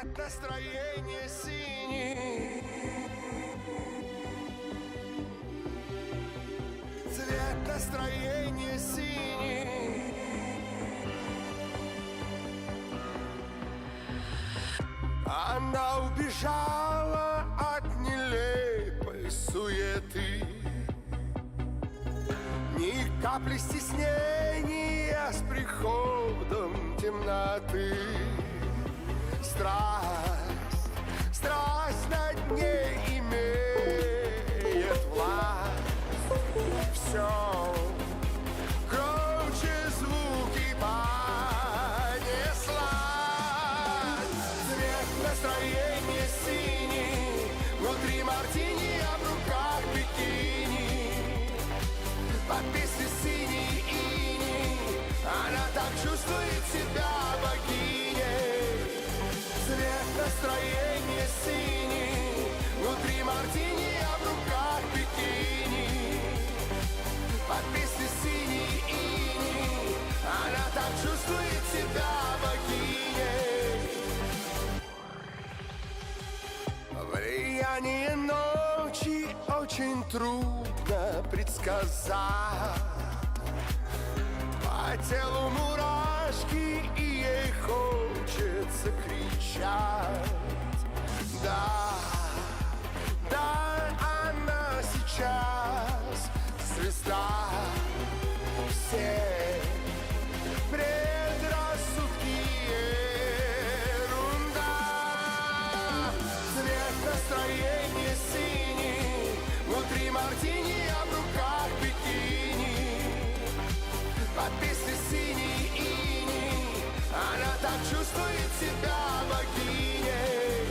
Цвет настроения синий. Цвет настроения синий. Она убежала от нелепой суеты. Ни капли стеснения с приходом темноты. Страсть, страсть над ней имеет власть. Все громче звуки понесла. Цвет настроения синий. Внутри мартини, а в руках бикини. Под песней синий иней. Она так чувствует себя богиней. Цвет настроения синий. Внутри мартини, а в руках бикини. Под песней синий иней. Она так чувствует себя богиней. Влияние ночи очень трудно предсказать. По телу мурашки, и ей хочется кричать. Да, да, она сейчас звезда. Все предрассудки ерунда. Цвет настроения синий. Внутри мартини, а в руках бикини. Под песней синий иней. Она так чувствует себя богиней.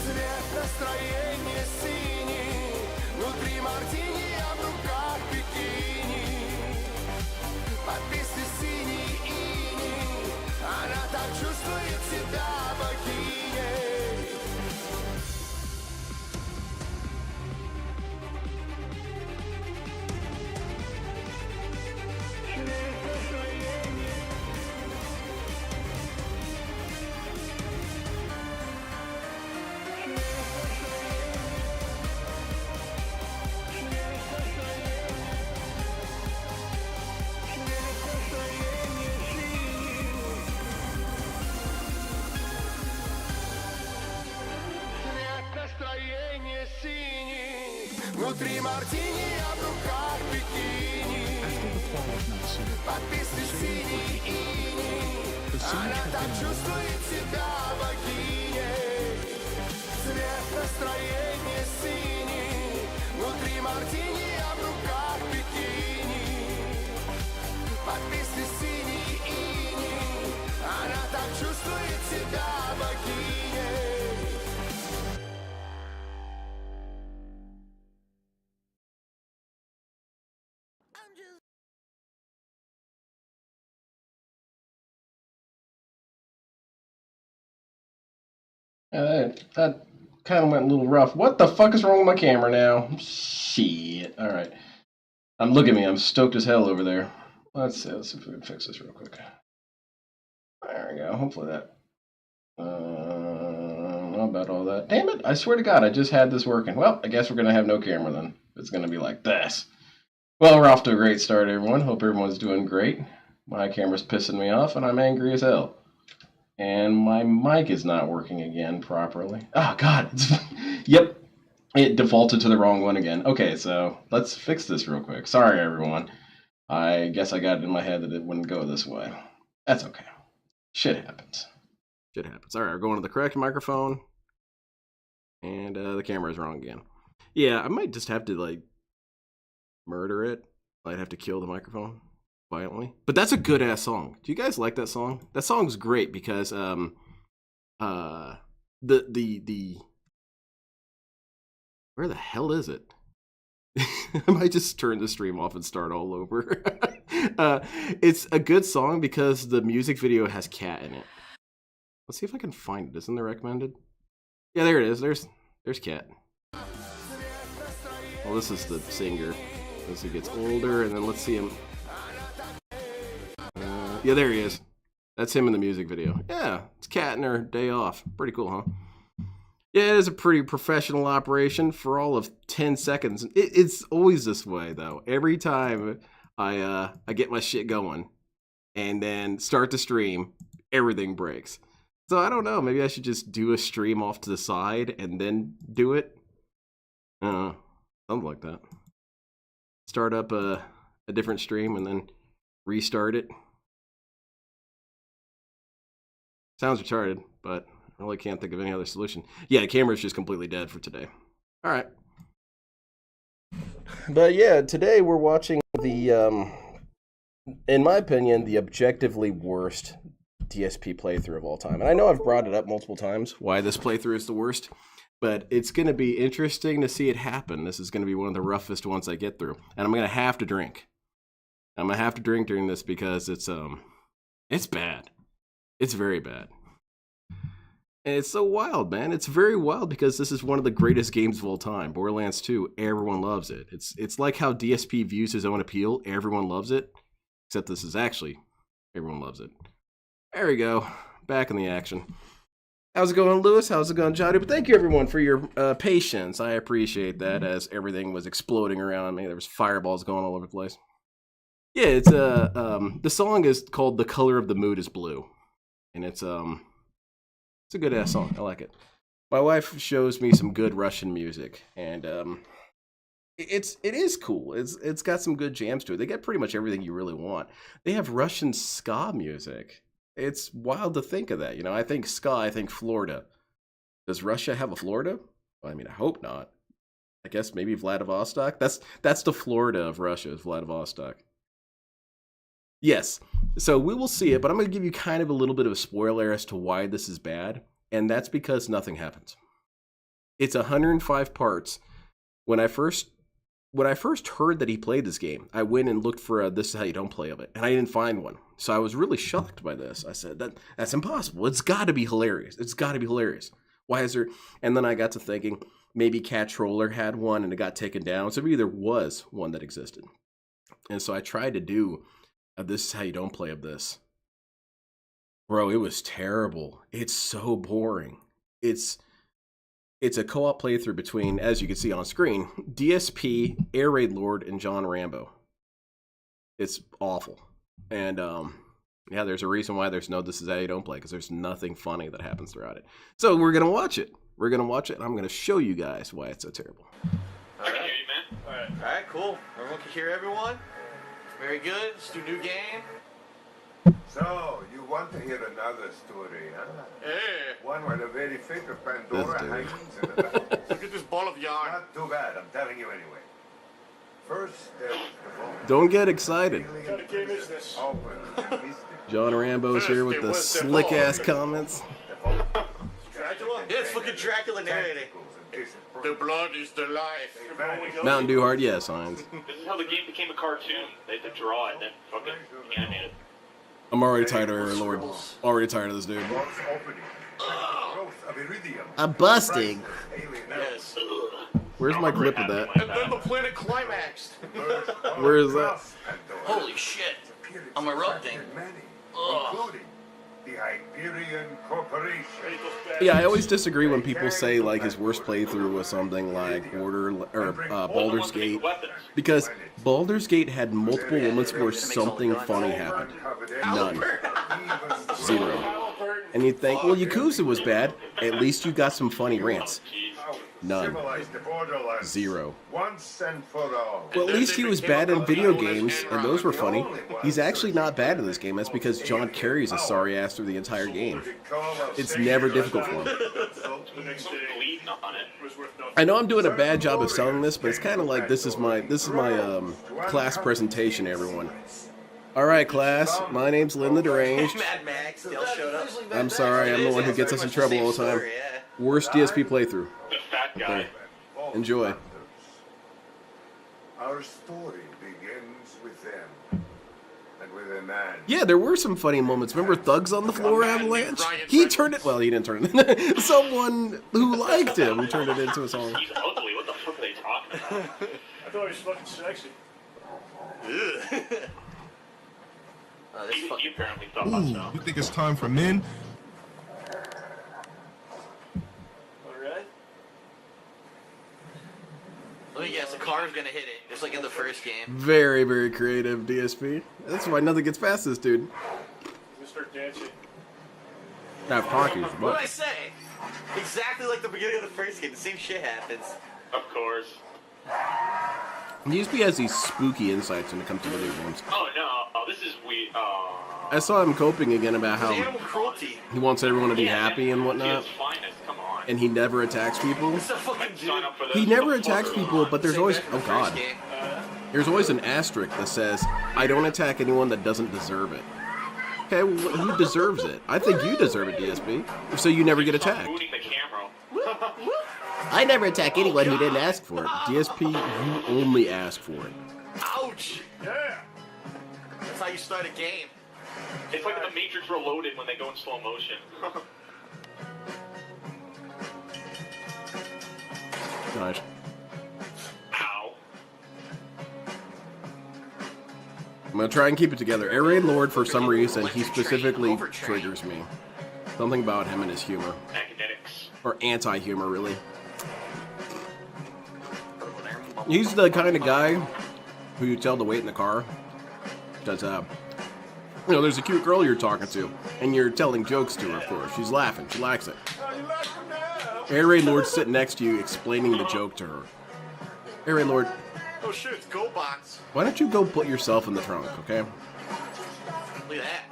Цвет настроения синий. Внутри мартини, а в руках бикини. Под песней синий иней. Она так чувствует себя богиней. Настроение синий. Внутри мартини, а в руках бикини. Под песней синий иней. Она так чувствует себя богиней. Цвет настроения синий. Внутри мартини, а в руках бикини. Под песней синий иней. Она так чувствует себя богиней. Yeah, that kind of went a little rough. What the fuck is wrong with my camera now? Shit. All right. Look at me. I'm stoked as hell over there. Let's see if we can fix this real quick. There we go. Hopefully that. Not about all that. Damn it. I swear to God, I just had this working. Well, I guess we're going to have no camera then. It's going to be like this. Well, we're off to a great start, everyone. Hope everyone's doing great. My camera's pissing me off, and I'm angry as hell. And my mic is not working again properly. Oh, God. Yep. It defaulted to the wrong one again. Okay, so let's fix this real quick. Sorry, everyone. I guess I got it in my head that it wouldn't go this way. That's okay. Shit happens. Shit happens. All right, we're going to the correct microphone. And the camera's wrong again. Yeah, I might just have to, like, murder it. I'd have to kill the microphone violently. But that's a good ass song. Do you guys like that song? That song's great because the where the hell is it? I might just turn the stream off and start all over. It's a good song because the music video has cat in it. Let's see if I can find it. Isn't it recommended? Yeah, there it is. There's cat. Well, this is the singer as he gets older, and then let's see him. Yeah, there he is. That's him in the music video. Yeah, it's Kat and her day off. Pretty cool, huh? Yeah, it is a pretty professional operation for all of 10 seconds. It's always this way, though. Every time I get my shit going and then start the stream, everything breaks. So I don't know. Maybe I should just do a stream off to the side and then do it. Something like that. Start up a different stream and then restart it. Sounds retarded, but I really can't think of any other solution. Yeah, the camera's just completely dead for today. All right. But yeah, today we're watching the, in my opinion, the objectively worst DSP playthrough of all time. And I know I've brought it up multiple times, why this playthrough is the worst, but it's going to be interesting to see it happen. This is going to be one of the roughest ones I get through. And I'm going to have to drink. I'm going to have to drink during this because it's bad. It's very bad. And it's so wild, man. It's very wild because this is one of the greatest games of all time. Borderlands 2, everyone loves it. It's like how DSP views his own appeal. Everyone loves it. Except this is actually, everyone loves it. There we go. Back in the action. How's it going, Lewis? How's it going, Johnny? But thank you, everyone, for your patience. I appreciate that as everything was exploding around me. There was fireballs going all over the place. Yeah, it's the song is called "The Color of the Mood is Blue," and it's a good ass song. I like it. My wife shows me some good Russian music, and it is cool. It's got some good jams to it. They get pretty much everything you really want. They have Russian ska music. It's wild to think of that. You know, I think ska, I think Florida. Does Russia have a Florida? Well, I mean, I hope not. I guess maybe Vladivostok. That's the Florida of Russia, is Vladivostok. Yes. So we will see it, but I'm going to give you kind of a little bit of a spoiler as to why this is bad, and that's because nothing happens. It's 105 parts. When I first heard that he played this game, I went and looked for a "This Is How You Don't Play" of it, and I didn't find one. So I was really shocked by this. I said, that's impossible. It's got to be hilarious. It's got to be hilarious. Why is there? And then I got to thinking, maybe Cat Troller had one and it got taken down. So maybe there was one that existed. And so I tried to do "This Is How You Don't Play" of this. Bro, it was terrible. It's so boring. It's a co-op playthrough between, as you can see on screen, DSP, Air Raid Lord, and John Rambo. It's awful. And yeah, there's a reason why there's no "This Is How You Don't Play," because there's nothing funny that happens throughout it. So we're going to watch it. We're going to watch it, and I'm going to show you guys why it's so terrible. I can hear you, man. All right, cool. Everyone can hear everyone. Very good. Let's do new game. So, you want to hear another story, huh? Hey. One where the very fate of Pandora hangs in the balance. Look at this ball of yarn. Not too bad, I'm telling you anyway. First, there was the ball. Don't get excited. What kind of game is this? Open and mystic. John Rambo's here with the slick-ass comments. Dracula? Yeah, it's fucking Dracula narrating. The blood is the life. Mountain Dew Hard, yeah, signs. This is how the game became a cartoon. They had to draw it, then fucking animate it. I'm already tired of Air Lord. Already tired of this dude. I'm busting. Yes. Where's my clip of that? And then the planet climaxed. Where is that? Holy shit. I'm erupting. Including the Hyperion Corporation. Yeah, I always disagree when people say like his worst playthrough was something like Baldur's Gate, because Baldur's Gate had multiple moments where something funny happened. None. Zero. And you'd think, well, Yakuza was bad. At least you got some funny rants. None. Zero. Once and for all. Well, at least he was bad in video games, and those were funny. He's actually not bad in this game. That's because John carries a sorry ass through the entire game. It's never difficult for him. I know I'm doing a bad job of selling this, but it's kind of like this is my class presentation, everyone. All right, class. My name's Lynn the Deranged. Mad Max, Dale showed up. I'm sorry, I'm the one who gets us in trouble all the time. Worst DSP playthrough. The fat guy. There. Enjoy. Our story begins with them. And with a man. Yeah, there were some funny moments. Remember Thugs on the Floor Avalanche? He turned it. Well, he didn't turn it. Someone who liked him turned it into a song. He's ugly. What the fuck are they talking about? I thought he was fucking sexy. This He fucking... apparently thought about Ooh, stuff. you think it's time for men? Alright. Let me guess, the car's gonna hit it, just like in the first game. Very, very creative, DSP. That's why nothing gets past this dude. We start dancing. Have hockey, What did but I say? Exactly like the beginning of the first game, the same shit happens. Of course. DSP has these spooky insights when it comes to video games. Oh no, oh, this is weird. I saw him coping again about It's how animal cruelty. he wants everyone to be happy and It's whatnot, finest, come on. and he never attacks people. It's a fucking I'd dude. sign up for this He with never a attacks fucker. people, but there's Same always back in the oh first god, game. there's always an asterisk that says I don't attack anyone that doesn't deserve it. Okay, well, who deserves it? I think you deserve it, DSP. So you never get Stop attacked. booting the camera. I never attack anyone who didn't ask for it. DSP, you only ask for it. Ouch! Yeah! That's how you start a game. It's like the Matrix Reloaded when they go in slow motion. Nice. Ow. I'm gonna try and keep it together. Air Raid Lord, for some reason, he specifically triggers me. Something about him and his humor. Academics. Or anti-humor, really. He's the kind of guy who you tell to wait in the car. Because, there's a cute girl you're talking to, and you're telling jokes to her, of course. She's laughing. She likes it. Oh, you like him now? Air Raid Lord's sitting next to you, explaining the joke to her. Air Raid Lord, Oh shit, it's Go Box. why don't you go put yourself in the trunk, okay? Look at that.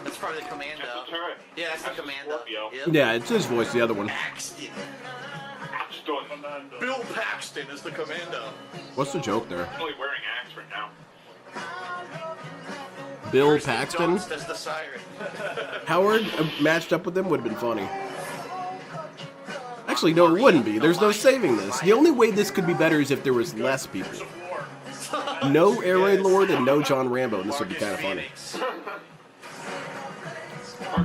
That's probably the commando. That's the turret. Yeah, that's the That's the commando. Scorpio. Yep. Yeah, it's his voice, the other one. Paxton. Axton. Commando. Bill Paxton is the commando. What's the joke there? I'm only wearing axe right now. Bill Kirsten Paxton? Dunst as the siren. Howard matched up with him would have been funny. Actually, no, it wouldn't be. There's no saving this. The only way this could be better is if there was less people. No Air Raid Lord and no John Rambo, and this would be kind of funny.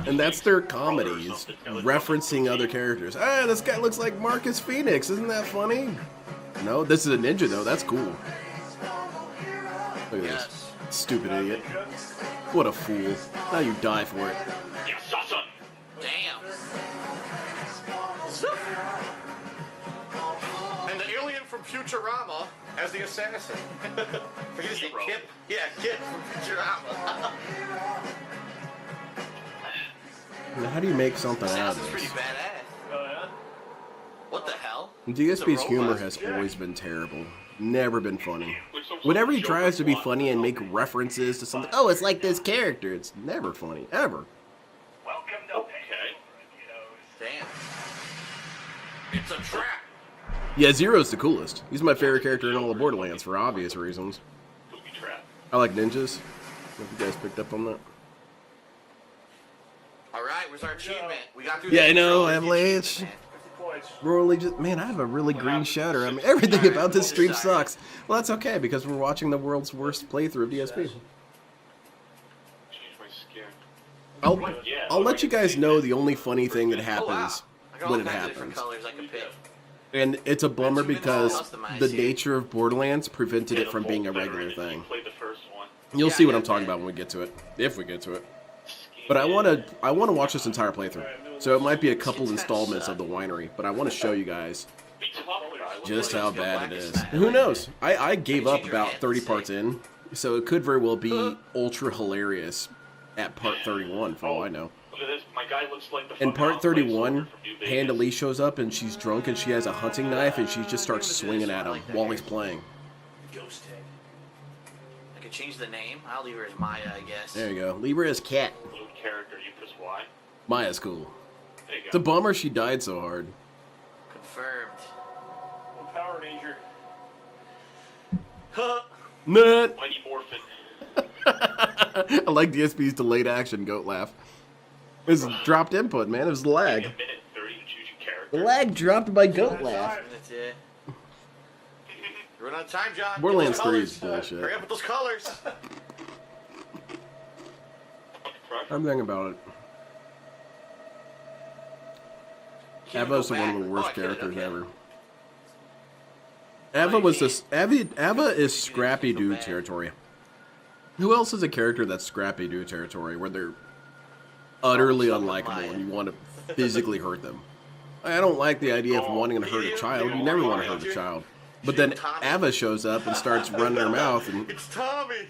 And that's their comedies, referencing other characters. Ah, this guy looks like Marcus Phoenix. Isn't that funny? No, this is a ninja, though. That's cool. Look at this. Yes. Stupid idiot. What a fool. Now you die for it. Yes, son. Damn. And the alien from Futurama as the assassin. Forget his name, Hero. Kip. Yeah, Kip from Futurama. Now, how do you make something out Sounds of pretty this? badass. Oh, yeah? What the hell? DSP's humor robot. has always been terrible. Never been funny. Whenever he tries to be funny and make references to something, oh, it's like this character, it's never funny, ever. Okay. Damn. It's a trap. Yeah, Zero's the coolest. He's my favorite character in all of Borderlands for obvious reasons. Booby trap. I like ninjas. Hope you guys picked up on that. All right, where's our achievement? We got through. Yeah, the I know, intro. Avalanche. 50 points. Really just, man, I have a really green shutter. I mean, everything about this stream sucks. Well, that's okay, because we're watching the world's worst playthrough of DSP. Change my skin. I'll let you guys know the only funny thing that Oh, wow. happens I got all when it kinds of different happens. colors I can pick. And it's a bummer because Customize the here. nature of Borderlands prevented Yeah, it the from being a Volt regular veteran, thing. you played the first one. You'll Yeah, see what yeah, I'm talking yeah. about when we get to it, if we get to it. But I want to watch this entire playthrough. So it might be a couple installments of the Whinery, but I want to show you guys Be tough, guys. just how bad it is. Who knows? I gave up about 30 parts in, so it could very well be ultra hilarious at part 31 for all I know. Look at this. My guy looks like the In fucking part outfit 31, soldier from New Vegas. Hand Lee shows up and she's drunk and she has a hunting knife and she just starts swinging at him while he's playing. Ghost tag. I could change the name. I'll leave her as Maya, I guess. There you go. Libra is cat. Blue character, you press Y. Maya's cool. There you It's a go. bummer she died so hard. Confirmed. Well, Power Ranger. Huh. Nut! Mighty Morphin. I like DSP's delayed action goat laugh. It was dropped input, man. It was the Take lag. a minute 30 to choose your character. The lag dropped by goat laugh. That's it. Run out of time, John. Get Borderlands those 3 is colors. bullshit. Hurry up with those colors. I'm thinking about it. Can't Ava's go one of back. the worst Oh, I get it, characters okay. ever. Ava was this. Ava is scrappy dude territory. Who else is a character that's Scrappy Doo territory, where they're utterly unlikable and you want to physically hurt them? I don't like the idea of wanting to hurt a child. You never want to hurt a child. But then Ava shows up and starts running her mouth, and It's Tommy.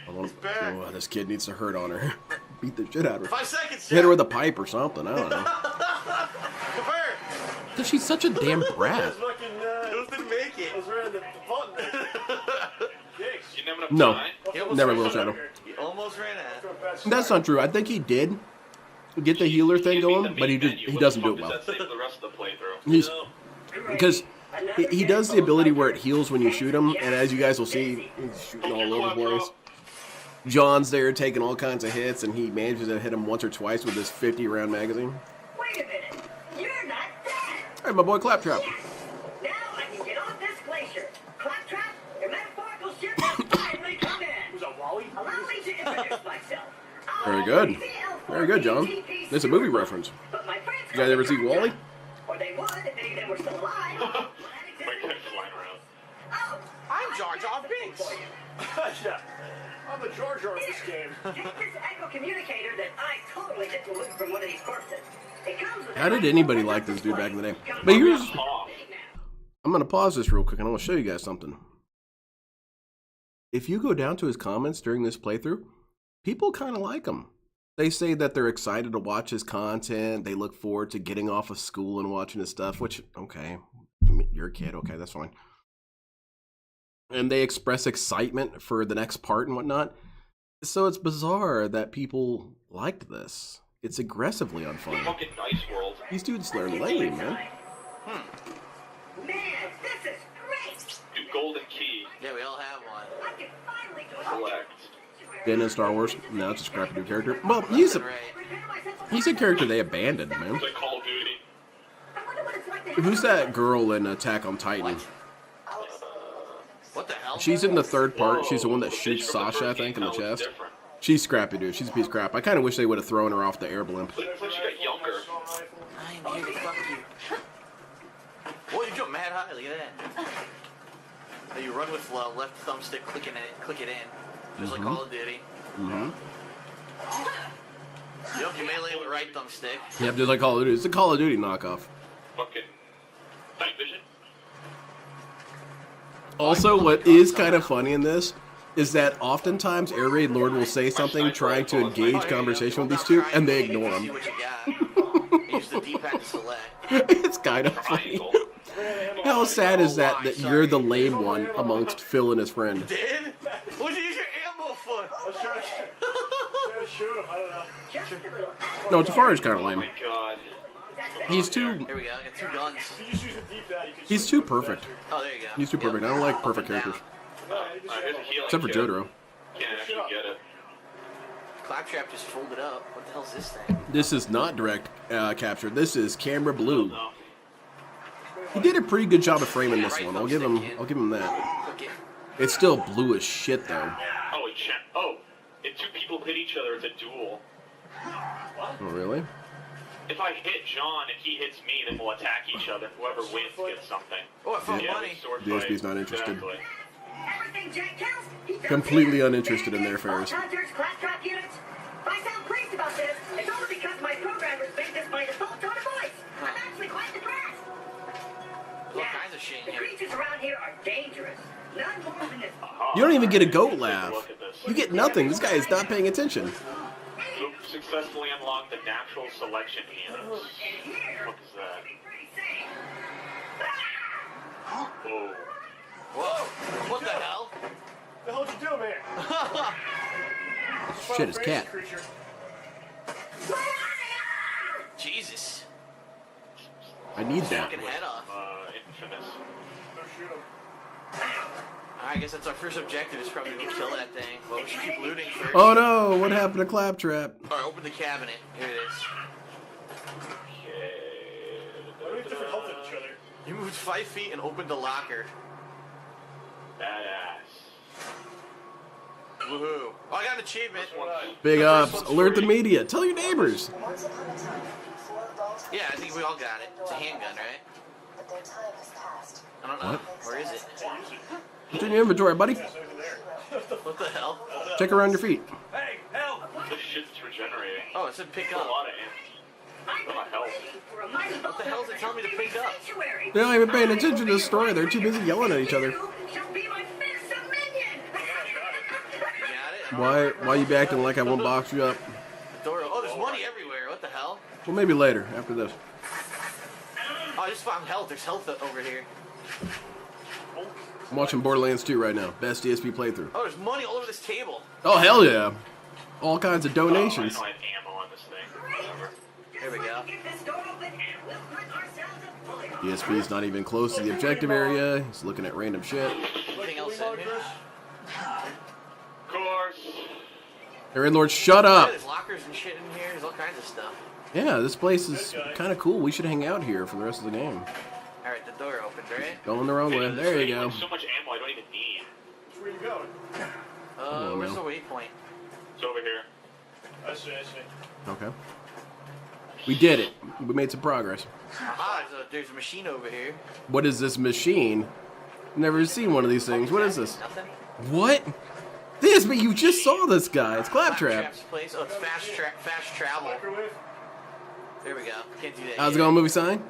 oh, this kid needs to hurt on her. Beat the shit out of her. 5 seconds. Hit her with a pipe or something. I don't know. Come here. Because she's such a damn brat. Fucking, Those didn't make it. I was around the button. Dicks. You never have No, time? never will, Shadow. He almost ran out. That's not true. I think he did get the healer thing going, but he doesn't do it well. What does that say for the rest of the playthrough? He's because he does the ability where it heals when you shoot him, and as you guys will see, he's shooting all over the place. John's there taking all kinds of hits, and he manages to hit him once or twice with his 50-round magazine. Wait a minute. You're not dead. Hey, my boy Claptrap. Yes. Now I can get off this glacier. Claptrap, your metaphorical ship has finally come in. Was that Wally? Allow me to introduce myself. Very good. Very good, John. There's a movie reference. But my friends You guys ever see Wally? Or they would if any of them were still alive. My guy's flying around. Oh, I'm Jar Jar Binks. Yeah. I'm the Jar Jar of this game. take this echo communicator that I totally didn't loot from one of these corpses. It comes with How did anybody like this dude back in the day? But here's... I'm going to pause this real quick, and I want to show you guys something. If you go down to his comments during this playthrough, people kind of like him. They say that they're excited to watch his content. They look forward to getting off of school and watching his stuff, which, okay, you're a kid. Okay, that's fine. And they express excitement for the next part and whatnot. So it's bizarre that people liked this. It's aggressively unfunny. Fucking Dice World. These dudes, they're lame, man. Man, this is great. Do Golden Key. Yeah, we all have one. I can finally do it. Collect. Been in Star Wars. Now it's a Scrappy Doo character. Well, he's a character they abandoned, man. It's like Call of Duty. I wonder what it's like to Who's that girl in Attack on Titan? What the hell? She's in the third part. She's the one that Whoa, shoots bitch from the Sasha, I first think, in game, the that was chest. different. She's Scrappy Doo. She's a piece of crap. I kind of wish they would have thrown her off the air blimp. Looks like she got younger. I'm here to fuck you. Boy, you jump mad high. Look at that. Now you run with left thumbstick, click it in, just like Call of Duty. Mm-hmm. Yep, you melee with right thumbstick. Yep, just like Call of Duty. It's a Call of Duty knockoff. Fucking night vision. Also, what is kind of funny in this is that oftentimes Air Raid Lord will say something trying to engage conversation with these two, and they ignore See him. what you got. Use the D-pad to select. It's kind of funny. How sad is that you're the lame one amongst Phil and his friend? Did? What'd you use your ammo for? I was trying to shoot him. I don't know. just a little. No, Tafari's kind of Oh lame. my god. He's too... Here we go. I got 2 guns. If you just use the D-pad, you can He's too perfect. Oh, there you go. He's too perfect. I don't like perfect Up and characters. Here's a healing Except for kit. Jotaro. Can't actually get it. Claptrap just folded up. What the hell's this thing? This is not direct capture. This is camera blue. No. He did a pretty good job of framing this one. I'll give him that. Click it. It's still blue as shit though. Oh, oh, if 2 people hit each other, it's a duel. Oh, really? If I hit John and he hits me, then we'll attack each other. Whoever wins gets something. Oh, I found Yeah, money. sword DSP's fight. not interested. Exactly. Everything Jack tells, he does Completely it. uninterested in their affairs. All hunters, claptrap units. If I sound pleased about this, it's only because my programmers made this my default tone of voice. I'm actually quite depressed. All kinds of shit The in here. creatures around here are dangerous. None more than this. You don't even get a goat Let's take laugh. look at this. You get nothing. This guy is not paying attention. Oop, successfully unlocked the natural selection hands. And here, What is that? it'll be pretty safe. Whoa. Whoa. What the hell? What the hell did you do, man? Shit, it's cat. Creature. Jesus. I need that. Fucking head off. Infamous. Go shoot him. Alright, I guess that's our first objective is probably to go kill that thing. Well, we should keep looting first. Oh no, what happened to Claptrap? Alright, open the cabinet. Here it is. Why do we have different health than each other? You moved 5 feet and opened the locker. Badass. Woohoo. Oh, I got an achievement. Big ups. Alert the media. Tell your neighbors. Yeah, I think we all got it. It's a handgun, right? I don't know. Where is it? It's in your inventory, buddy. What the hell? Check around your feet. Hey, help! This shit's regenerating. Oh, it said pick A up. lot of ammo. What the hell? What the hell is it telling me to pick up? They're not even paying attention to the story. They're too busy yelling at each other. You got it? Why you be acting like I won't box you up? The door. Oh, there's money everywhere. What the hell? Well, maybe later, after this. Oh, I just found health. There's health over here. I'm watching Borderlands 2 right now. Best DSP playthrough. Oh, there's money all over this table. Oh, hell yeah. All kinds of donations. I don't have ammo on this thing. Whatever. There we go. DSP's not even close to the objective area. He's looking at random shit. Anything else in here? Of course. Hey, Lord, shut Yeah, up. there's lockers and shit in here. There's all kinds of stuff. Yeah, this place is kind of cool. We should hang out here for the rest of the game. All right, the door opened, right? Going the wrong way. There you go. So much ammo I don't even need. Where you going? Oh, Where's no. the waypoint? It's over here. I see. Okay. We did it. We made some progress. Aha, there's a machine over here. What is this machine? Never seen one of these things. What is this? Nothing. What? This, but you just saw this guy. It's Claptrap. Claptrap's place. Oh, it's fast travel. Microwave? There we go. Can't do that. How's it yet. going, movie sign?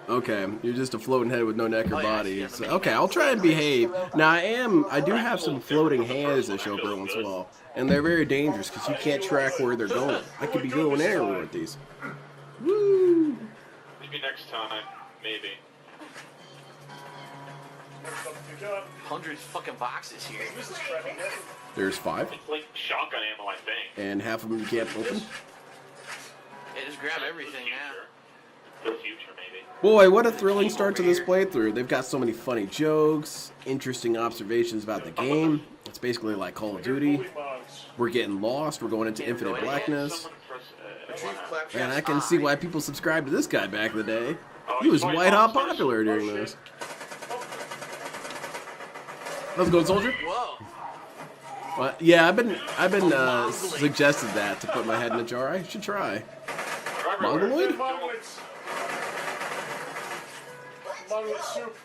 Okay, you're just a floating head with no neck or Oh, yeah, body. yeah, So, the okay, I'll try and behave. Now, I do have some floating hands that show up every once in a while. And they're very dangerous because you can't track where they're going. I could be going anywhere with these. Woo! Maybe next time. Maybe. Hundreds of fucking boxes here. There's 5. It's like shotgun ammo, I think. And half of them you can't open. Yeah, just grab everything now. For the future, maybe. Boy, what a thrilling start to this playthrough. They've got so many funny jokes, interesting observations about the game. It's basically like Call of Duty. We're getting lost. We're going into infinite blackness. Someone press, Retrieve Claptrap's And I can see eye. why people subscribed to this guy back in the day. He was white hot popular during this. Let's go, soldier. Whoa. Well, yeah, I've been suggested that to put my head in a jar. I should try. Mongoloid? Mongoloid soup.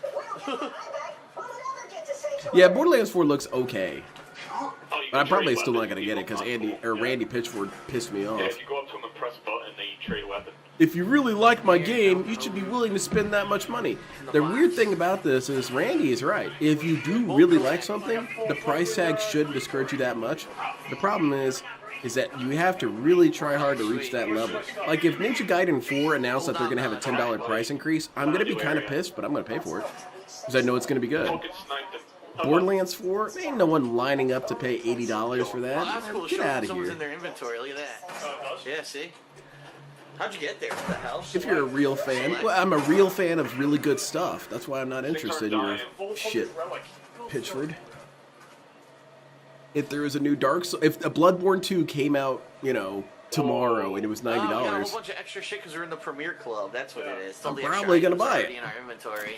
Yeah, Borderlands 4 looks okay. Oh, you But I'm can probably trade still not weapons. gonna get it because Randy Pitchford pissed me Yeah, off. if you go up to him and press a button, then you trade a weapon. If you really like my game, you should be willing to spend that much money. The weird thing about this is Randy is right. If you do really like something, the price tag shouldn't discourage you that much. The problem is that you have to really try hard to reach that level. Like if Ninja Gaiden 4 announced that they're going to have a $10 price increase, I'm going to be kind of pissed, but I'm going to pay for it. Because I know it's going to be good. Fucking sniped him. Borderlands 4, ain't no one lining up to pay $80 for Oh, that. that's cool. Get Show out of someone's here. in their inventory. Look at that. Yeah, see? How'd you get there? What the hell? If you're a real fan, well, I'm a real fan of really good stuff. That's why I'm not interested in your shit, Pitchford. If there was a new Dark Souls, if a Bloodborne 2 came out, tomorrow and it was $90, Oh, we got a whole bunch of extra shit because we're in the Premier Club. That's what it is. It's all I'm the extra probably gonna items buy already it. in our inventory.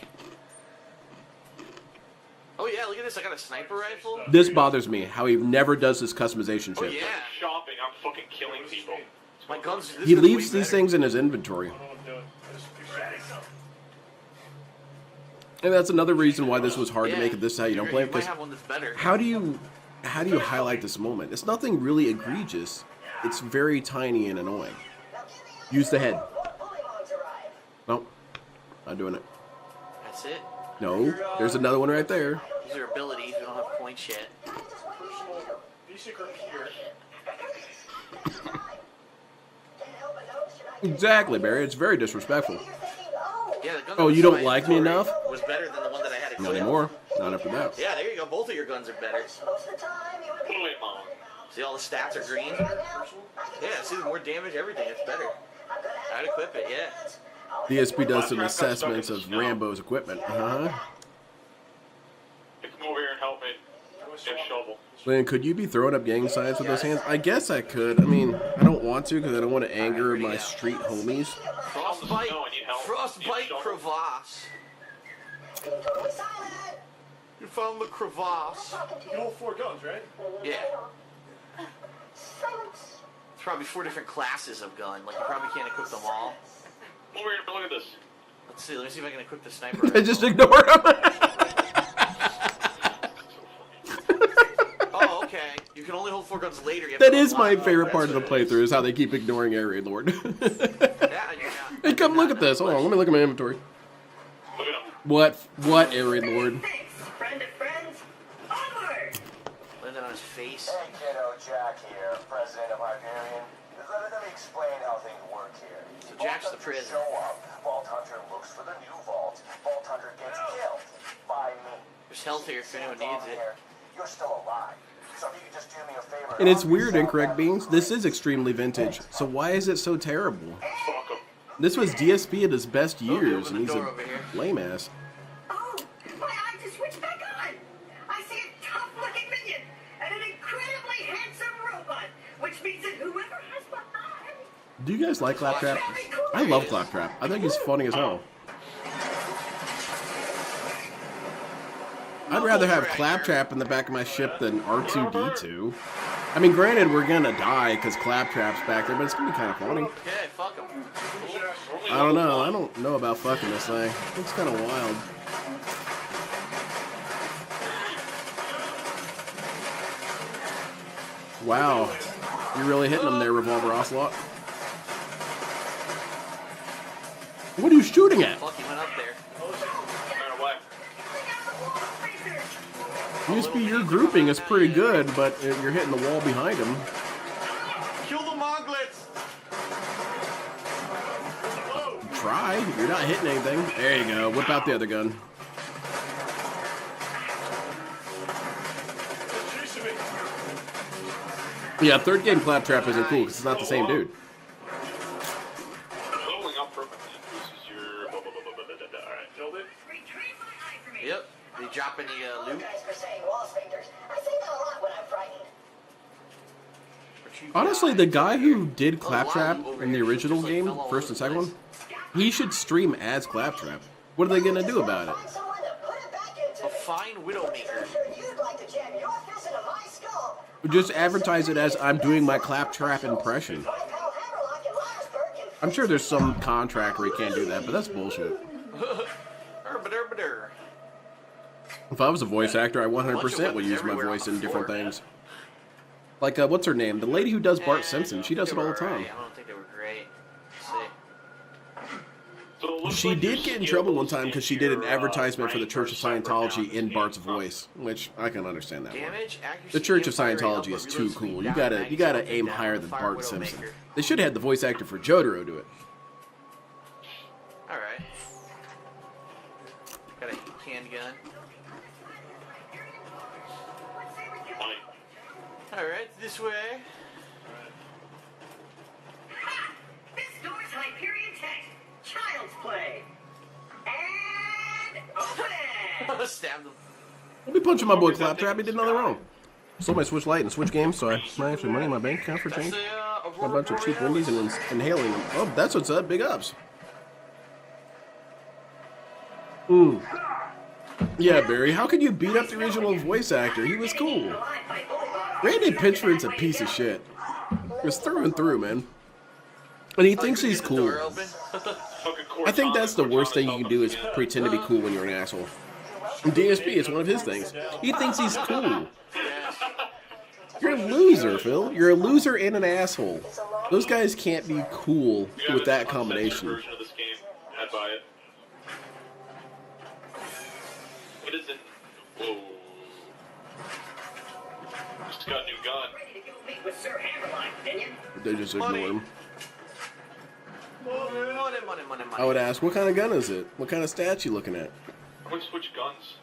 Oh yeah, look at this. I got a sniper rifle. This bothers me, how he never does this customization Oh shit. yeah. Shopping, I'm fucking killing people. My guns. This He gun's leaves way these better. things in his inventory. And that's another reason why this was hard to make it. This is how you don't play it. You might Because have one that's better. how do you highlight this moment? It's nothing really egregious. It's very tiny and annoying. Use the head. Nope. Not doing it. That's it. No. There's another one right there. These are abilities. We don't have points yet. Exactly, Barry. It's very disrespectful. Yeah, the gun. Oh, that you was don't in my like me inventory enough? Was better than the one that I had equipped. Not anymore. Not after that. Yeah, there you go. Both of your guns are better. Wait, Mom. See, all the stats are green. Yeah, see, the more damage, everything. It's better. I'd equip it. Yeah. DSP does some assessments of Rambo's equipment. Uh-huh. Come over here and help me. Get a shovel. Lynn, could you be throwing up gang signs with those hands? I guess I could. I mean, I don't want to because I don't want to anger my street homies. Frostbite. No, I need help. Frostbite Need a shovel. crevasse. You found the crevasse. You hold 4 guns, right? Yeah. It's probably 4 different classes of gun. Like, you probably can't equip them all. Come over here and look at this. Let's see. Let me see if I can equip the sniper. I just ignore him. Oh, okay. You can only hold 4 guns later. You have That to is my unlock- favorite oh, part of the that's what it playthrough is how they keep ignoring Air Raid Lord. Yeah, Hey, come look at this. Hold on, let me look at my inventory. Look at him. What Air Raid Lord? Thanks, friend of friends. Onward! Landed on his face. Hey kiddo, Jack here, president of Hyperion. Let me explain how things work here. So Jack's the prison. Show up, Vault Hunter looks for the new vault. Vault Hunter gets killed by me. There's health here if anyone needs it. You're still alive. So if you could just do me a favor. And it's weird, Incorrect Beings. This is extremely vintage. So why is it so terrible? Fuck him. This was DSP at his best years, and open the he's door a over here. lame ass. Oh, my eyes just switched back on. I see a tough-looking minion and an incredibly handsome robot, which means that whoever has behind... Do you guys like Claptrap? I love Claptrap. I think he's funny as hell. I'd rather have Claptrap in the back of my ship than R2-D2. I mean, granted, we're gonna die because Claptrap's back there, but it's gonna be kind of funny. Okay, fuck him. I don't know. I don't know about fucking this thing. It's kind of wild. Wow. You're really hitting them there, Revolver Ocelot. What are you shooting at? Fuck, he went up there. Ran away. DSP, your grouping is pretty good, but you're hitting the wall behind him. Kill the Monglets! Try. You're not hitting anything. There you go. Whip out the other gun. Chasing me. Yeah, third game Claptrap isn't cool because it's not the same dude. Leveling up permanently increases your. Alright. Killed it. Retrieve my eye for me. Yep. They drop any loot? Apologize for saying wall sphincters. I say that a lot when I'm frightened. Honestly, the guy who did Claptrap in the original game, first and second one, he should stream as Claptrap. What are they gonna do about it? Find someone to put it back into A me. fine Widowmaker. I'm sure you'd like to jam your fist into my skull. Just advertise it as I'm doing my Claptrap impression. My pal Hammerlock in Liarsburg can I'm sure there's some contract where you can't do that, but that's bullshit. Herbaderbader. If I was a voice actor, I 100% would use my voice in different things. Like, what's her name? The lady who does Bart Simpson. She does it all the time. I don't think they were great. Let's see. So it looks She like did your get in trouble one skills time because she did an and your, advertisement for the rank Church of are separate now Scientology in this Bart's game. voice, which I can understand that one. Damage, accuracy, The Church of aim, fire rate Scientology up, is but too reload cool. speed You down, gotta magazine aim down, higher than fire Bart Widowmaker. Simpson. They should have had the voice actor for Jotaro do it. Alright. Got a handgun. Fine. Alright, this way. Ha! This door's Hyperion Tech. Child's play. And open! Stabbed him. I'll be punching my boy Claptrap. He did nothing wrong. Sold my Switch Lite and Switch games, so I might have some money in my bank account for change. That's A bunch of cheap Wendy's and inhaling them. Oh, that's what's up. Big ups. Ooh. Yeah, Barry, how could you beat up the original voice actor? He was cool. Randy Pitchford's a piece of shit. Just through and through, man. And he thinks he's cool. I think that's the worst thing you can do is pretend to be cool when you're an asshole. And DSP is one of his things. He thinks he's cool. You're a loser, Phil. You're a loser and an asshole. Those guys can't be cool with that combination. Version of this game. I'd buy it. What is it? Whoa. Just got a new gun. Ready to go meet with Sir Hammerlock, minion. They just ignore him. Money. I would ask, what kind of gun is it? What kind of stats you looking at? Switch guns.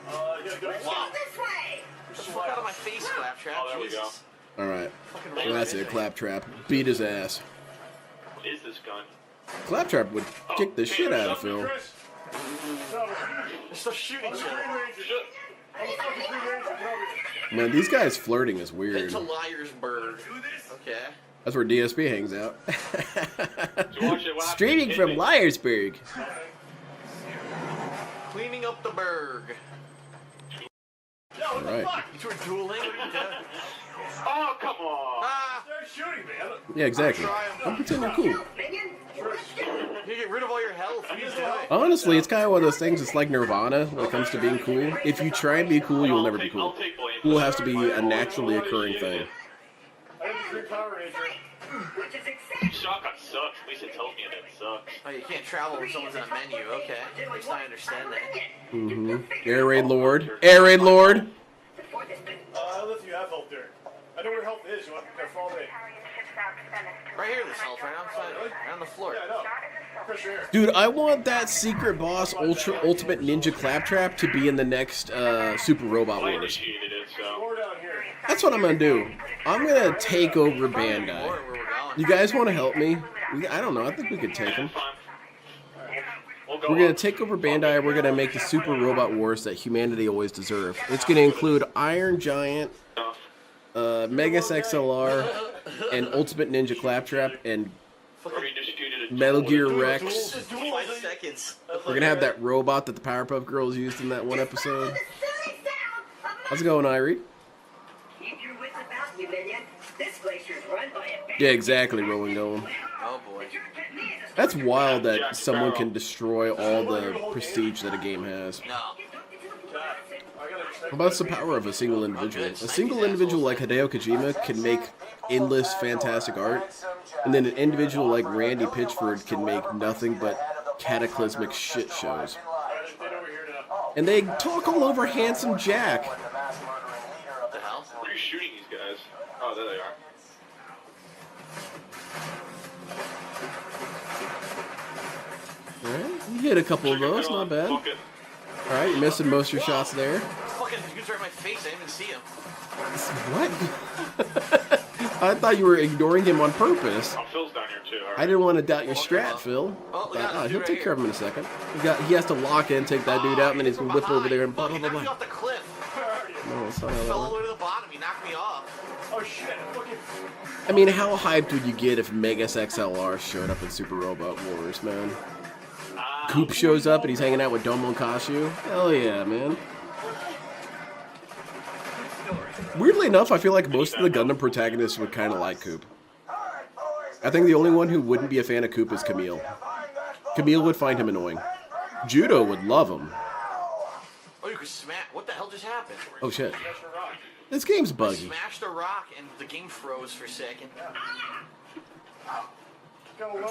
You gotta go. Let's go this way! Get the fuck out of my face, Claptrap. Oh, there we go. Jesus. Alright. Fucking Well, that's it, Claptrap. Beat his ass. What is this gun? Claptrap would kick the shit out of Phil. Chris. No, They're still shooting each Green other. Ranger. I'm the fucking Green Ranger covered. Man, these guys flirting is Head weird. to Liarsburg. Okay. That's where DSP hangs out. So watch it, what Streaming happens? from Hit me. Liarsburg. Cleaning up the burg. Yo, what the Alright. fuck? You two are dueling? What are you doing? Oh, come on. Ah! They're shooting me. Yeah, exactly. Don't pretend you're cool. Minion, let's You get rid of all your health. What are you doing? Honestly, it's kind of one of those things. It's like Nirvana when it comes to being cool. If you try and be cool, you'll never be cool. I'll take blame. Cool has to be a naturally occurring thing. I have a free Power Ranger. Which is exactly Shotgun sucks. Lisa tells me it sucks. Oh, you can't travel when someone's in a menu. Okay. At least I understand that. Air Raid Lord. Air Raid Lord. I'll let you have help there. I know where help is. You want to follow me? Right here, this health, right outside, right on the floor. Yeah, I know. Fresh air. Dude, I want that secret boss ultimate ninja claptrap to be in the next Super Robot I Wars. initiated it, so. More down here. That's what I'm gonna do. I'm gonna take over Bandai. Where we're going. You guys want to help me? I don't know. I think we could take them. We're gonna take over Bandai. And we're gonna make the Super Robot Wars that humanity always deserved. It's gonna include Iron Giant, Megas XLR, and Ultimate Ninja Claptrap, and Metal Gear Rex. 5 seconds. We're gonna have that robot that the Powerpuff Girls used in that one episode. How's it going, Irie? Keep your wits about you, minion. This glacier's run by a Yeah, exactly, Rolling Going. Oh boy. That's wild that someone can destroy all the prestige that a game has. No. How about the power of a single individual? A single individual like Hideo Kojima can make endless, fantastic art, and then an individual like Randy Pitchford can make nothing but cataclysmic shit shows. And they talk all over Handsome Jack. What the hell? Where are you shooting these guys? Oh, there they are. Alright, you hit a couple of those, not bad. Fuck it. Alright, you're missing most of your shots there. Fucking dude's right in my face. I didn't even see him. What? I thought you were ignoring him on purpose. Oh, Phil's down here too. All right. I didn't want to doubt your strat, Phil. Oh, But, yeah, he'll right take here. care of him in a second. He has to lock in, take that dude out, and then he's going to whip over there and blah, Fuck, blah, he blah, knocked me blah. off the cliff. No, it's not how He that fell all the works. way to the bottom. He knocked me off. Oh shit! Fucking. I mean, how hyped would you get if Megas XLR showed up in Super Robot Wars, man? Coop shows up and he's hanging out with Domo and Kashu? Hell yeah, man. Weirdly enough, I feel like most of the Gundam protagonists would kind of like Coop. I think the only one who wouldn't be a fan of Coop is Camille. Camille would find him annoying. Judo would love him. Oh, you could smash. What the hell just happened? Oh shit. This game's I buggy. smashed a rock and the game froze for a second. Go low.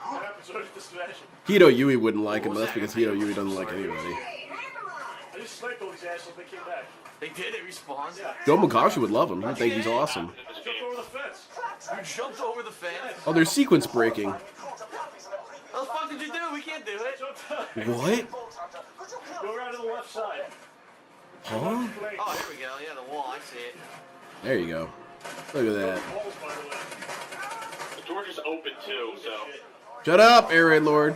What happens with this smash? Hito Yui wouldn't like him, but that's because Hito Yui doesn't like anybody. I just sniped all these assholes. They came back. They did. They respawned. Domo Kashu would love him. He'd think he's awesome. Jump over the fence. You jumped over the fence. Oh, there's sequence breaking. What the fuck did you do? We can't do it. What? Go around to the left side. Huh? Oh, here we go. Yeah, the wall. I see it. There you go. Look at that. Walls, by the way. The door just opened too, so. Shut up, Air Raid Lord.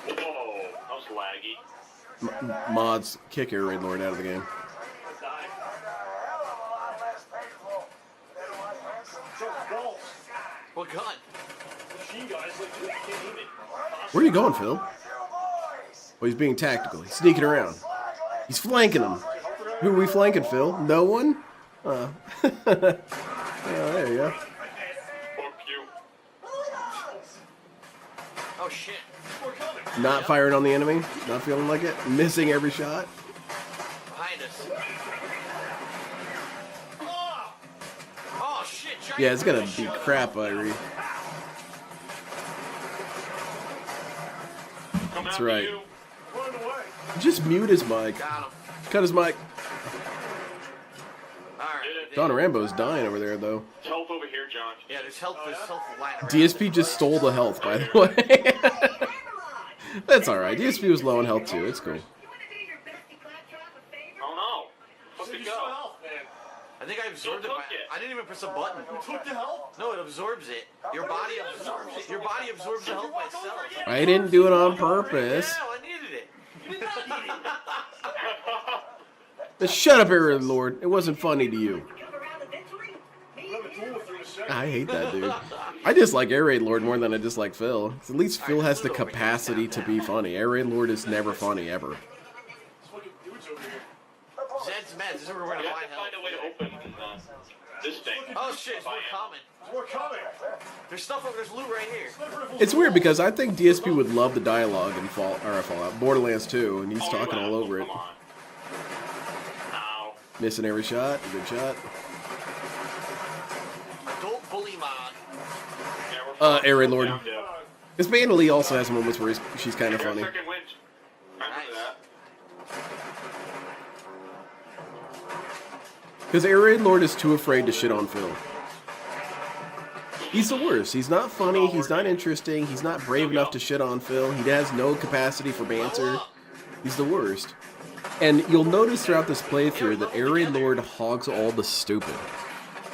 Whoa, that was laggy. Mods, kick Air Raid Lord out of the game. Die. Jump balls. What gun? Machine guys like you can't aim it. Where are you going, Phil? Oh, he's being tactical. He's sneaking around. He's flanking him. Who are we flanking, Phil? No one? Oh, there you go. Fuck you. Oh shit. Not firing on the enemy. Not feeling like it. Missing every shot. Behind us. Oh shit. Giant Yeah, it's gonna fish. beat crap, Irie. Come That's after right. you. Run away. Just mute his mic. Got him. Cut his mic. Alright. Don Rambo's dying over there, though. Health over here, John. Yeah, there's health lying around. DSP just stole the health, by the way. That's alright. DSP was low on health, too. It's cool. Oh no. Fuck You the still go. health, man. I think I absorbed it. Don't By, took it. I didn't even press a button. You took the health? No, it absorbs it. Your body absorbs it. Your body absorbs the health by itself. I didn't do it on purpose. Yeah, I needed it. Shut up, Air Raid Lord. It wasn't funny to you. We'll have a duel with you in a second. I hate that dude. I dislike Air Raid Lord more than I dislike Phil. At least Phil has the capacity to be funny. Air Raid Lord is never funny, ever. This fucking dude's over here. Zed's meds. This is where we're We gonna have find to find a way to help. open this thing. Oh shit, it's more common. There's More coming. There's stuff over, there's loot right here. It's weird because I think DSP would love the dialogue in Fallout, Borderlands 2, and he's talking all over it. Come on. Ow. Missing every shot, good shot. Don't bully mod. Yeah, Air Raid Lord. down to- This Amanda Lee also has moments where she's kind of I got funny. second wind. I remember Nice. that. Because Air Raid Lord is too afraid to shit on Phil. He's the worst. He's not funny. He's not interesting. He's not brave enough to shit on Phil. He has no capacity for banter. He's the worst. And you'll notice throughout this playthrough that Air Raid Lord hogs all the stupid.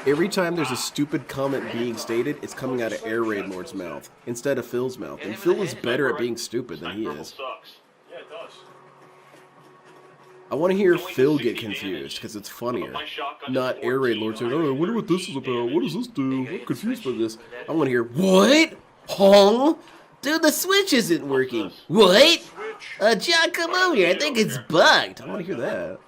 Every time there's a stupid comment being stated, it's coming out of Air Raid Lord's mouth instead of Phil's mouth. And Phil is better at being stupid than he is. Sucks. Yeah, it does. I want to hear Phil get confused because it's funnier. Not Air Raid Lord saying, "Oh, I wonder what this is about. What does this do? I'm confused by this." I want to hear, "What? Huh? Dude, the switch isn't working. What? John, come over here. I think it's bugged." I want to hear that.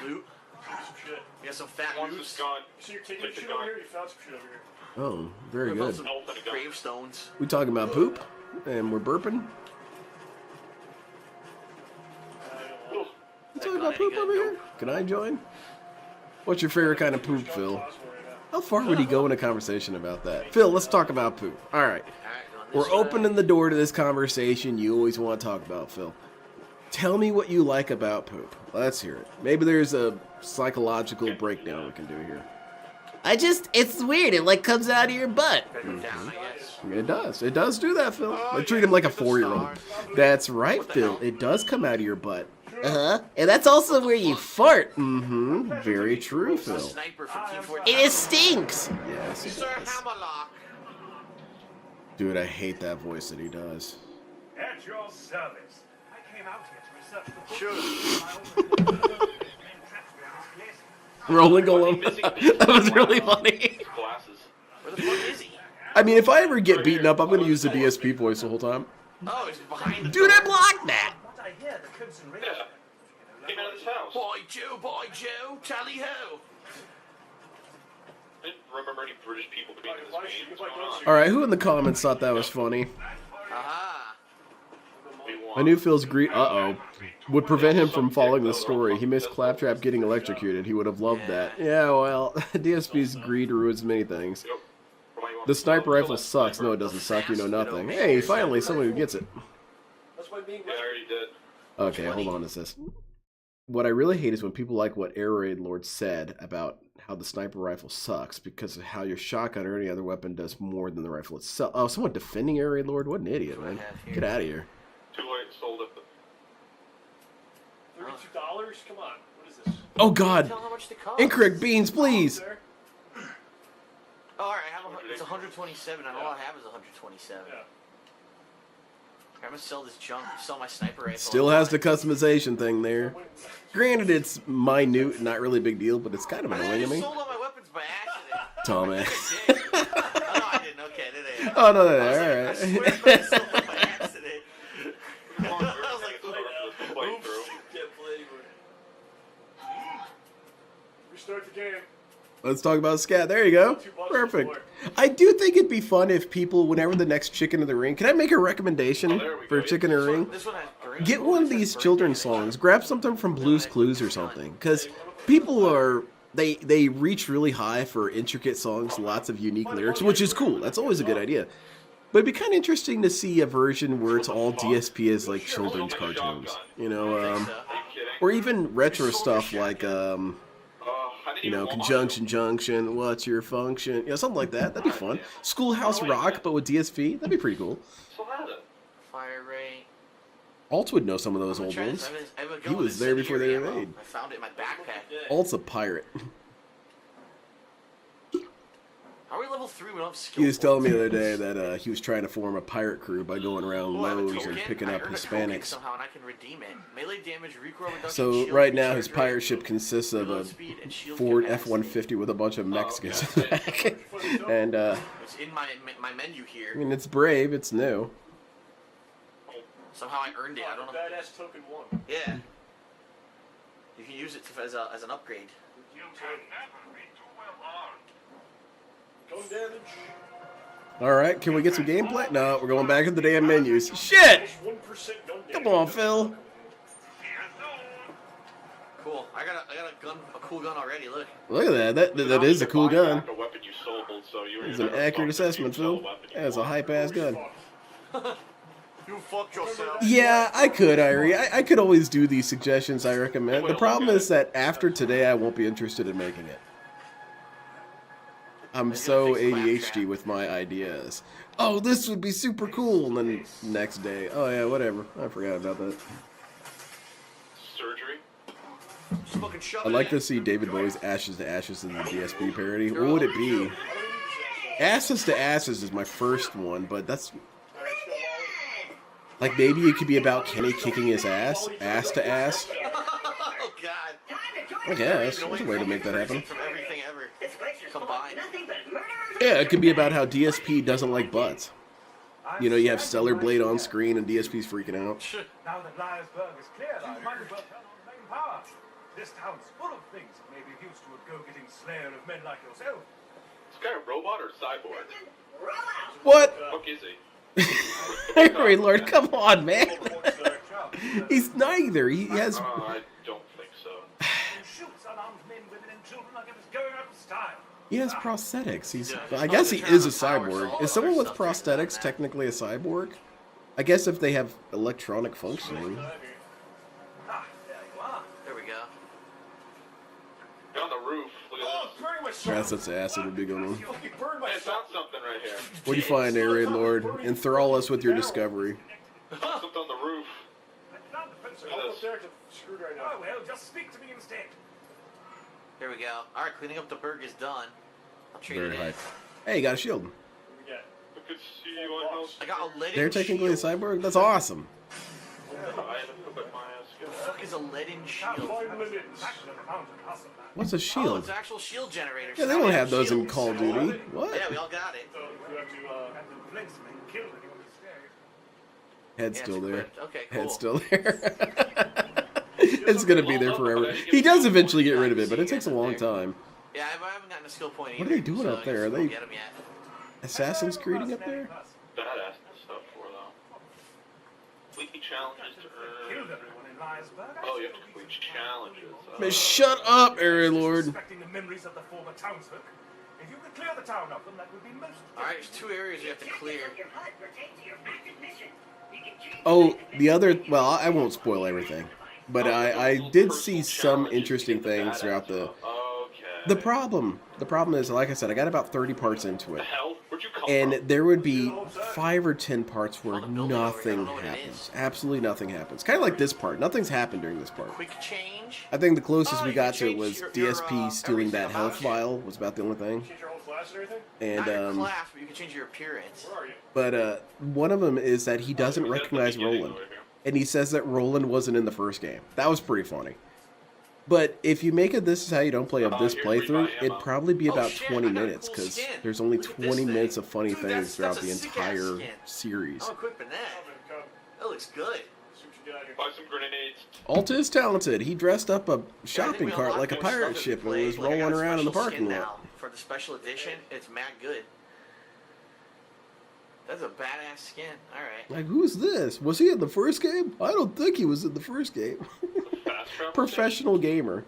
Loot. Some shit. We got some fat Once loot. it's gone, So you're taking Take the shit over gun. here, you found some shit over here. Oh, very We found good. some Open a gun. gravestones. We talking about poop, and we're burping. We talking about poop over here? Can I join? What's your favorite kind of poop, Phil? How far would he go in a conversation about that? Phil, let's talk about poop. All right. We're opening the door to this conversation you always want to talk about, Phil. Tell me what you like about poop. Let's hear it. Maybe there's a psychological breakdown we can do here. It's weird. It like comes out of your butt. Gotta go down, I guess. It does. It does do that, Phil. I treat him like a 4-year-old. That's right, Phil. It does come out of your butt. Uh-huh. And that's also where you fart. Mm-hmm. Very true, Phil. Sniper from Team 14. It stinks. Yes, it Sir does. Hammerlock. Dude, I hate that voice that he does. At your service. I came out here to research the Sure. Rolling Golem. That was really funny. glasses. Where the fuck is he? I mean, if I ever get beaten up, I'm going to use the DSP voice the whole time. Oh, he's behind the Dude, door. I blocked that. What I hear, the Crimson Ranger. Yeah. Came out of this house. Boy Joe, tally ho. I didn't remember any British people being in this game. What's going on? All right, who in the comments thought that was funny? Aha. We won. I knew Phil's greed, would prevent him from following the story. He missed Claptrap getting electrocuted. He would have loved that. Yeah, well, DSP's greed ruins many things. Yep. What you want? The sniper rifle sucks. No, it doesn't suck. You know nothing. Hey, finally, someone who gets it. That's why being Yeah, I already did. Okay, hold on, assist. What I really hate is when people like what Air Raid Lord said about how the sniper rifle sucks because of how your shotgun or any other weapon does more than the rifle itself. Oh, someone defending Air Raid Lord? What an idiot, man. Get out of here. Too late, sold it. $32? Come on. What is this? Oh, God. Tell how much they cost. Incorrect beans, please. There? Oh, alright, it's 127. And all I have is 127. Yeah. I'm gonna sell this junk. Sell my sniper rifle. Still has the customization thing there. Granted, it's minute, not really a big deal, but it's kind of I annoying to just me. sold all my weapons by accident. Thomas. Oh, no, I didn't. Okay, did I? Oh, no, I alright. swear to God, I sold them by accident. I was like, oops. Restart the game. Let's talk about scat. There you go. Perfect. I do think it'd be fun if people, whenever the next Chicken in the Ring, can I make a recommendation for Chicken in the Ring? This one has green. Get one of these children's songs. Grab something from Blue's Clues or something. Because people are, they reach really high for intricate songs, lots of unique lyrics, which is cool. That's always a good idea. But it'd be kind of interesting to see a version where it's all DSP as like children's cartoons. You know, Are you kidding? or even retro stuff like, I didn't you know, even want Conjunction Junction, What's Your Function? You know, something like that. That'd be fun. Schoolhouse Rock, but with DSP. That'd be pretty cool. So had it. Fire rate. Alt would know some of those I'm old gonna try ones. this. I have a He gun was with there before they were incendiary made. ammo. I found it in my backpack. Alt's a pirate. Are we level 3? We don't have skill He was telling me the points. other day that he was trying to form a pirate crew by going around Oh, I have a Lowe's and token. picking I up earned a token Hispanics. somehow, and I can redeem it. Melee damage, recoil reduction, So shield right now his recharge rate, pirate ship consists of a reload speed, and shield Ford capacity. F-150 with a bunch of Mexicans in the back. And, It's in my menu I here. mean, it's brave, it's new. Somehow I earned it. I don't know. Badass token 1. Yeah. You can use it as an upgrade. Go Gun damage. Alright, can we get some gameplay? No, we're going back to the damn menus. Shit! 1% gun damage. Come on, Phil. Cool. I got a cool gun already. Look. Look at that. That is a cool gun. A weapon you sold, so you were It's an accurate assessment, Phil. That's a hype-ass gun. You fucked yourself. Yeah, I could, Irie. I could always do these suggestions I recommend. The problem is that after today, I won't be interested in making it. I'm so ADHD with my ideas. Oh, this would be super cool. And then next day, oh yeah, whatever. I forgot about that. Surgery? Just fucking shove I'd it like in. to see David Bowie's Ashes to Ashes in the DSP parody. What would it be? Asses to Ashes is my first one, but that's... Like, maybe it could be about Kenny kicking his ass to ass. Oh God. I guess. There's a way to make that happen. From everything ever combined. Yeah, it could be about how DSP doesn't like butts. You know, you have Stellar Blade on screen and DSP's freaking out. Now that Liarsburg is cleared, I might as well turn on main power. This town's full of things that may be of use to a go-getting slayer of men like yourself. Is this guy a robot or a cyborg? What? Fuck is he? Henry Lord, come on, man. He's neither. He has... I don't think so. Shoots unarmed men, women, and children like it was going out of style. He has prosthetics. I guess he is a cyborg. Is someone with prosthetics technically a cyborg? I guess if they have electronic functioning. Ah, there you are. There we go. You're on the roof. Look Oh, at this. burn my shirt. That's such acid would be going on. Fucking burn my I shirt. found something right here. What do you find, Arian Lord? Enthrall us with your discovery. Something on the roof. Found the fence. I'll go there to screwed right now. Oh, well, just speak to me instead. Here we go. All right, cleaning up the burg is done. I'll trade Very it in. hype. Hey, you got a shield. What we get? I could see you on house. I got a leaden They're technically a shield. cyborg? That's awesome. I haven't put my ass What the fuck is a leaden Can't shield? find limits. Action of the mountain hustle, man. What's a Oh, shield? it's an actual shield generator. Yeah, they don't have those in Call of Duty. Yeah, What? we all got it. So you have to, Captain Flint's men killed anyone who stared. Head's Yeah, still it's there. equipped. Okay, cool. Head's still there. It's gonna be there forever. He does eventually get rid of it, but it takes a long time. Yeah, I haven't gotten a skill point either. What are they doing so up there? I Are just they- won't get 'em yet. Assassin's Creeding up there? Badass stuff for though. Weekly challenges to Killed earn. everyone in Liarsburg. Oh, you have to complete challenges. Man, shut up, Area Lord. Respecting the memories of the former townsfolk. If you could clear the town of them, that would be most. All right, there's 2 areas you have to clear. Oh, the other... Well, I won't spoil everything. But I did see some interesting things throughout the... Okay. The problem is, like I said, I got about 30 parts into The it. hell? Where'd you come And from? there would be 5 or 10 parts where nothing happens. Absolutely nothing happens. Kind of like this part. Nothing's happened during this part. Quick change. I think the closest Oh, we you got can to it change was your, DSP stealing that everything health about you. vial was about the only thing. change your whole class and everything? And Not your class, but you can change your appearance. Where are you? but one of them is that he doesn't That's the recognize beginning Roland, over here. and he says that Roland wasn't in the first game. That was pretty funny. But if you make it this is how you don't play of this here's playthrough, rebuy it'd ammo. probably be Oh, about shit, 20 I got a minutes cool because skin. there's only Look at this 20 thing. minutes of funny Dude, things that's throughout a the sick-ass entire skin. series. I'm equipping that. Come. That looks good. See what you get out here. Buy some grenades. Alta is talented. He dressed up a Yeah, I think shopping we cart unlocked like a more pirate stuff ship as we and was played. Like, I got rolling a around in the special parking skin lot. now for the special edition. It's mad good. That's a badass skin. All right. Like, who's this? Was he in the first game? I don't think he was in the first game. Fast travel. Professional gamer.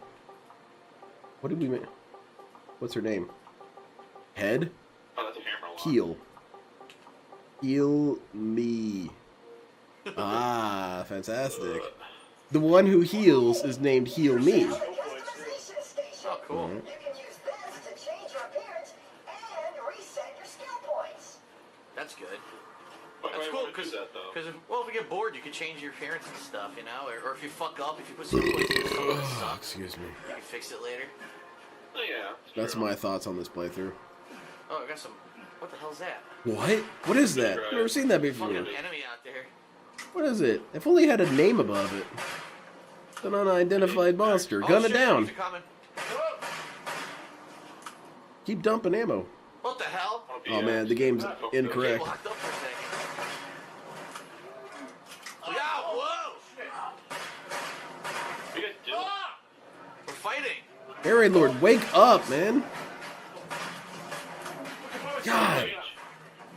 What did we make? What's her name? Head? Oh, that's a hammer lock. Heal. Heal me. Ah, fantastic. The one who heals is named Heal Me. Oh, cool. Mhm. You can use this to change your appearance and reset your skill points. That's good. Why do That's I cool wanna do because that, though? if we get bored, you can change your appearance and stuff, you know, or if you fuck up, if you put some points in something that Oh, sucks, excuse me. you can fix it later. Oh, yeah. That's true. my thoughts on this playthrough. Oh, I got some. What the hell's that? What? What is that? I've never seen that before. Fucking enemy out there. What is it? If only it had a name above it. An unidentified monster. Gun Oh, it shit, down. enemies are coming. Keep dumping ammo. What the hell? Oh man, the game's Okay, incorrect. locked up for a second. Look out! Whoa! What you guys do? We're fighting. Area Lord, wake up, man.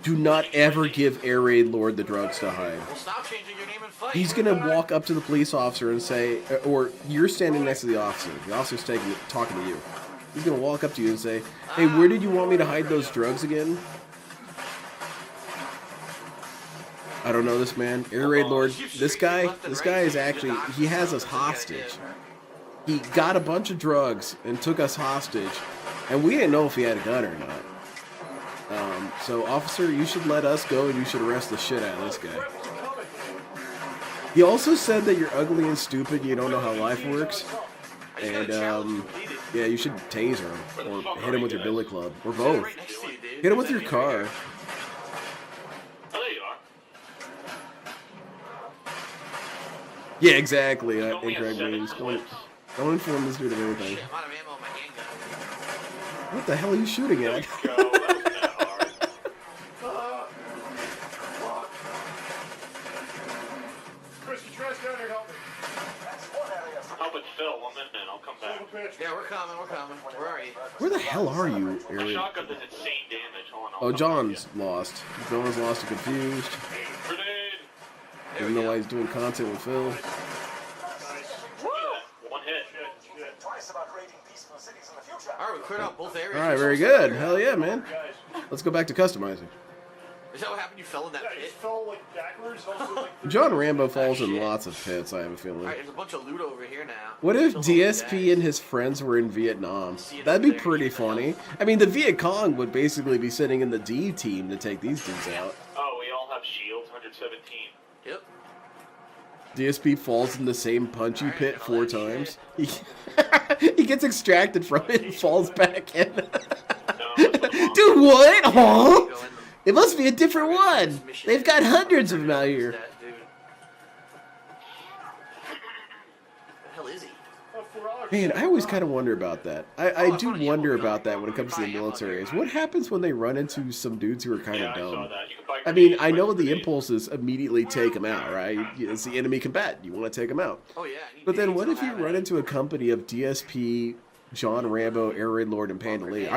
Do not ever give Air Raid Lord the drugs to hide. Well, stop changing your name and fight. He's gonna walk up to the police officer and say, or you're standing next to the officer's talking to you. He's gonna walk up to you and say, hey, where did you want me to hide those drugs again? I don't know this man. Air Raid Lord, this guy is actually, he has us hostage. He got a bunch of drugs and took us hostage, and we didn't know if he had a gun or not. So, officer, you should let us go and you should arrest the shit out of this guy. He also said that you're ugly and stupid, you don't know how life works. And, yeah, you should taser him, or hit him with your billy club, or both. Hit him with your car. Oh, there you are. Yeah, exactly, incorrect means. Don't inform this dude of anything. I'm out of ammo on my handgun. What the hell are you shooting at? Go. That wasn't that hard. Chris, you try to down here and help me. Help it Phil. 1 minute and I'll come back. Yeah, we're coming. Where are you? Where the hell are you, My Ariel? shotgun does insane damage. Hold on. Oh, John's lost. John's lost and confused. Grenade. Doesn't know why he's doing content with Phil. Nice. One hit. Twice about creating peaceful cities in the future. All right, we cleared out both areas. Alright, very good. Hell yeah, man. Let's go back to customizing. Is that what happened? You fell in that Yeah, you pit? fell like backwards. Also, like, John Rambo falls in lots of pits, I have a feeling. Alright, there's a bunch of loot over here now. What if Still holding DSP that. and his friends were in Vietnam? That'd be pretty funny. I mean, the Viet Cong would basically be sitting in the D team to take these dudes out. Oh, we all have shields. 117. Yep. DSP falls in the same punchy pit 4 times. He gets extracted from it and falls back in. Dude, what? Huh? It must be a different one. They've got hundreds of them out here. Where the hell is he? Man, I always kind of wonder about that. I do wonder about that when it comes to the military. Is what happens when they run into some dudes who are kind Yeah, of I saw dumb? that. You can buy I mean, grenades, I know buy the grenades. impulse is immediately take them out, right? It's the enemy combatant. You want to take them out. Oh yeah. But then what if you run into a company of DSP, John Rambo, Air Raid Lord, and Panda Lee?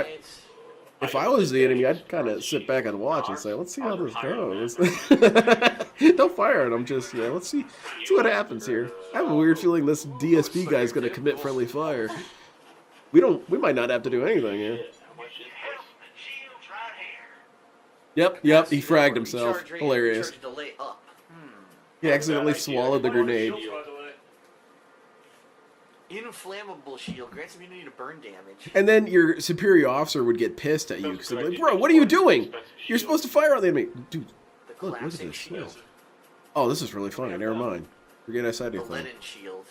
If I was the enemy, I'd kind of sit back and watch and say, let's see how this goes. Don't fire at them, just, yeah, let's see what happens here. I have a weird feeling this DSP guy's going to commit friendly fire. We might not have to do anything here. How much is this? Yep, he fragged himself. Hilarious. Delay up. He accidentally swallowed the grenade. Inflammable shield grants immunity to burn damage. And then your superior officer would get pissed at you because they're like, bro, what are you doing? You're supposed to fire on the enemy. Dude, The look at classic this. shield. Oh, this is really funny. Never mind. Forget I said The anything. Lenin shield.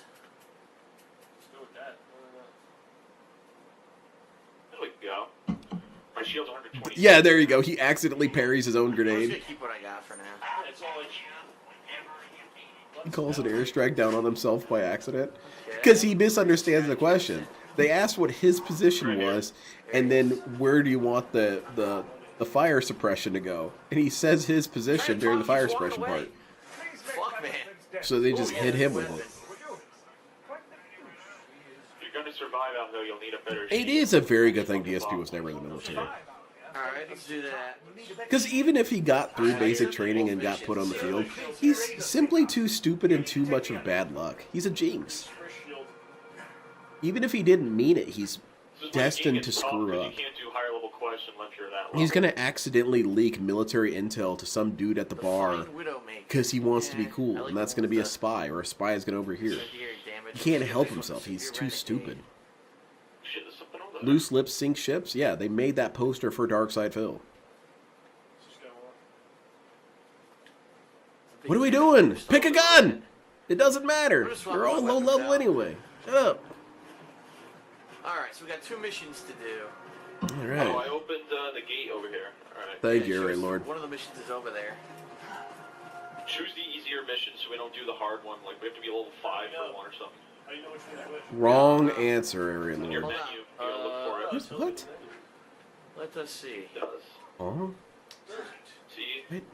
There we go. My shield's 120. Yeah, there you go. He accidentally parries his own I'm just grenade. gonna keep what I got for now. That's all I He calls an airstrike down on himself by accident. Because he misunderstands the question. They asked what his position was, and then where do you want the fire suppression to go? And he says his position during the fire suppression part. Fuck, man. So they just hit him with it. If you're gonna survive out there, you'll need a better It shield. is a very good thing DSP was never in the military. Alright, let's do that. Because even if he got through basic training and got put on the field, he's simply too stupid and too much of bad luck. He's a jinx. Even if he didn't mean it, he's This is when you destined get to tough screw 'cause up. You can't do higher level quests unless you're that level. He's going to accidentally leak military intel to some dude at the bar because he wants to be cool, and that's going to be a spy, or a spy is going to overhear. He can't help himself. He's too stupid. Shit, there's something over there. Loose lips sink ships? Yeah, they made that poster for Darkside Phil. What are we doing? Pick a gun! It doesn't matter. You're all low level anyway. Shut up. Alright, so we got 2 missions to do. All Oh, right. I opened the gate over here. Alright. Thank you, Ray Lord. One of the missions is over there. Choose the easier mission so we don't do the hard one. Like, we have to be level 5 for one or something. I know which one is which. Wrong answer, Area In your Lord. menu, you gotta look for it. What? Let us see. It does. Oh? See? Wait.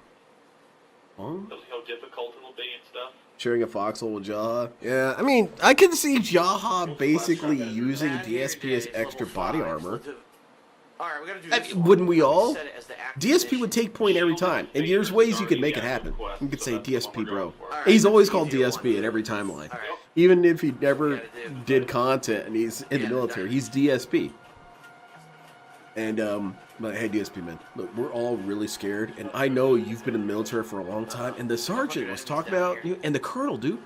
Oh? Tells you how difficult it'll be and stuff. Sharing a foxhole with Jaha. Yeah, I mean, I can see Jaha basically using DSP as extra body armor. Alright, we gotta do I this mean, one. wouldn't we How do all? set it as the active DSP mission? would take point every time, and there's ways you could make it happen. You could say DSP bro. He's always called DSP at every timeline. Alright. Even if he never did content and he's in the military, he's DSP. And but hey DSP man, look, we're all really scared, and I know you've been in the military for a long time, and the sergeant was talking about you, and the colonel, dude.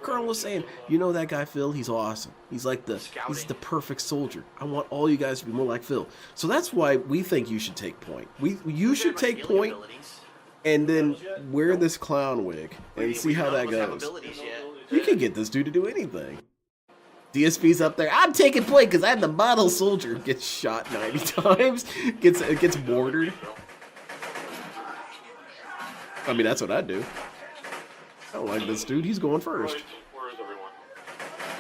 Colonel was saying, you know that guy Phil, he's awesome. He's the perfect soldier. I want all you guys to be more like Phil. So that's why we think you should take point. You should take point and then wear this clown wig and see how that goes. You can get this dude to do anything. DSP's up there. I'm taking point because I'm the model soldier. Gets shot 90 times. Gets mortared. I mean, that's what I'd do. I don't like this dude. He's going first. Where is everyone?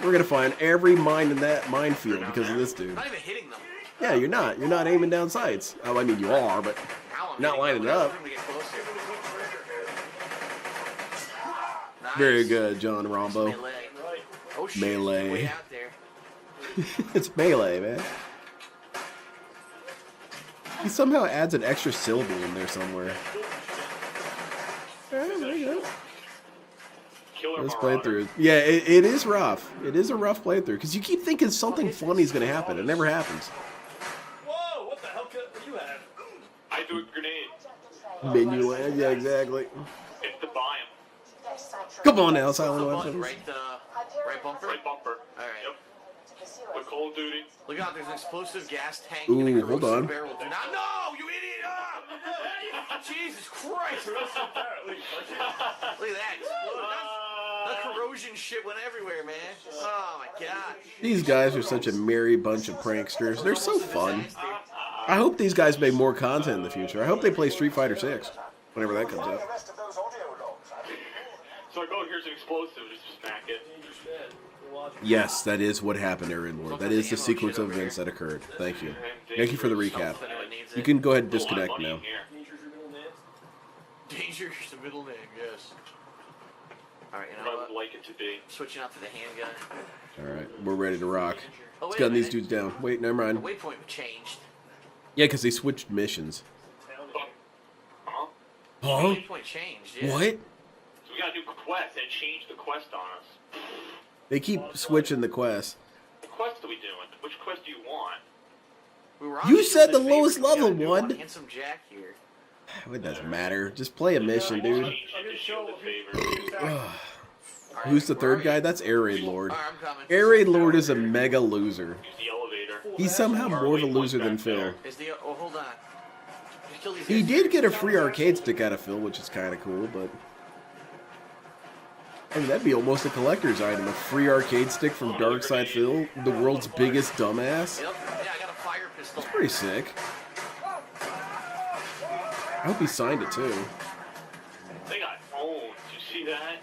We're gonna find every mine in that minefield because of this dude. Not even hitting them. Yeah, you're not. You're not aiming down sights. Oh, I mean, you are, but you're not lining up. Nice. Very good, John Rombo. Melee. Oh, shit. Melee. Way out there. It's melee, man. He somehow adds an extra syllable in there somewhere. Alright, there you go. Let's play it through. Yeah, it is rough. It is a rough playthrough because you keep thinking something funny is going to happen. It never happens. Whoa, what the hell do you have? I do a grenade. Menu land, yeah, exactly. It's to buy him. Come on now, Silent Button, Weapons. right bumper? Right bumper. Alright. Yep. With Call of Duty. Look out, there's an explosive gas tank Ooh, and a hold corrosive on. barrel. Do not, no, you idiot! Jesus Christ! Look at that. The corrosion shit went everywhere, man. Oh my god. These guys are such a merry bunch of pranksters. They're so fun. I hope these guys make more content in the future. I hope they play Street Fighter 6 whenever that comes out. So I go, here's an explosive, just smack it. Yes, that is what happened, Aaron Lord. That is the sequence of events that occurred. Thank you. Thank you for the recap. You can go ahead and disconnect now. Danger's the middle name, yes. Alright, you know I what? would like it to be. Switching out to the handgun. Alright, we're ready to rock. Oh, Let's wait a gun these minute. dudes down. Wait, never The mind. waypoint changed. Yeah, because they switched missions. Huh? The Huh? waypoint changed, yeah. What? So we got a new quest, and it changed the quest on us. They keep switching the quests. What quest are we doing? Which quest do you want? We were on You to said the favorite. lowest We got a level new one. Handsome Jack here. It doesn't matter. Just play a mission, dude. Change it to show the favor. Who's the third guy? That's Air Raid Lord. Alright, I'm coming. Air Raid Lord is a mega loser. Use the elevator. He's somehow more of a loser than Phil. Is the oh hold on. Just kill these He guys did first. get a free arcade stick out of Phil, which is kind of cool, but... I mean, that'd be almost a collector's item. A free arcade stick from Darkside Phil, the world's biggest dumbass. Yep. Yeah, I got a fire pistol. Pretty sick. I hope he signed it, too. They got owned. Did you see that?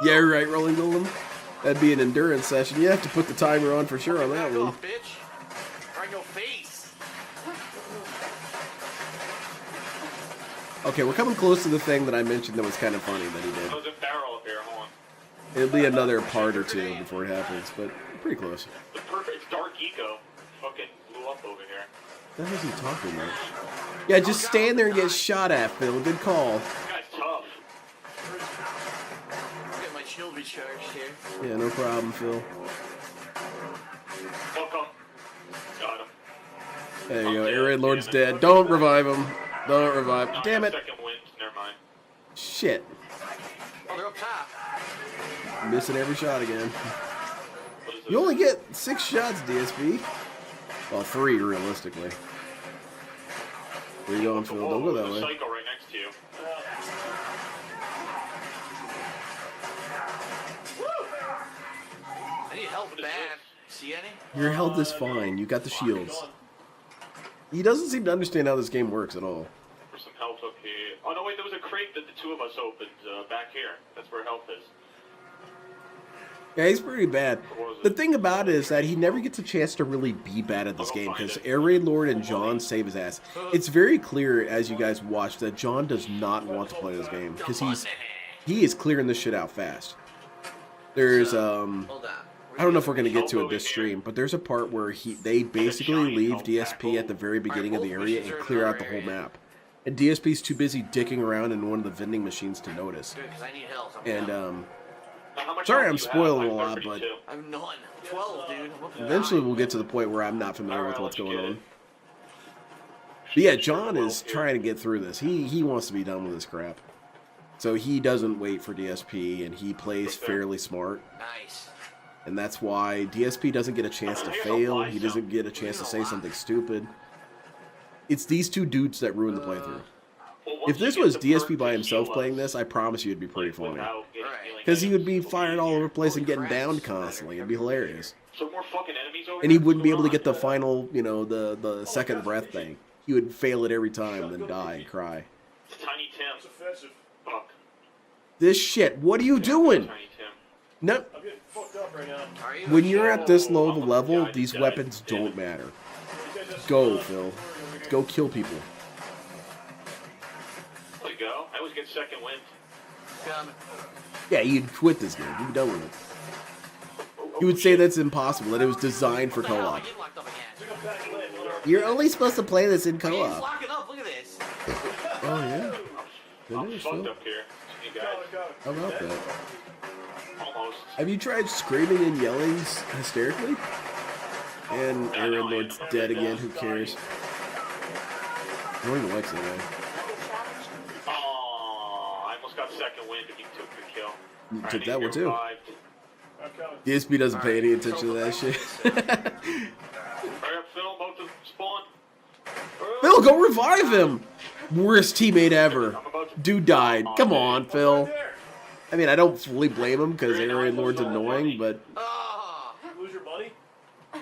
Yeah, you're right, Rolling Golem. That'd be an endurance session. You have to put the timer on for sure on that Back one. off, bitch. Right in your face. Okay, we're coming close to the thing that I mentioned that was kind of funny that he did. There's a barrel up here. Hold on. It'll be another part or two before it happens, but pretty close. The perfect. It's Dark Eco. Fucking blew up over here. What the hell is he talking about? Yeah, just stand there and get shot at, Phil. Good call. This guy's tough. Get my shield recharged here. Yeah, no problem, Phil. Fuck him. Got him. There you go. Air Raid Lord's dead. Don't revive him. Don't revive. Damn it. Second wind. Never mind. Shit. Oh, they're up top. Missing every shot again. What is You only get 6 shots, DSP. Well, 3 realistically. Where you going, Phil? Don't go that There's a way. Psycho right next to you. I need help bad. See any? Your health is fine. You got the shields. He doesn't seem to understand how this game works at all. For some health up here. Oh no, wait, there was a crate that the two of us opened back here. That's where health is. Yeah, he's pretty bad. The thing about it is that he never gets a chance to really be bad at this game because Air Raid Lord and John save his ass. It's very clear as you guys watch that John does not want to play this game because he is clearing this shit out fast. There's Hold on. I don't know if we're gonna get to it this stream, but there's a part where they basically leave DSP at the very beginning of the area and clear out the whole map. And DSP's too busy dicking around in one of the vending machines to notice. Good, 'cause I need health. And How much sorry health I'm do you have? spoiling a Like lot, 32. but I have none. 12, dude. I'm up to eventually 9. we'll get to the point where I'm not familiar with Alright, what's I'll let you going get on. it. But yeah, John is trying to get through this. He wants to be done with this crap. So he doesn't wait for DSP, and he plays fairly smart. Nice. And that's why DSP doesn't get a chance to fail. He doesn't get a chance to say something stupid. It's these two dudes that ruin the playthrough. Well, If once this you was get the DSP perk by to himself heal playing us, this, I promise you it'd be pretty funny. without getting Right. healing Because he would be items, firing all over the place and getting Holy crap. downed constantly. It'd be hilarious. So more fucking enemies over And he here? wouldn't be What's able to going get the on? final, you know, the second breath thing. He would fail it every time and then die and cry. It's Tiny Tim. It's offensive. Fuck. This shit, what are you doing? Tiny Tim. No, I'm getting fucked up right now. Are you? when you're at this low of a level, these weapons don't matter. You guys just- Go, Phil. Go kill people. Let it go. I always get second wind. Coming. Yeah, you'd quit this game. You'd be done with it. You would say that's impossible, that it was designed for What the hell? I co-op. get locked up again. Took a back leg, mother- You're only supposed to play this in He's co-op. locking up. Look at this. Oh, yeah. Good I'm news, fucked Phil. up here. You guys. Got it. How about that? Almost. Have you tried screaming and yelling hysterically? And Aaron Lord's dead again, who cares? No one even likes that guy. Oh, I almost got second wind if he took the kill. You Alright, took I that need one to too. revive. I'm coming. DSP doesn't pay any attention to that shit. Hurry up, Phil. About to spawn. Phil, go revive him! Worst teammate ever. I'm about to. Dude died. Come on, Right Phil. there. I mean, I don't fully blame him because Aaron Lord's annoying, but Oh. You lose your money? I'm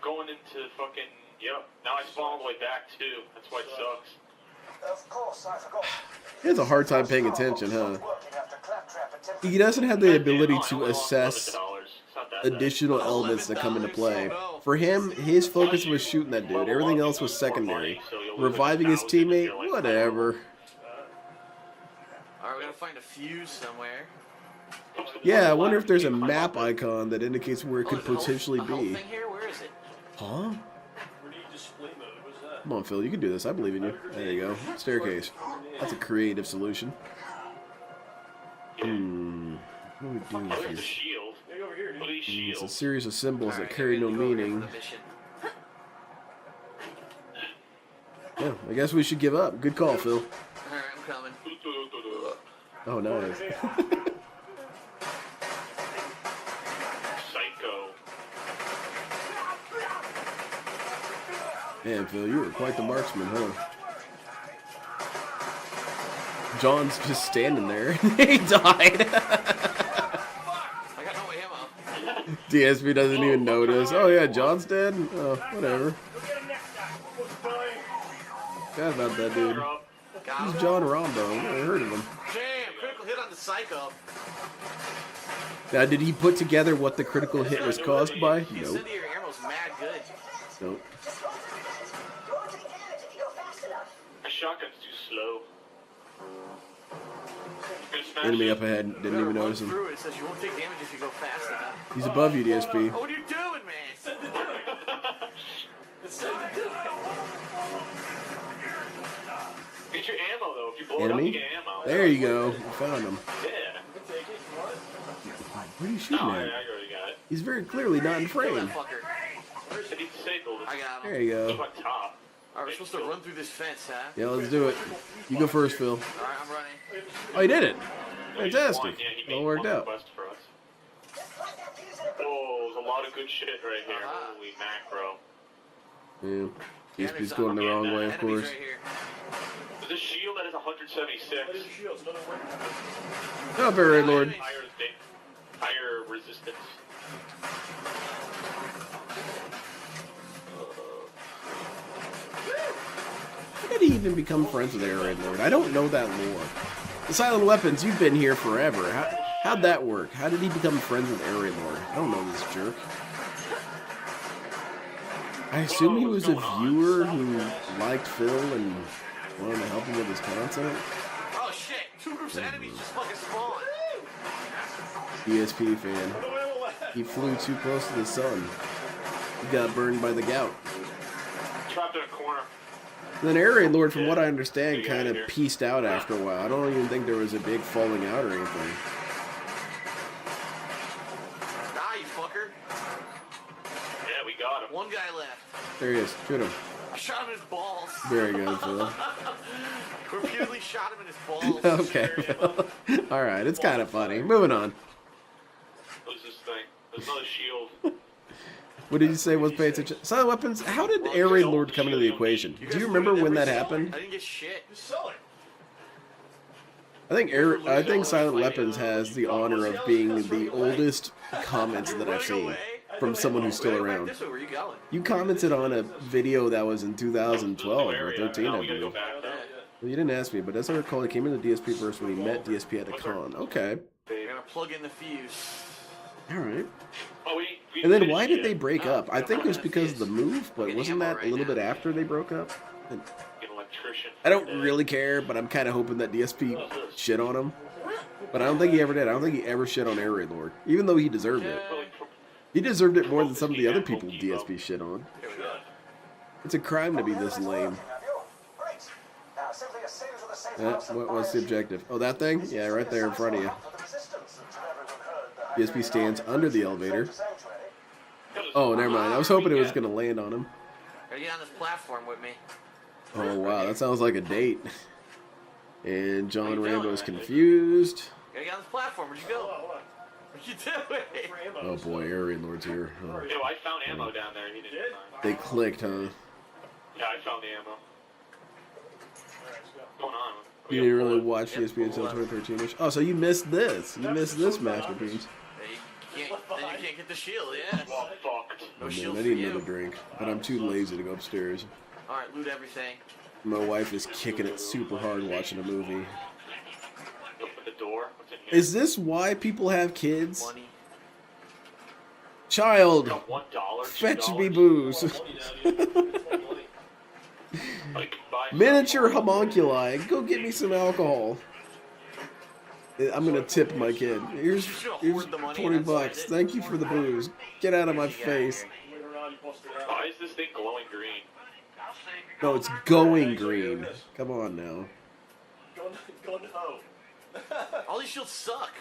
going into fucking. Yep. Now I spawn all the way back too. That's why it sucks. Of course, I forgot. he has a hard time paying attention, huh? Working after Claptrap attempted He doesn't have the ability I to only lost assess $11. It's not that bad. additional elements that come into play. For him, his focus was shooting that dude. Everything else was secondary. Reviving his teammate, whatever. Alright, we gotta find a fuse somewhere. Yeah, I wonder if there's a map icon that indicates where it could Oh, there's a potentially whole be. thing here? Where is it? Huh? Where do you display mode? What's that? Come on, Phil, you can do this. I believe in you. There you go. Staircase. That's a creative solution. What do we Look do at the here? shield. Hey, over here, Look at dude. these It's a shields. series of symbols that Alright, carry no we gotta go over here meaning. for the mission. Yeah, I guess we should give up. Good call, Phil. Alright, I'm coming. Oh, nice. Psycho. Man, Phil, you were quite the marksman, huh? John's just standing there. He died. I got no ammo. DSP doesn't even notice. Oh, yeah, John's dead? Oh, whatever. Forgot about that dude. Got Who's him. John Rombo? I never heard of him. Damn, critical hit on the psycho. Now, did he put together what the critical hit was caused by? The Nope. incendiary ammo's mad good. Nope. Go on to the carriage if you go fast enough. My shotgun's too slow. Gonna smash Enemy it. up ahead. Didn't even Run notice him. through it. It says you won't take damage if you go fast enough. He's above you, DSP. Oh, what are you doing, man? Get your ammo though. If you blow it up, Enemy? you get ammo. There you go. You found him. Yeah. What are you shooting Oh, I at? already got it. He's very clearly not in Kill frame. that fucker. I need to signal this. I got him. There you Up go. on top. Alright, we're supposed to run through this fence, huh? Yeah, let's do it. You go first, Phil. Alright, I'm running. Oh, you did it. No, he Fantastic. won. Yeah, he All made worked one out. request for us. Oh, there's a lot of good shit right here. Uh-huh. Holy macro. Yeah. Yeah, DSP's there's going the wrong way, of enemies course. right here. There's a shield that is 176. Shields, another one. Oh, very Lord. Higher resistance. How did he even become friends with Aaron Lord? I don't know that lore. The Silent Weapons, you've been here forever. How'd that work? How did he become friends with Aaron Lord? I don't know this jerk. I assume he was a viewer who liked Phil and wanted to help him with his content. Oh shit! Two groups of enemies just fucking spawned. DSP fan. No ammo left. He flew too close to the sun. He got burned by the gout. Trapped in a corner. And then Air Raid Lord, from what I understand, kind of pieced out after a while. I don't even think there was a big falling out or anything. Ah, you fucker. Yeah, we got him. One guy left. There he is. Shoot him. I shot him in his balls. Very good, Phil. Repeatedly shot him in his balls. Okay, Phil. Alright, it's kind of funny. Moving on. What's this thing? There's another shield. What did you say was pay attention? Silent Weapons, how did Air Raid Lord come into the equation? Do you remember when that happened? I didn't get shit. Just sell it. I think Silent Weapons has the honor of being the oldest comments that I've seen from someone who's still around. This way, where you going? You commented on a video that was in 2012 or 13, I We gotta go believe. back though. Well, you didn't ask me, but as I recall, he came into DSP first when he met DSP at a con. Okay. We're gonna plug in the fuse. Alright. Oh, we And then finished why did it. they break up? I think it was because of the move, but wasn't that a little bit after they broke up? And Get an electrician. I don't really care, but I'm kind of hoping that DSP shit on him. But I don't think he ever did. I don't think he ever shit on Air Raid Lord, even though he deserved it. He deserved it more than some of the other people DSP shit on. Here we go. It's a crime to be this lame. Great. Now, simply ascend to the safe house and What's the objective? Oh, that thing? Yeah, right there in front of you. for the resistance that everyone heard the DSP stands under the elevator. Oh, never mind. I was hoping it was going to land on him. Gotta get on this platform with me. Oh, wow. That sounds like a date. And John Rambo's confused. Gotta get on this platform. Where'd you go? What you doing? Oh, boy. Air Raid Lord's here. Oh. Yo, I found ammo down there. He didn't find. They clicked, huh? Yeah, I found the ammo. What's going on? You didn't really watch DSP until 2013-ish. Oh, so you missed this. You missed this masterpiece. Then you can't get the shield, yeah. Well, fucked. No Oh, shield man, I for need you. another drink, but I'm too lazy to go upstairs. Alright, loot everything. My wife is kicking it super hard watching a movie. Open the door. What's in here? Is this why people have kids? Money. Child, Got $1, fetch $2. me booze. Like, buy Miniature homunculi, go get me some alcohol. I'm gonna tip my kid. Here's $20. Thank you for the booze. Get out of my face. Why is this thing glowing green? No, it's going green. Come on now. Go no. All these shields suck.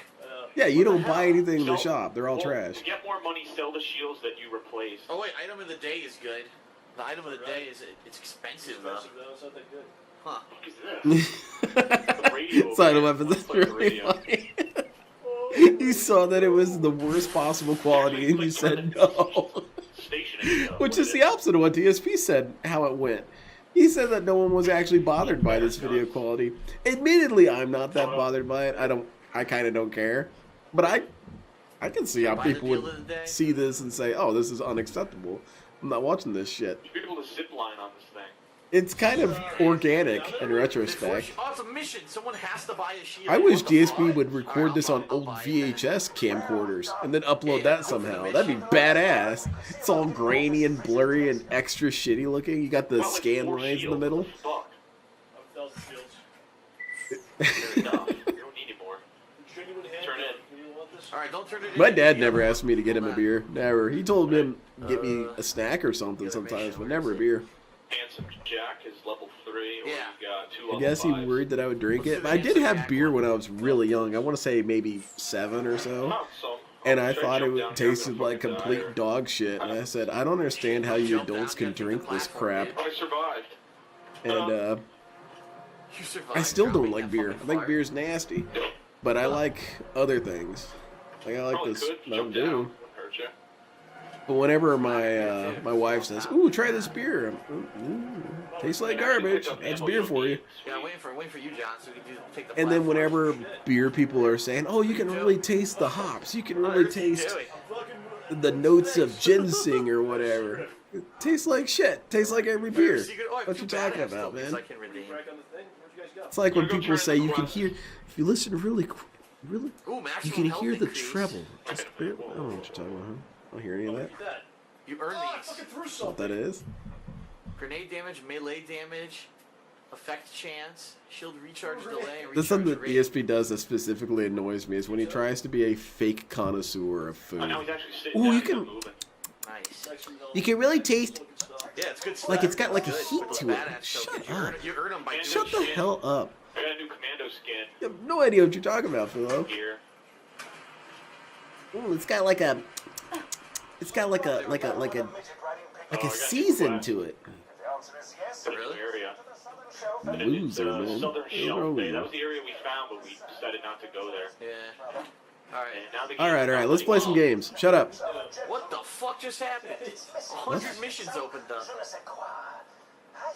Yeah, you don't buy anything in the shop. They're all trash. To get more money, sell the shields that you replace. Oh wait, item of the day is good. The item of the day is it's expensive though. It's not that good. Huh. What is this? The radio Silent over Weapons, there. that's Looks like the really radio. funny. You saw that it was the worst possible quality and you said no. Stationary, Which is the opposite of what DSP said, how it went. He said that no one was actually bothered by this video quality. Admittedly, I'm not that bothered by it. I kind of don't care. But I can see how people would see this and say, oh, this is unacceptable. I'm not watching this shit. You'd be able to zip line on this thing. It's kind of organic in retrospect. Oh, it's a mission. Someone has to buy a shield. I wish What the DSP fuck? would record this on old VHS camcorders and then upload that somehow. That'd be badass. It's all grainy and blurry and extra shitty looking. You got the Well, like scan 4 lines in the shields. middle. Fuck. 1,000 shields. There we go. You don't need any more. Genuine hand. Turn in. You want this? Alright, don't turn it My into dad a never shield. asked me to get him a beer. Never. He told him get me a snack or something sometimes, but never a beer. Handsome Jack is level 3. Or Yeah. you got 2 I level guess he 5s. worried that I would drink it. I did have beer when I was really young. I want to say maybe 7 or so. Oh, so And I'll I try to thought it jump down here, tasted I'm like gonna fucking complete dog shit. And I said, I don't understand how you adults can drink this crap. die. I survived. And You survived I still don't dropping like that beer. I fucking think fire. beer's nasty. But I like other things. Like I like Probably this could Mountain jump down. Dew. Wouldn't hurt you. But whenever my wife says, "Ooh, try this beer," tastes like garbage. That's beer for you. Yeah, waiting for you, John, so we can take the And then platform. whenever beer people are saying, "Oh, you can really taste the hops. You can really taste the notes of ginseng or whatever," it tastes like shit. Tastes like every beer. What you talking about, man? I can redeem. Crack on the thing. Where'd you guys go? It's like when people say you can hear, if you listen really, Ooh, you maximum can health hear the increase. treble. Just, I don't know what you're talking about. Huh? I don't hear any of that. Look at that. You earn Oh, I these. fucking threw What something. that is? Grenade damage, melee damage, effect chance, shield recharge delay, and That's recharge something that rate. DSP does that specifically annoys me is when he tries to be a fake connoisseur of food. Now he's actually sitting Ooh, down you and can moving. Nice. you can really taste Yeah, it's good stuff. like it's got like a Good, heat but to the it. badass Shut tokens, up. You earn them by doing Shut the shit. hell up. I got a new commando skin You have no idea what you're talking about, Philo. here. Ooh, it's got like a season to it. The answer is yes. Really? Area. Loser, man. Southern What's Shelf wrong with Bay. That you? was the area we found, but we decided not to go there. Yeah. Alright. And now the All right, game's let's play some games. Shut up. What the fuck just happened? 100 missions opened up.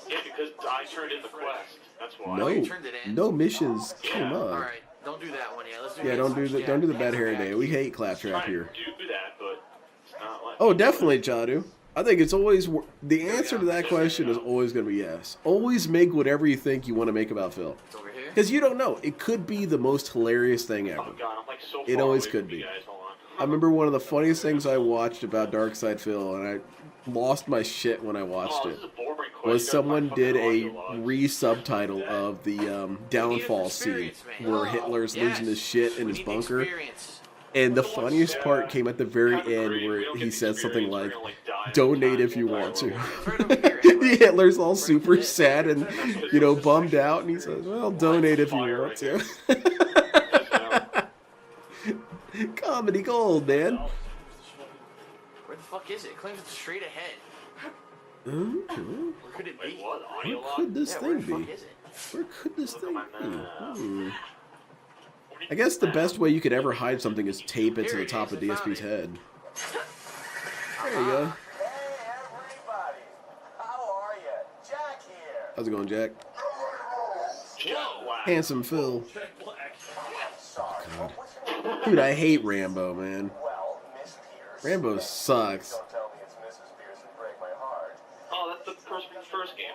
Yeah, because I turned in the quest. That's why. No, you turned it in? no missions came up. Alright, don't do that one yet. Let's do Yeah, don't do Handsome the Jack. bad hair Handsome day. Jack. We hate Claptrap Trying here. to do that, but it's not like. Oh, definitely, Jadu. I think it's always the answer to that question is always going to be yes. Always make whatever you think you want to make about Phil, It's over here. because you don't know. It could be the most hilarious thing ever. Oh god, I'm like so It far always away could from you be. guys. Hold on. I remember one of the funniest things I watched about Darkside Phil, and I lost my shit when I watched Oh, it, this is a boring quest. was You guys someone are did a fucking audio logs. re-subtitle of the downfall scene experience, man. where Hitler's losing his shit in We his need the bunker. experience. And the funniest part came at the very end where he said something like, donate if you want to. Hitler's all super sad and, bummed out. And he says, well, donate if you want to. Comedy gold, man. Where the fuck is it? It claims it's straight ahead. Hmm? Where could it be? Wait, what? Where Audio log? could this Yeah, where thing the fuck be? is it? Where could this thing be? Hmm. What do you I guess the think best now? way you could ever hide something is tape it to Here the it top is, of I found DSP's it. head. There you go. Hey, everybody. How are you? Jack here. How's it going, Jack? Whoa, wow. Handsome Phil. Sorry. God. What's your name? Dude, I hate Rambo, man. Well, Miss Pierce. Rambo sucks. Don't tell me it's Mrs. Pierce and break my heart. Oh, that's the first game.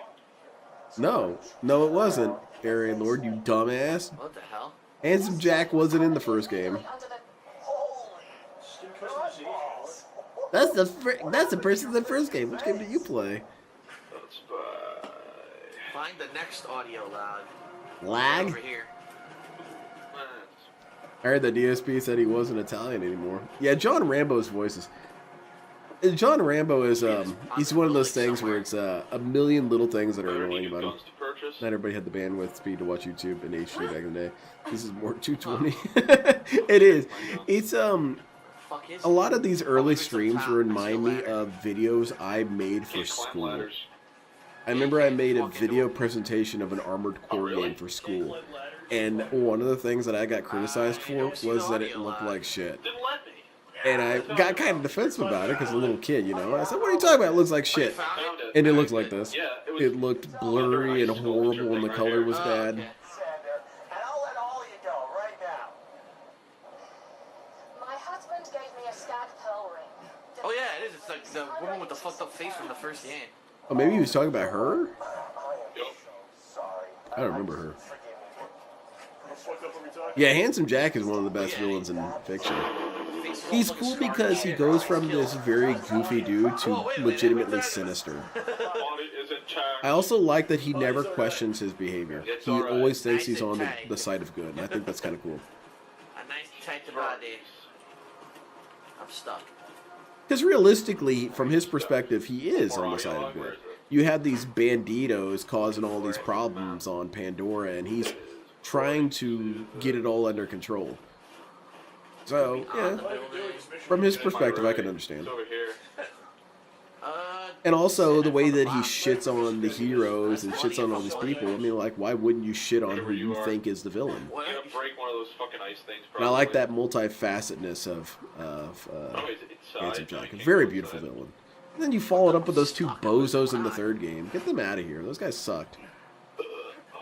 No, it wasn't. Area Lord, you dumbass. What the hell? Handsome Jack wasn't in the first game. Holy balls. That's the person in the first game. Which game did you play? That's Find the next audio log. Lag? Over here. I heard that DSP said he wasn't Italian anymore. Yeah, John Rambo's voices. John Rambo is he's one of those things where it's a million little things that are annoying about him. Guns to purchase. Not everybody had the bandwidth speed to watch YouTube in HD back in the day. This is more 220. It is. It's Fuck is a lot of these early it's the streams top. remind me It's the of videos I made for Can't climb school. ladders. I remember I made a video presentation of an Armored Core really? game for school, and one of the things that I got criticized for was that it looked like shit. Didn't let me. And I got kind of defensive about it because a little kid, I said, "What are you talking about? It looks like shit." Found it? And it looks like this. Yeah, it was. It looked blurry and horrible, and the color was bad. Sander, and I'll let all of you go right now. My husband gave me a stag pearl ring. Oh yeah, it is. It's like the woman with the fucked up face from the first game. Oh, maybe he was talking about her. I am so sorry. I don't remember her. Forgive me. How fucked up are we talking? Yeah, Handsome Jack is one of the best villains in fiction. He's cool because he goes from this very goofy dude to legitimately sinister. Audit is in charge. I also like that he never questions his behavior. He always thinks he's on the side of good, and I think that's kind of cool. A nice tight body. I'm stuck. Because realistically, from his perspective, he is on the side of good. You have these banditos causing all these problems on Pandora, and he's trying to get it all under control. So, yeah, from his perspective, I can understand. It's over here. And also, the way that he shits on the heroes and shits on all these people, I mean, like, why wouldn't you shit on who you think is the villain? What? You're gonna break one of those fucking ice things. And I like probably. that multifacetedness of Oh, it's Handsome inside. Jack. A very beautiful villain. And then you followed up with those two bozos in the third game. Get them out of here. Those guys sucked.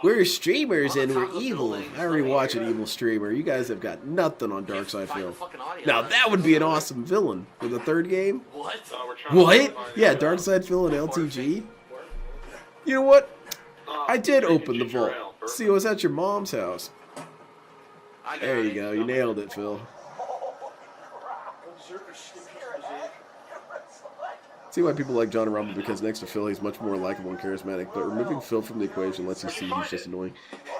We're streamers and we're evil. I already watch an evil streamer. You guys have got nothing on Darkside Find the Phil. fucking audio Now log. that would be an awesome villain for the third game. What? We're trying to What? find- Yeah, Darkside Phil and LTG. You know what? I did open the vault. See, it was at your mom's house. I got There you it. go. You nailed it, Phil. See why people like John Rambo, because next to Phil, he's much more likable and charismatic. But removing Phil from the equation lets you see he's just annoying.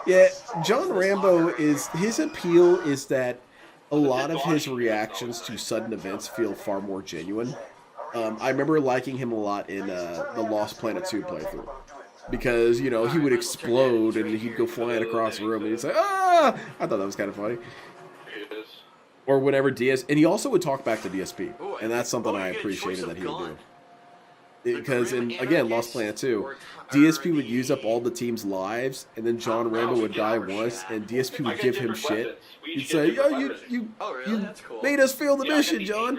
Yeah, John Rambo is his appeal is that a lot of his reactions to sudden events feel far more genuine. I remember liking him a lot in the Lost Planet 2 playthrough. Because, you know, he would explode and he'd go flying across the room and he'd say, ah! I thought that was kind of funny. Or whenever and he also would talk back to DSP. And that's something I appreciated that he would do. Because in, again, Lost Planet 2, DSP would use up all the team's lives, and then John Rambo would die once, and DSP would give him shit. He'd say, yo, you made us fail the mission, John.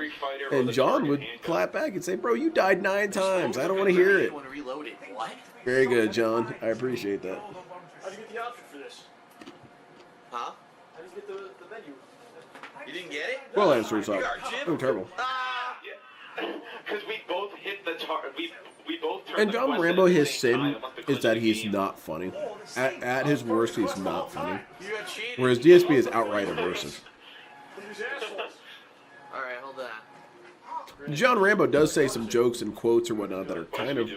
And John would clap back and say, bro, you died 9 times. I don't want to hear it. Very good, John. I appreciate that. How do you get the outfit for this? Huh? How do you get the menu? You didn't get it? Well, answer is up. Oh, terrible. Because we both hit the target. We both turned And the John quest Rambo, at the his same sin time. Must have is that glitched he's the game. not funny. At his worst, he's not funny. You got cheated. Whereas DSP is outright aversive. Alright, hold on. John Rambo does say some jokes and quotes or whatnot that are kind of, I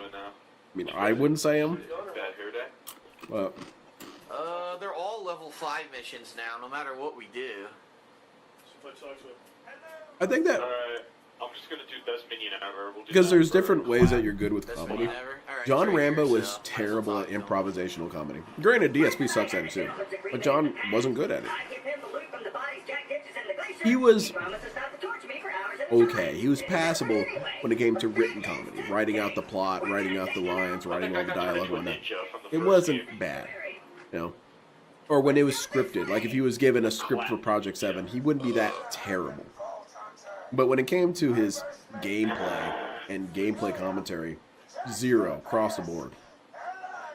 mean, I wouldn't say them. Bad hair day. But They're all level 5 missions now, no matter what we do. I think that Alright. I'm just gonna do best minion ever. We'll do because that there's for- different ways that you're good with Best comedy. minion ever? Alright, John it's right Rambo here, was so terrible at might as well film it. improvisational comedy. Granted, DSP sucks at it too, but John wasn't good at it. He was okay. He was passable when it came to written comedy, writing out the plot, writing out the lines, writing all the dialogue and whatnot. It wasn't bad, you know. Or when it was scripted, like if he was given a script for Project 7, he wouldn't be that terrible. But when it came to his gameplay and gameplay commentary, 0 across the board.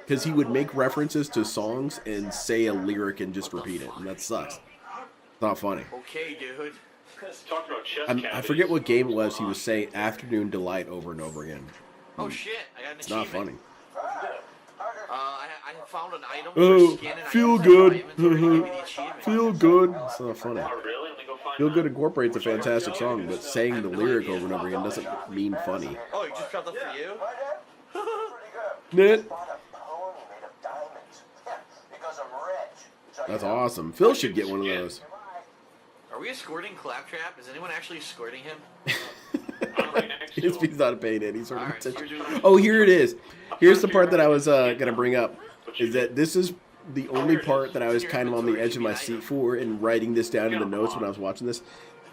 Because he would make references to songs and say a lyric and just repeat it, and that sucks. It's not funny. Okay, dude. Talk about chest I cavities. forget what game it was he was saying Afternoon Delight over and over again. Oh shit, I got an It's not achievement. funny. I found an item Oh, for skin and feel I good. inventory to give me the achievement. Feel good. It's not funny. Oh, really? Let me go find Feel that. Good incorporates a fantastic song, but saying the lyric over and over again doesn't mean funny. Oh, you just got that for you? Nit. Bought a pony made of diamonds. Because I'm rich. That's awesome. Phil should get one of those. Are we escorting Claptrap? Is anyone actually escorting him? He's not paying any sort of Alright, so attention. you're doing- Oh, here it is. Here's the part that I was gonna bring up. Is that this is the only part that I was kind of on the edge of my seat for in writing this down in the notes when I was watching this.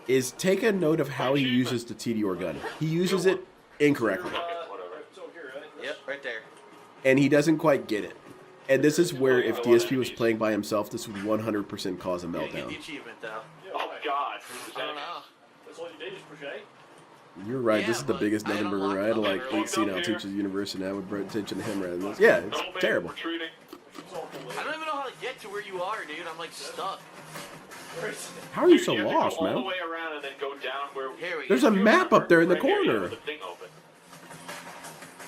Is take a note of how he uses the TDR gun. He uses it incorrectly, Yep, right there. and he doesn't quite get it. And this is where if DSP was playing by himself, this would 100% cause a You didn't get the meltdown. achievement though. Oh God. I don't know. That's all you did is crochet? You're right. Yeah, this is the but biggest I nothing don't burger. like I had to them. like wait, see now teaches university now would bring attention to him rather than this. Yeah, it's terrible. Retreating. I don't even know how to get to where you are, dude. I'm like stuck. How are you Dude, so you have to lost, go all the man? way around and then go down where Here we There's go. a map up there in the right here, you corner. have the thing open.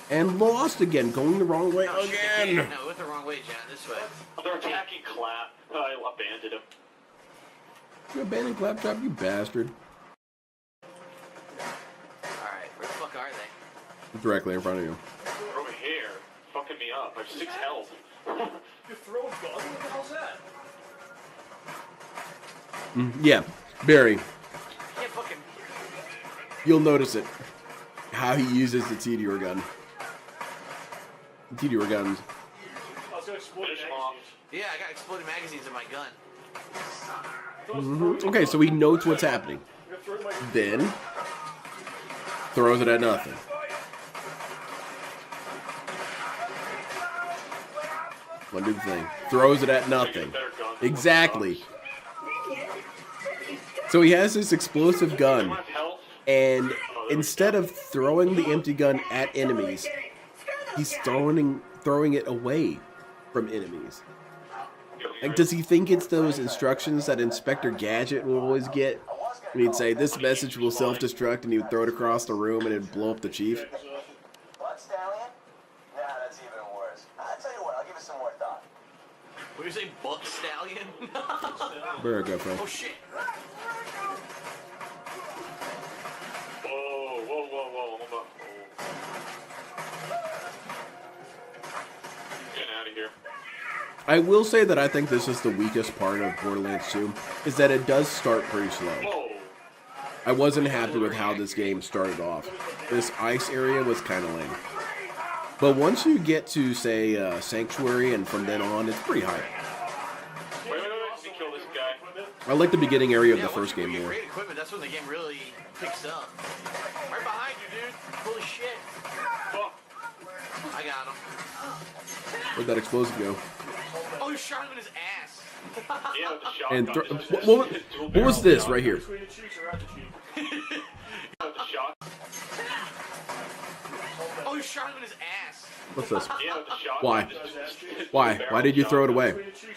And lost again, going the wrong way Oh, shit, again. no, it went the wrong way, John. This way. They're attacking Clap. I abandoned him. You abandoned Claptrap, you bastard. Alright, where the fuck are they? Directly in front of you. They're over here. Fucking me up. I have 6 health. You throw a gun? What the hell's that? Yeah, Barry, Can't fucking. you'll notice it. How he uses the TDR gun. The TDR guns. I was gonna explode Finish the him off. Yeah, I got exploding magazines in my gun. Okay, so he knows what's happening. Then throws it at nothing. One do the thing. Throws it at nothing. Exactly. So he has this explosive gun, and instead of throwing the empty gun at enemies, he's throwing it away from enemies. Like, does he think it's those instructions that Inspector Gadget will always get? And he'd say, this message will self-destruct, and he would throw it across the room, and it'd blow up the chief. Blood stallion? Nah, that's even worse. I'll tell you what, I'll give it some more thought. What do you say, buck stallion? Very good, friend. Oh shit. Whoa, whoa, whoa, whoa. I'm about. I will say that I think this is the weakest part of Borderlands 2, is that it does start pretty slow. Whoa. I wasn't happy with how this game started off. This ice area was kind of lame. But once you get to, say, Sanctuary, and from then on, it's pretty high. Wait, let me kill this guy. I like the beginning area of the first game more. Great equipment, that's when the game really picks up. Right behind you, dude. Holy shit. Fuck. I got him. Where'd that explosive go? Oh, you shot him in his ass. Yeah, with the And shotgun. what was this right here? Between the cheeks or at the cheek. With the shot. Oh, you shot him in his ass. What's this? Yeah, with the shotgun. Why? Why? Why did you throw it away?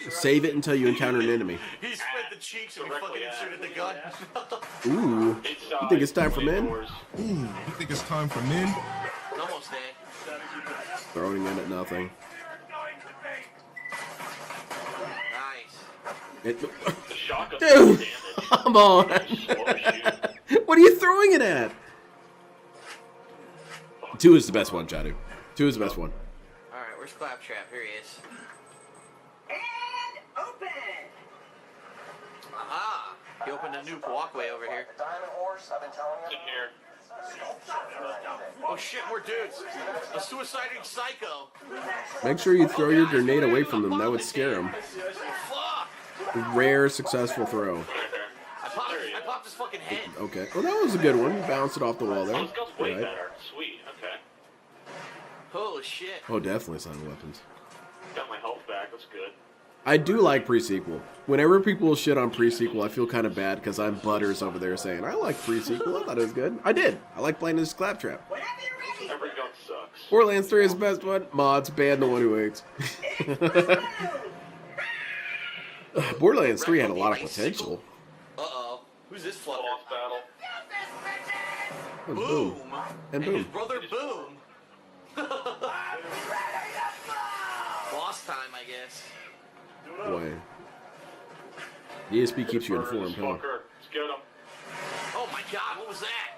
Save it until you encounter an enemy. He spread the cheeks and we fucking inserted the gun. Ooh. You think it's time for men? Ooh, you think it's time for men? Almost dead. Throwing in at nothing. Nice. It, The shotgun. dude, Damn it. come on. What are you throwing it at? 2 is the best one, Jadu. 2 is the best one. Alright, where's Claptrap? Here he is. And open. Aha! He opened a new walkway over here. The diamond horse, I've been telling It's you. in here. Oh shit, more dudes. A suiciding psycho. Make sure you throw your grenade away from them. That would scare them. Fuck! Rare successful throw. I popped his fucking head. Okay. Well, that was a good one. You bounced it off the wall there. This gun's way Right. better. Sweet. Okay. Holy shit. Oh, definitely sound weapons. Got my health back. That's good. I do like pre-sequel. Whenever people shit on pre-sequel, I feel kind of bad because I'm Butters over there saying, I like pre-sequel. I thought it was good. I did. I like playing this Claptrap. Whenever you're ready. Every gun sucks. Borderlands 3 is the best one. Mods, ban the one who hates. Borderlands 3 had a lot of potential. Uh-oh. Who's this fucker? Boss battle. Boom. Boom. And his boom. brother Boom. Boss time, I guess. Boy. DSP keeps you Murder informed, this huh? fucker. Let's get him. Oh my god, what was that?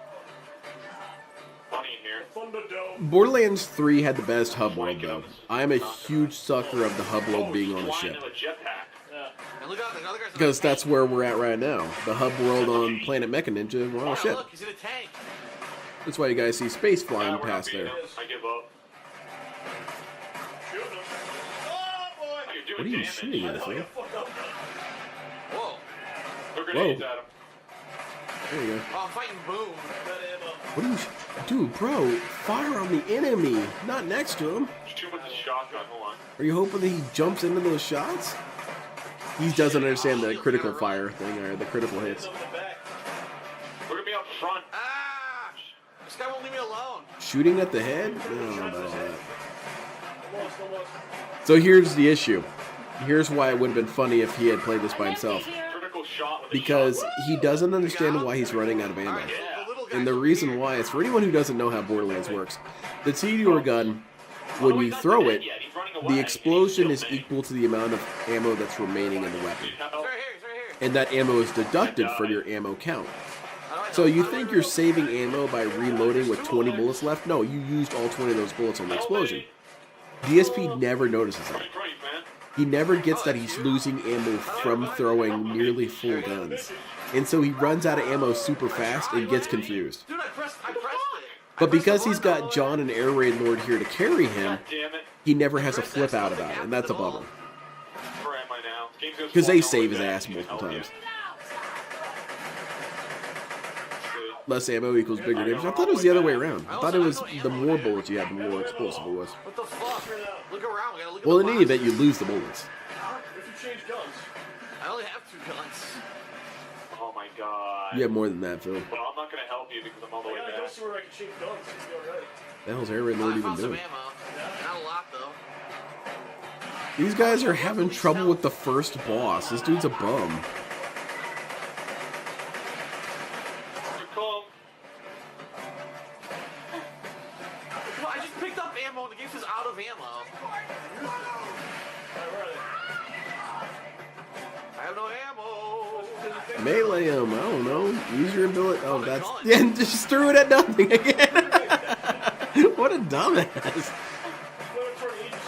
Funny in here. Thunderdome. Borderlands 3 had the best hub world, though. I am a huge sucker of the hub world being on the Flying ship. in a jetpack. And look out, the other guy's Because that's where we're at right now. The hub world on Planet Mecha Ninja, we're on Oh, a ship. look, he's in a tank. That's why you guys see space flying We're not past beating there. him. I give up. Shoot him. Oh, you're doing What are you damage. shooting at, Phil? Whoa. Throw grenades Whoa. at him. There you go. Oh, I'm fighting Boom. What are you... Dude, bro, fire on the enemy, not next to him. Shoot with the shotgun. Hold on. Are you hoping that he jumps into those shots? He doesn't understand the critical fire thing, or the critical hits. We're gonna be up front. Ah! This guy won't leave me alone. Shooting at the head? I don't know about all that. So here's the issue. Here's why it would have been funny if he had played this by himself. Critical shot with Because shotgun. he doesn't understand why he's running out of ammo. And the reason why is, for anyone who doesn't know how Borderlands works, the T-Door gun, when you throw it, the explosion is equal to the amount of ammo that's remaining in the weapon. He's right here, he's right here. And that ammo is deducted from your ammo count. So you think you're saving ammo by reloading with 20 bullets left? No, you used all 20 of those bullets on the explosion. DSP never notices that. He never gets that he's losing ammo from throwing nearly full guns. And so he runs out of ammo super fast and gets confused. Dude, I pressed it. But because he's got John and Air Raid Lord here to carry him, Damn it. he never has a flip out about it, and that's a bummer. Where am I now? Game's gonna Because they fall save down his like ass that. multiple Hell yeah. times. Good. Less ammo equals bigger damage. I thought it was the other way around. I thought it was the more bullets you had, the more explosive it was. What the fuck? Look around. We gotta look Well, at in the any box. event, you lose the bullets. If you change guns. I only have 2 guns. Oh my god. You have more than that, Phil. Well, I'm not gonna help you because I'm all the way Yeah, I back. don't see where I can change guns. It'll be alright. The hell's Air Raid I Lord even found some doing? ammo. Not a lot, though. These guys are having trouble with the first boss. This dude's a bum. You come. Well, I just picked up ammo and the game says out of ammo. Alright, where are they? I have no ammo. Melee him. I don't know. Use your ability. Oh, that's... Yeah, and just threw it at nothing again. What a dumbass. Let me turn Aegis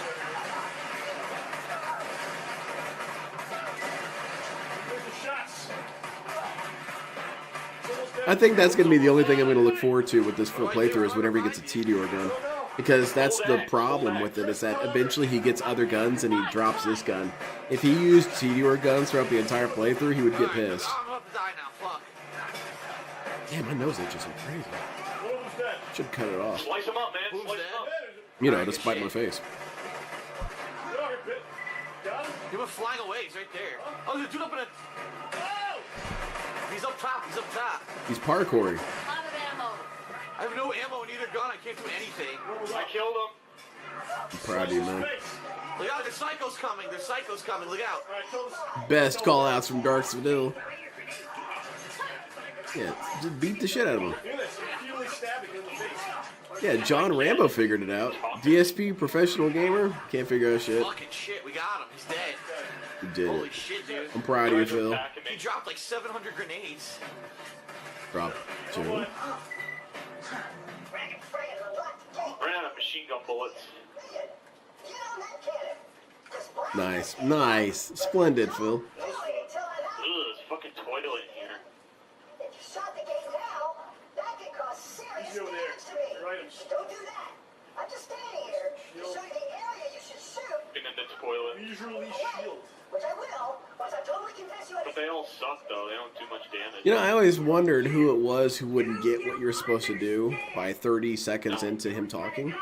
I think that's going to be the only thing I'm going to look forward to with this full playthrough is whenever he gets a TDR gun. Because that's the problem with it, is that eventually he gets other guns and he drops this gun. If he used TDR guns throughout the entire playthrough, he would get pissed. I'm about to die now. Fuck. Damn, my nose itches like crazy. Should cut it off. Slice him up, man. Who's Slice him that? up. You know, to spite my face. He went flying away. He's right there. Oh, there's a dude up in a... He's up top. He's up top. He's parkouring. Out of ammo. I have no ammo in either gun. I can't do anything. I killed him. I'm proud of you, man. Look out. There's psychos coming. There's psychos coming. Look out. Best call outs from Dark Seville. Yeah, just beat the shit out of him. Yeah, John Rambo figured it out. DSP, professional gamer, can't figure out shit. Fucking shit. We got him. He's dead. He did Holy it. shit, dude. I'm proud of you, Phil. He dropped like 700 grenades. Drop two. Ran out of machine gun bullets. Nice, nice, splendid, Phil. Ugh, there's a fucking toilet in here. If you shot the gate now, that could cause serious damage to me. Don't do that. I'm just standing here to show you the area you should shoot, Been in the toilet. Leisurely shield. which I will, once I totally convince you But they all suck, though. They don't do much damage. You know, I always wondered who it was who wouldn't get what you're supposed to do by 30 seconds into him talking.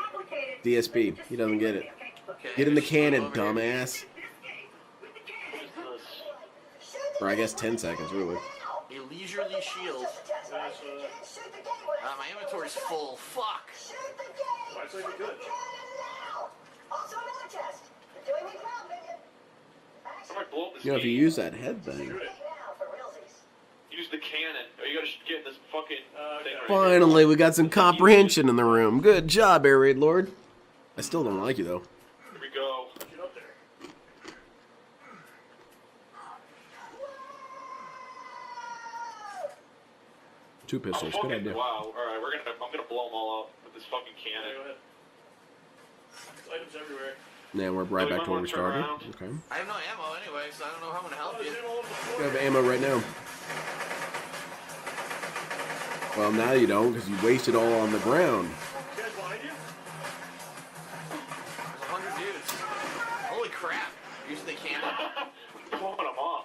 DSP, he doesn't get it. Okay, Get in the there's cannon, over here. dumbass. Or I guess 10 seconds, really. A leisurely shield. My inventory's full. Fuck. That's like good. Also another test. You're doing me proud, minion. I might blow up this You know, if you game. use that head thing. Now for realsies. Use the cannon. Oh, you gotta get this fucking thing right Finally, we got some comprehension in the room. Good job, Air Raid Lord. I still don't like you, though. Here we go. Get up there. Two pistols, good idea. Wow. Alright, I'm gonna blow them all up with this fucking Yeah, cannon. go ahead. There's items everywhere. Now we're right back to where we started. Okay. I have no ammo anyway, so I don't know how I'm gonna help you. There's ammo all over the You floor. have ammo right now. Well, now you don't, because you wasted all on the ground. Guys behind you? There's 100 dudes. Holy crap. Using the cannon. Blowing them off.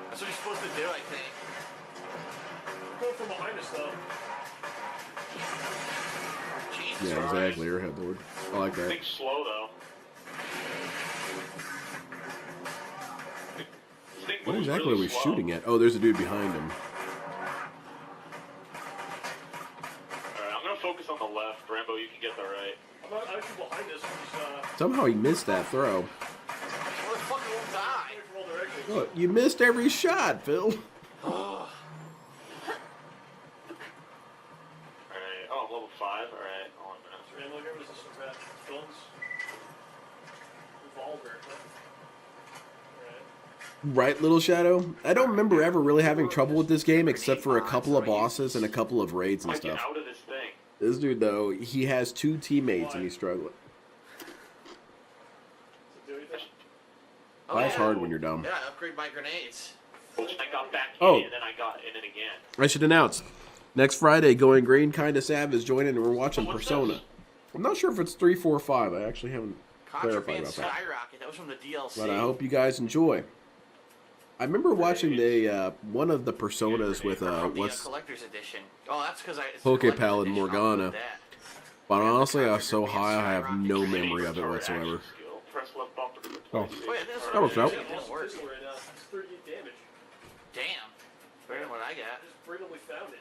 That's what you're supposed to do, I think. Going from behind us, though. Jesus Yeah, Christ. exactly. Your headboard. I like that. Think slow, though. This thing What moves exactly really are we slow. shooting at? Oh, there's a dude behind him. Alright, I'm gonna focus on the left. Rambo, you can get the right. I'm actually behind us. He's, Somehow he missed that throw. Motherfucker won't die. roll directly. Look, you missed every shot, Phil. Alright, oh, I'm level 5. Alright, hold on a minute. Ammo here, was this films? Revolver. Alright. Right, Little Shadow? I don't remember ever really having trouble with this game except for a couple of bosses and a couple of raids and I get stuff. out of this thing. This dude, though, he has 2 teammates and he's struggling. Does it do anything? Oh, Life's yeah. hard when you're dumb. Yeah, upgrade my grenades. I got back Oh. in it, and then I got in it again. I should announce. Next Friday, Going Green, Kinda Sav is joining and we're watching What's Persona. this? I'm not sure if it's 3, 4, 5. I actually haven't clarified Contraband about that. Skyrocket. That was from the DLC. But I hope you guys enjoy. I remember watching the one of the Personas with From the what's collector's edition. Oh, that's because I. it's Poke collector's Pal and edition, I'll Morgana. include that. But honestly, I was so high I have no memory of it whatsoever. Skill. Press left bumper to Oh. Oh, yeah, this That works out. It didn't work. Pistol right now. It's 38 damage. Damn. Better than what I got. I just randomly found it.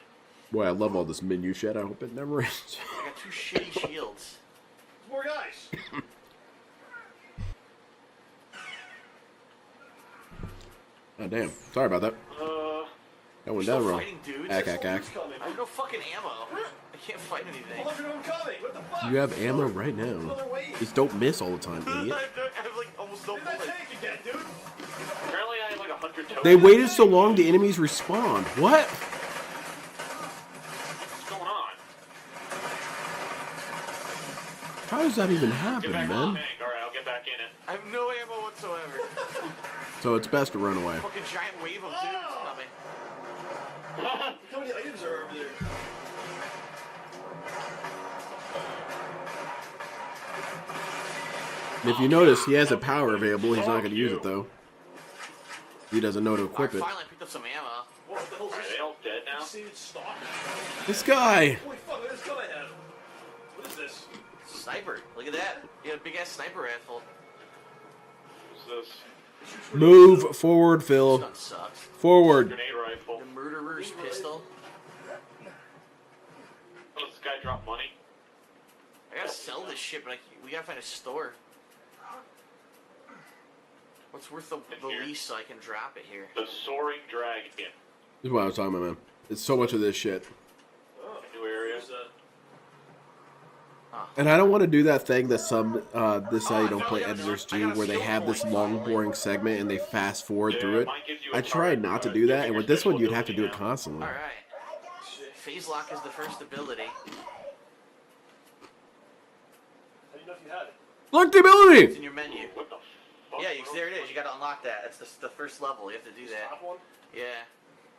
Boy, I love all this menu shit. I hope it never ends. I got 2 shitty shields. There's more guys. Oh, damn. Sorry about that. That went Still down wrong. fighting dudes? Ack, ack, ack. Coming. I have no fucking ammo. I can't fight anything. 100 of them coming. What the fuck? You have ammo right now. Another wave. Just don't miss all the time, I idiot. have like almost no Did that bullets. tank again, dude? Apparently, I have like 100 tokens. They waited so long the enemies respawned. What? What's going on? How does that even Get happen, back in the man? tank. Alright, I'll get back in it. I have no ammo whatsoever. So it's best to run away. Fucking giant wave of dudes coming. Coming many items are over there? And if you notice, he has a power available. He's not going to use it, though. He doesn't know to equip it. Finally picked up some ammo. What the hell is Are this? they all dead now? See it stop? This guy! Holy fuck, look at this gun I have. What is this? Sniper. Look at that. You got a big ass sniper rifle. What's this? Move forward, This Phil. gun sucks. Forward. Grenade rifle. The murderer's pistol. Oh, this guy drop money? I gotta sell this shit, but we gotta find a store. What's worth the least so I can drop it here? The Soaring Dragon. This is what I was talking about, man. It's so much of this shit. New area. And I don't want to do that thing that some this how you don't play editors do, where they have this long, boring segment and they fast forward through it. I try not to do that, and with this one, you'd have to do it constantly. Alright. Phase lock is the first ability. How do you know if you had it? Look the It's ability! in your menu. What the fuck? Yeah, there it is. You gotta unlock that. That's the first level. You have to do that. Top one? Yeah.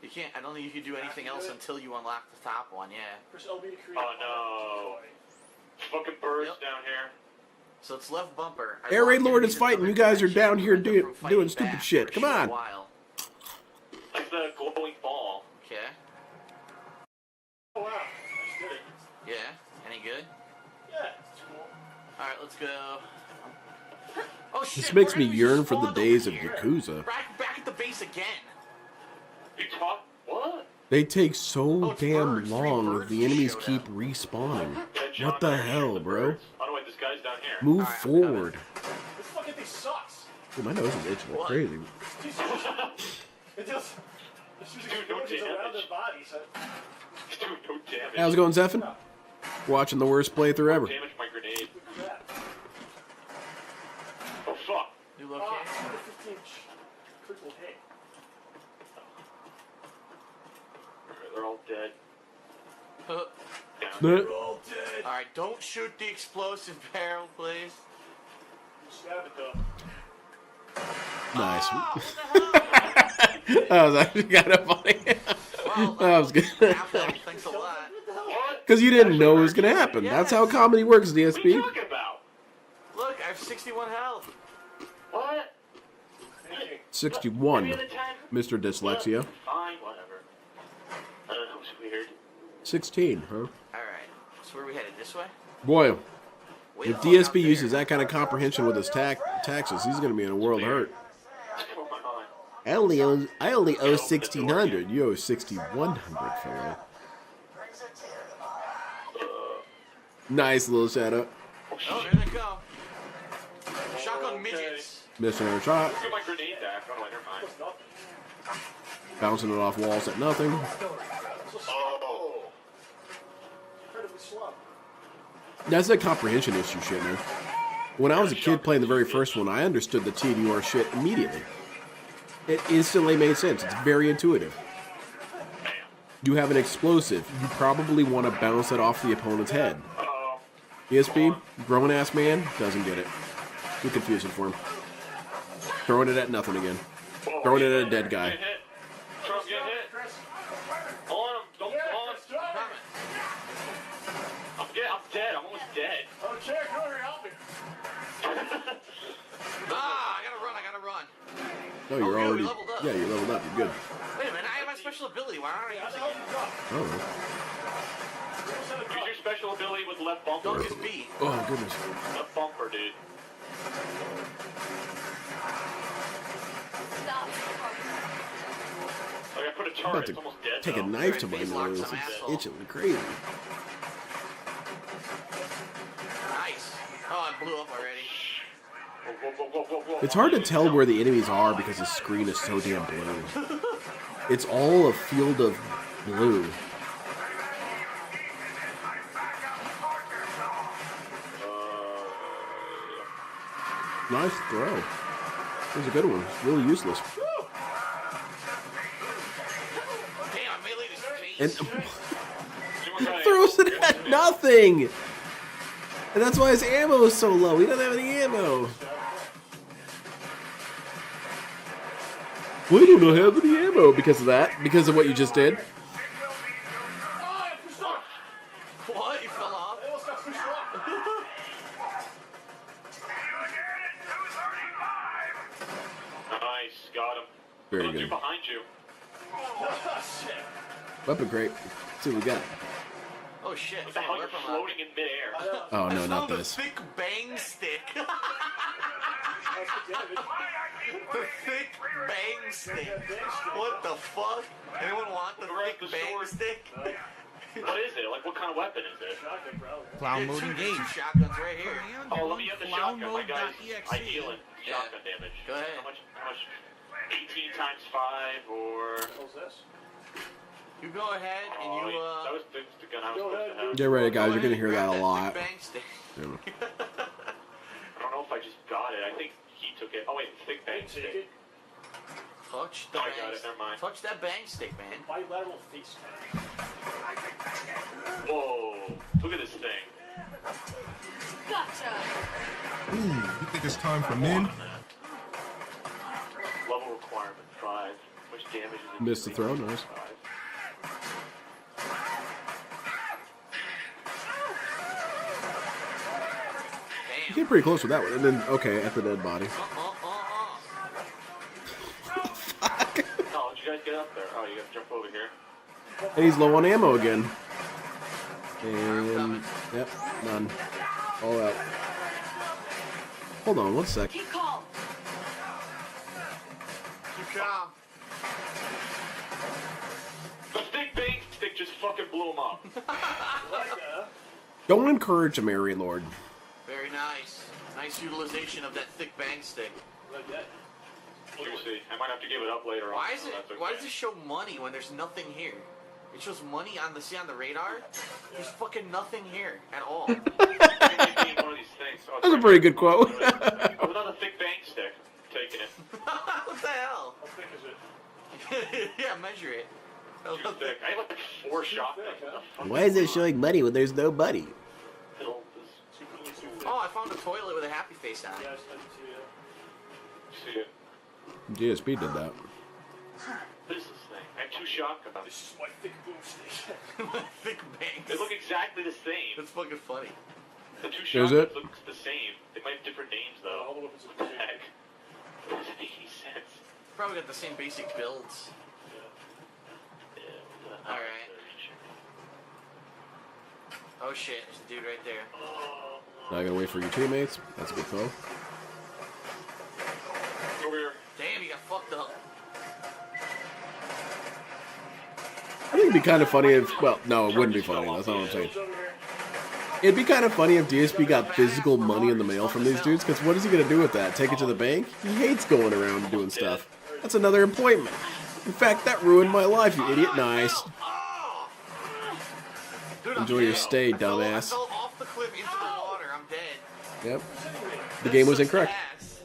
You can't. I don't think you can do anything else until you unlock the top one. Yeah. Press LB to create. Oh, no. Fucking birds Yep. down here. So it's left bumper. Air Raid Lord is fighting. You guys are down here doing stupid shit. Come on. Like the glowing ball. Okay. Oh wow, I just did it. Yeah. Any good? Yeah, it's cool. All right, let's go. Oh shit! This makes where me did we yearn just for the spawn days of over here? Yakuza. Back at the base again. You talk? What? They take so it's damn birds. Three long birds that the just enemies showed keep up. respawning. That John What the Mayer hell, shooting the bro? birds. Oh no, wait, this guy's down here. Move Alright, I'm coming. forward. This fucking thing sucks. Dude, my nose is itching like What? crazy. It just. It's just Dude, no explosions around damage. the body, so. Dude, no damage. How's it going, Zephin? Watching the worst playthrough ever. Damage my grenade. Crap. Oh fuck. New Ah, location. 15 critical hit. They're all dead. All Down. They're all dead. right, don't shoot the explosive barrel, please. Stab it though. Nice. Oh, what the hell? That was actually kind of funny. Well, That was good. Apple, thanks a lot. What? Because you didn't know it was going to happen. That's how comedy works, What are you DSP. talking about? Look, I have 61 health. What? 61, Any other time? Mr. Dyslexia. Fine, whatever. I don't know, it's weird. 16, huh? All right, so where are we headed? This way? Boy, Way if the fuck out DSP there. uses that kind of comprehension with his taxes, he's going to be in a world of hurt. What's going on? I only owe 1,600. You owe 6,100, fella. Nice little setup. Oh, Oh, shit. there they go. Shotgun midgets. Missing her shot. Get my grenade back. Oh, wait, never mind. Bouncing it off walls at nothing. Oh. Incredibly slow. That's a comprehension issue shit, man. When I was a kid playing the very first one, I understood the TDR shit immediately. It instantly made sense. It's very intuitive. You have an explosive. You probably want to bounce it off the opponent's head. Uh-oh. ESP, grown-ass man, doesn't get it. Too confusing for him. Throwing it at nothing again. Throwing it at a dead guy. Get hit. Trump, get hit. On him. Don't on him. I'm dead. I'm almost dead. Okay, come here, help me. Ah, I gotta run. No, you're Oh, good, already... we leveled up. Yeah, you're leveled up. You're good. Wait a minute, I have my special ability. Why aren't I How the using hell it? you drop? I don't know. Use your special ability with left bumper. Don't use B. Oh, goodness. Left bumper, dude. Like I put a I'm turret. about It's to almost dead. take a though. knife to my Face lock nose. some It's asshole. itching like crazy. Nice. Oh, I blew up already. Whoa, whoa, whoa, whoa, whoa. It's hard to tell where the enemies are because the screen is so damn blue. It's all a field of blue. Nice throw. That was a good one. It's really useless. Damn, I meleeed his And face. throws it at nothing! And that's why his ammo is so low. He doesn't have any ammo. We don't have any ammo because of that. Because of what you just did. Very Look, good. behind you. Weapon crate. Let's see what we got. Oh shit! What the hell? You're floating in midair. Oh, no, I not found a this. thick bang stick. The thick bang stick. What the fuck? Anyone want the thick bang stick? What is it? Like, what kind of weapon is it? Clown mode Two engaged. shotguns right here. Oh, let me get the Clown shotgun. My guy's mode.exe. ideal in shotgun damage. Go ahead. How much? 18 times 5 or... What's this? You go ahead and Oh, you that was the gun I was supposed to have. Get ready, guys. go You're gonna ahead hear and that a grab lot. thick bang stick. Yeah. I don't know if I just got it. I think he took it. Oh, wait, thick bang stick. Touch the I bang got it, stick. never mind. Touch that bang stick, man. Bilateral face tag. Whoa, look at this thing. Gotcha. Ooh, you think it's time for men? Level requirement 5. Which damage is it? Missed the throw, nice. 5. You Damn. get pretty close with that one. And then, okay, at the dead body. Oh, did you guys get up there? Oh, you gotta jump over here. And he's low on ammo again. And, yep, none. All out. Hold on, 1 sec. Keep calm. Keep calm. The thick bang stick just fucking blew him up. Don't encourage a Mary Lord. Very nice. Nice utilization of that thick bang stick. Seriously, I might have to give it up later on. Why is so it? that's okay. Why does it show money when there's nothing here? It shows money on the radar. There's fucking nothing here at all. One of these things. Oh, That's a pretty good quote. Oh, another thick bang stick. Taking it. What the hell? How thick is it? Yeah, measure it. Too thick. I have like 4 shotguns. Why is it showing money when there's no money? Oh, I found a toilet with a happy face on it. Yes, I can see it. See it. DSP did that. What is this thing? I have 2 shotguns. This is my thick boom stick. Thick bangs. They look exactly the same. That's fucking funny. The 2 Is shotguns it? look the same. They might have different names though. All the weapons What are the the same. heck? That doesn't make any sense. Probably got the same basic builds. Yeah. Alright. Oh shit, there's a dude right there. Now I gotta wait for your teammates. That's a good call. Over here. Damn, he got fucked up. I think it'd be kind of funny if, well, no, it wouldn't be funny. That's not what I'm saying. It'd be kind of funny if DSP got physical money in the mail from these dudes, because what is he going to do with that? Take it to the bank? He hates going around and doing stuff. That's another appointment. In fact, that ruined my life, you idiot. Nice. Dude, Enjoy I'm your dead. stay, I fell dumbass. off the cliff into the water. I'm dead. Yep. The game was incorrect. Ass.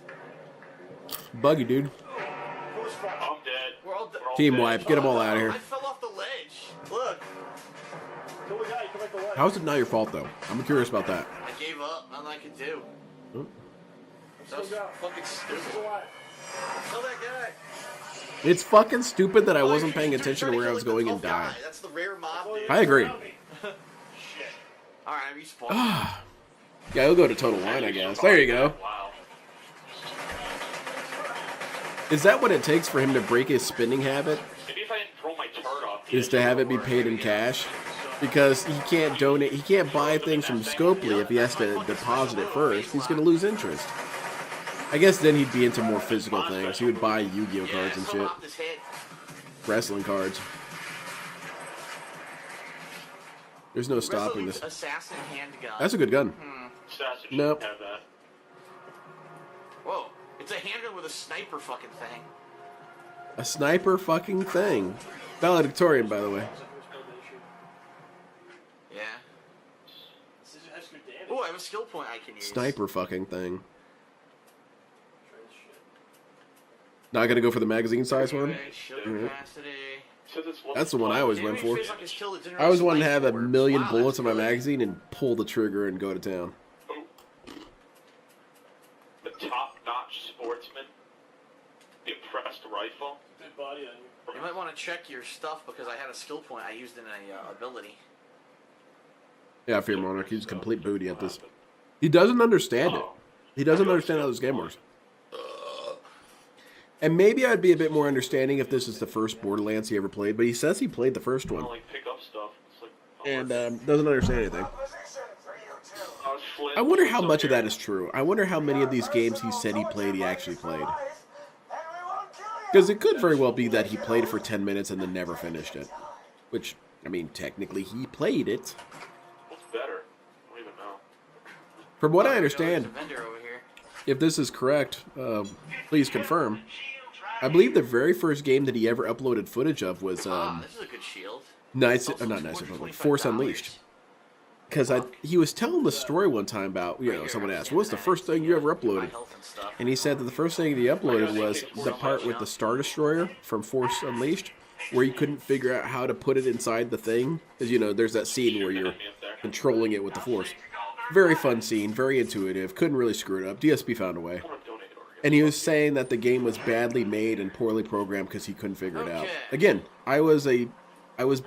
Buggy, dude. I'm dead. We're all dead. Team wipe. Get them all out of here. I fell off the ledge. Look, Kill the guy, come back to life. How is it not your fault, though? I'm curious about that. I gave up. Nothing I could do. Oh. That was fucking stupid. Kill that guy. It's fucking stupid that I wasn't Dude, paying dude, attention try to where I kill, was like, the going and tough guy. dying. That's the rare mob, dude. I agree. Shit. Alright, I respawned. Yeah, he'll go to Total Wine, I guess. There you go. Wow. Is that what it takes for him to break his spending habit? Maybe if I didn't throw my turret off. Is to have it be paid in cash? Because he can't donate, he can't buy things from Scopely if he has to deposit it first. He's going to lose interest. I guess then he'd be into more physical things. He would buy Yu-Gi-Oh cards and shit. Off his head. Wrestling cards. There's no stopping Resolute this. Assassin handgun. That's a good gun. Assassin Nope. should have that. Whoa, it's a handgun with a sniper fucking thing. A sniper fucking thing. Valedictorian, by the way. Yeah. This is has good damage. Oh, I have a skill point I can use. Sniper fucking thing. Try this shit. Now I gotta go for the magazine size one. Right, shield Mhm. capacity. Says it's level That's the one I always Damage went for. face like it's killed, it generates I always wanted to life have a orbs. million Wow, bullets in that's my good. magazine and pull the trigger and go to town. The top-notch sportsman. The impressed rifle. Good body on you. You might want to check your stuff because I had a skill point I used in a ability. Yeah, Fear Monarch. He's complete booty at this. He doesn't understand it. He doesn't understand how this game works. And maybe I'd be a bit more understanding if this is the first Borderlands he ever played, but he says he played the first one. Like pick up stuff. It's like, And doesn't understand anything. I wonder how much of that is true. I wonder how many of these games he said he played he actually played. Because it could very well be that he played it for 10 minutes and then never finished it. Which, I mean, technically he played it. what's better? I don't even know. From what I understand, There's a vendor over here. if this is correct, please confirm. I believe the very first game that he ever uploaded footage of was This is a good shield. Force Unleashed. Because he was telling the story one time about, someone asked, what's the first thing you ever uploaded? And he said that the first thing that he uploaded was the part with the Star Destroyer from Force Unleashed, where you couldn't figure out how to put it inside the thing. Because, there's that scene where you're controlling it with the Force. Very fun scene, very intuitive, couldn't really screw it up. DSP found a way. And he was saying that the game was badly made and poorly programmed because he couldn't figure it out. Again, I was a wee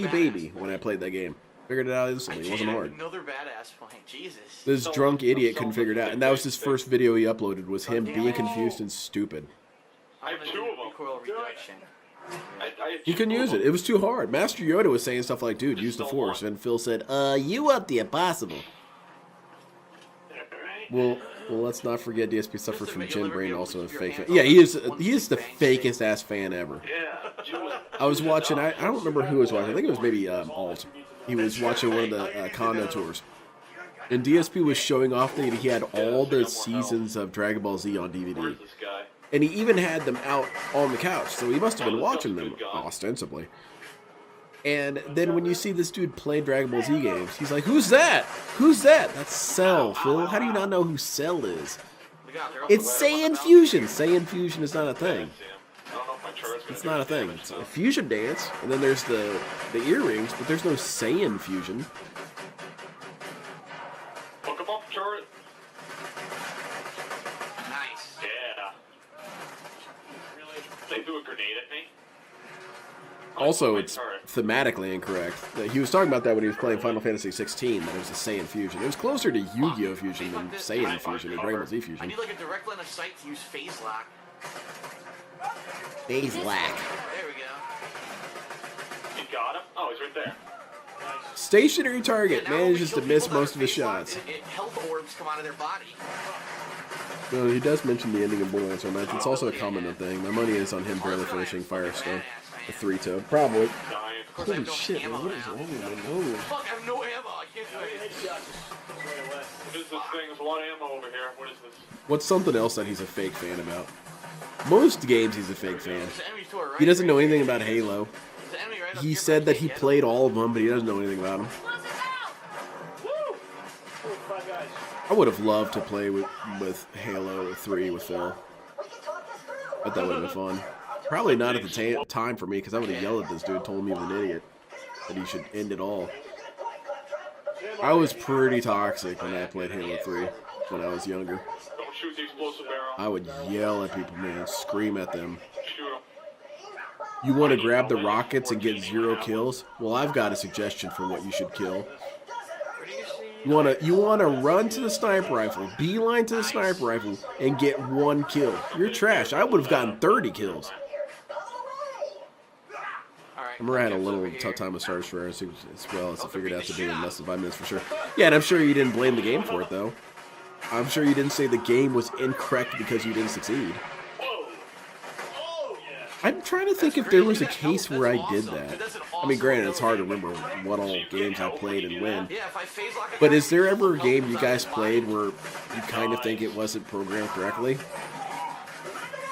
baby when I played that game. Figured it out instantly. It wasn't hard. Another badass point. Jesus. This drunk idiot couldn't figure it out, and that was his first video he uploaded. Was him being confused and stupid. I have two of them. Recoil reduction. He couldn't use it. It was too hard. Master Yoda was saying stuff like, "Dude, use the Force," and Phil said, "You up the impossible." Well, let's not forget DSP suffers from Jin Brain, also a fake fan. Yeah, he is the fakest ass fan ever. I was watching. I don't remember who was watching. I think it was maybe Alt. He was watching one of the Kondo tours. And DSP was showing off that he had all the seasons of Dragon Ball Z on DVD. And he even had them out on the couch, so he must have been watching them, ostensibly. And then when you see this dude play Dragon Ball Z games, he's like, who's that? Who's that? That's Cell, Phil. How do you not know who Cell is? It's Saiyan Fusion. Saiyan Fusion is not a thing. It's not a thing. It's a fusion dance, and then there's the earrings, but there's no Saiyan fusion. Hook him up, turret. Nice. Yeah. They threw a grenade at me. Also, it's thematically incorrect. He was talking about that when he was playing Final Fantasy 16, that it was a Saiyan fusion. It was closer to Yu-Gi-Oh! Fusion than Saiyan fusion or Dragon Ball Z fusion. I need like a direct line of sight to use phase lock. Phase lack. There we go. You got him? Oh, he's right there. Stationary target manages to miss most of his shots. Health orbs come out of their body. No, he does mention the ending of Borderlands Romance. It's also a common thing. My money is on him barely finishing Firestone. The 3-2. Probably. Holy shit, man. What is wrong with my nose? Fuck, I have no ammo. I can't do it. What is this thing? There's a lot of ammo over here. What is this? What's something else that he's a fake fan about? Most games he's a fake fan. He doesn't know anything about Halo. He said that he played all of them, but he doesn't know anything about them. I would have loved to play with Halo 3 with Phil. But that would have been fun. Probably not at the time for me, because I would have yelled at this dude, told him he was an idiot. That he should end it all. I was pretty toxic when I played Halo 3 when I was younger. Don't shoot the explosive barrel. I would yell at people, man, scream at them. Shoot him. You want to grab the rockets and get 0 kills? Well, I've got a suggestion for what you should kill. You want to run to the sniper rifle, beeline to the sniper rifle, and get 1 kill. You're trash. I would have gotten 30 kills. I remember I had a little tough time with Star Destroyer as well as I figured out to be in less than 5 minutes for sure. Yeah, and I'm sure you didn't blame the game for it, though. I'm sure you didn't say the game was incorrect because you didn't succeed. I'm trying to think if there was a case where I did that. I mean, granted, it's hard to remember what all games I played and when. But is there ever a game you guys played where you kind of think it wasn't programmed correctly?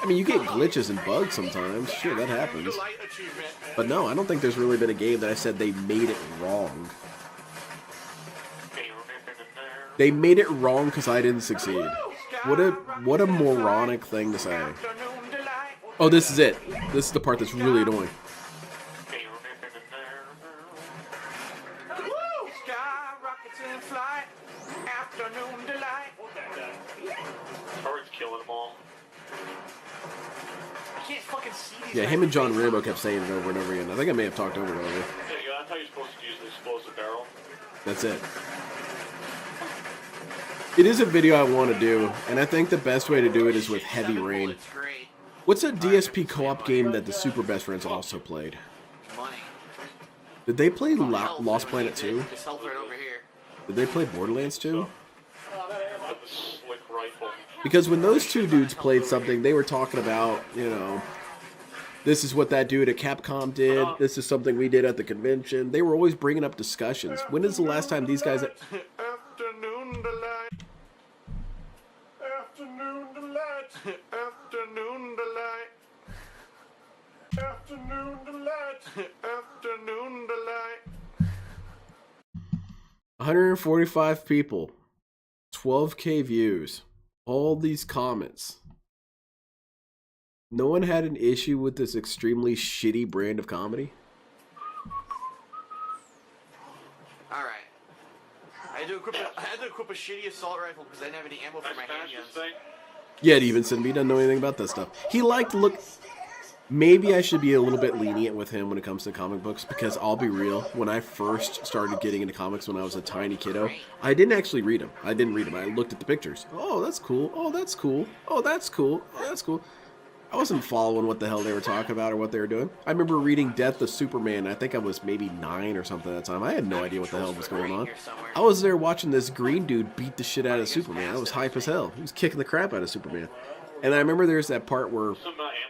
I mean, you get glitches and bugs sometimes. Sure, that happens. But no, I don't think there's really been a game that I said they made it wrong. They made it wrong because I didn't succeed. What a moronic thing to say. Oh, this is it. This is the part that's really annoying. Yeah, him and John Rambo kept saying it over and over again. I think I may have talked over it already. There you go. That's how you're supposed to use the explosive barrel. That's it. It is a video I want to do, and I think the best way to do it is with heavy rain. What's a DSP co-op game that the Super Best Friends also played? Money. Did they play Lost Planet 2? This health right over here. Did they play Borderlands 2? The slick rifle. Because when those two dudes played something, they were talking about, you know, this is what that dude at Capcom did. This is something we did at the convention. They were always bringing up discussions. When is the last time these guys... Afternoon delight. Afternoon delight. Afternoon delight. Afternoon delight. Afternoon delight. 145 people. 12K views. All these comments. No one had an issue with this extremely shitty brand of comedy? Alright. I had to equip a shitty assault rifle because I didn't have any ammo for my handguns. Yeah, even said he doesn't know anything about that stuff. He liked to look... Maybe I should be a little bit lenient with him when it comes to comic books, because I'll be real, when I first started getting into comics when I was a tiny kiddo, I didn't actually read them. I didn't read them. I looked at the pictures. Oh, that's cool. Oh, that's cool. Oh, that's cool. Oh, that's cool. I wasn't following what the hell they were talking about or what they were doing. I remember reading Death of Superman. I think I was maybe 9 or something at the time. I had no idea what the hell was going on. I was there watching this green dude beat the shit out of Superman. I was hype as hell. He was kicking the crap out of Superman. And I remember there's that part where,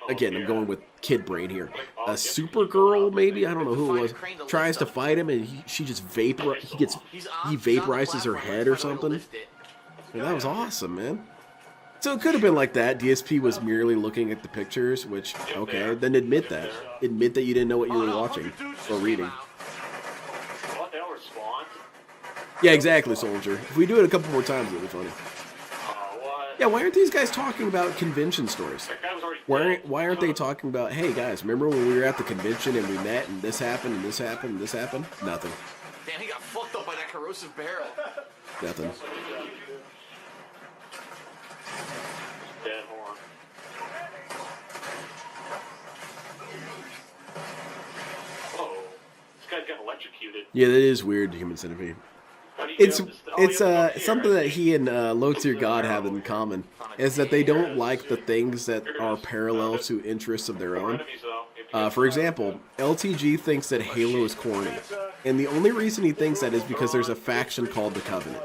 again, I'm going with kid brain here. A Supergirl, maybe, I don't know who it was, tries to fight him, and she just he vaporizes her head or something. And that was awesome, man. So it could have been like that. DSP was merely looking at the pictures, which, okay, then admit that. Admit that you didn't know what you were watching or reading. Yeah, exactly, Soldier. If we do it a couple more times, it'll be funny. Yeah, why aren't these guys talking about convention stories? Why aren't they talking about, hey guys, remember when we were at the convention and we met and this happened and this happened and this happened? Nothing. Damn, he got fucked up by that corrosive barrel. Nothing. Dead horn. Oh, this guy got electrocuted. Yeah, that is weird, Human Centipede. It's something that he and Low Tier God have in common, is that they don't like the things that are parallel to interests of their own. For example, LTG thinks that Halo is corny, and the only reason he thinks that is because there's a faction called the Covenant.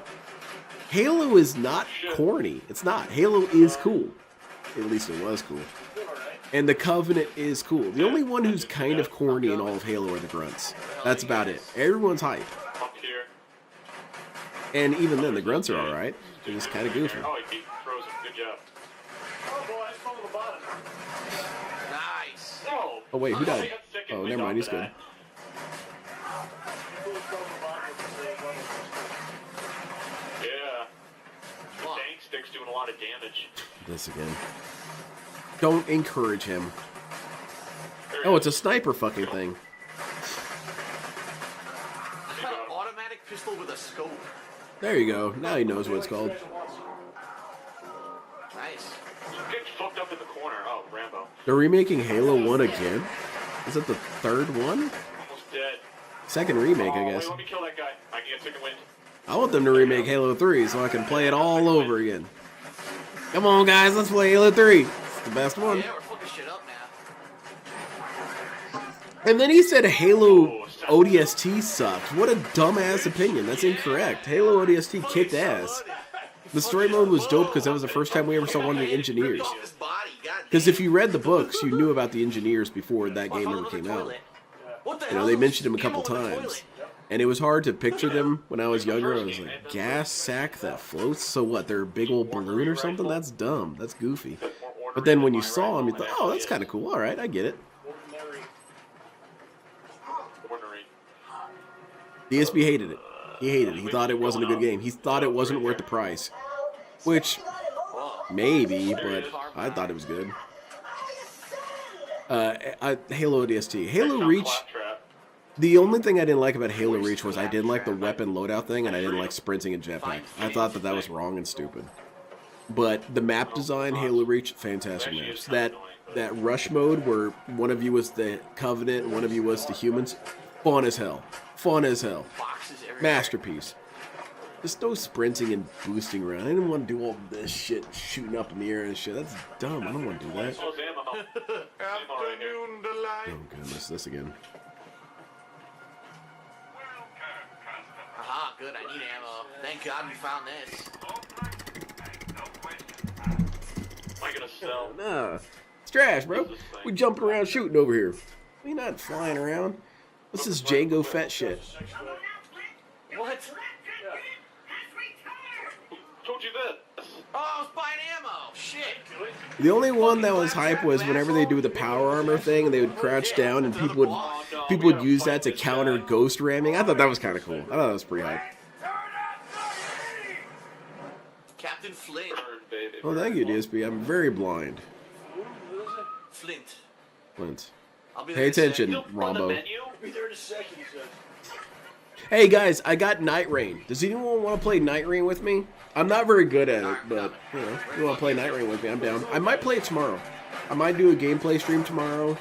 Halo is not corny. It's not. Halo is cool. At least it was cool. And the Covenant is cool. The only one who's kind of corny in all of Halo are the Grunts. That's about it. Everyone's hype. And even then, the Grunts are alright. They're just kind of goofy. Oh, he beat Frozen. Good job. Oh, boy, I fell to the bottom. Nice. No. Oh, wait, who died? Oh, never mind, he's good. Yeah. The tank stick's doing a lot of damage. This again. Don't encourage him. Oh, it's a sniper fucking thing. I got an automatic pistol with a scope. There you go. Now he knows what it's called. Nice. Get fucked up in the corner. Oh, Rambo. They're remaking Halo 1 again? Is it the third one? Almost dead. Second remake, I guess. Wait, let me kill that guy. I can get second wind. I want them to remake Halo 3 so I can play it all over again. Come on, guys, let's play Halo 3. It's the best one. Yeah, we're fucking shit up now. And then he said Halo ODST sucked. What a dumbass opinion. That's incorrect. Halo ODST kicked ass. The story mode was dope because that was the first time we ever saw one of the engineers. Because if you read the books, you knew about the engineers before that game ever came out. You know, they mentioned them a couple times. And it was hard to picture them when I was younger. I was like, gas sack that floats? So what, they're a big old balloon or something? That's dumb. That's goofy. But then when you saw them, you thought, oh, that's kind of cool. All right, I get it. DSP hated it. He hated it. He thought it wasn't a good game. He thought it wasn't worth the price. Which, maybe, but I thought it was good. Halo ODST. Halo Reach, the only thing I didn't like about Halo Reach was I didn't like the weapon loadout thing, and I didn't like sprinting and jetpack. I thought that was wrong and stupid. But the map design, Halo Reach, fantastic maps. That rush mode where one of you was the Covenant and one of you was the humans, fun as hell. Fun as hell. Masterpiece. Just no sprinting and boosting around. I didn't want to do all this shit, shooting up in the air and shit. That's dumb. I don't want to do that. Afternoon delight. Oh goodness, this again. Aha, good, I need ammo. Thank God we found this. Am I gonna sell? Nah, it's trash, bro. We jumping around shooting over here. We not flying around. What's this Django Fett shit? What? Told you this. Oh, I was buying ammo. Shit. The only one that was hype was whenever they do the power armor thing and they would crouch down and people would use that to counter ghost ramming. I thought that was kind of cool. I thought that was pretty hype. Captain Flint. Oh, thank you, DSP. I'm very blind. Flint. Flint. I'll be Pay there in a attention, second. Rombo. Be there in a second, he said. Hey guys, I got Night Rain. Does anyone want to play Night Rain with me? I'm not very good at it, but you know, if you want to play Night Rain with me, I'm down. I might play it tomorrow. I might do a gameplay stream tomorrow,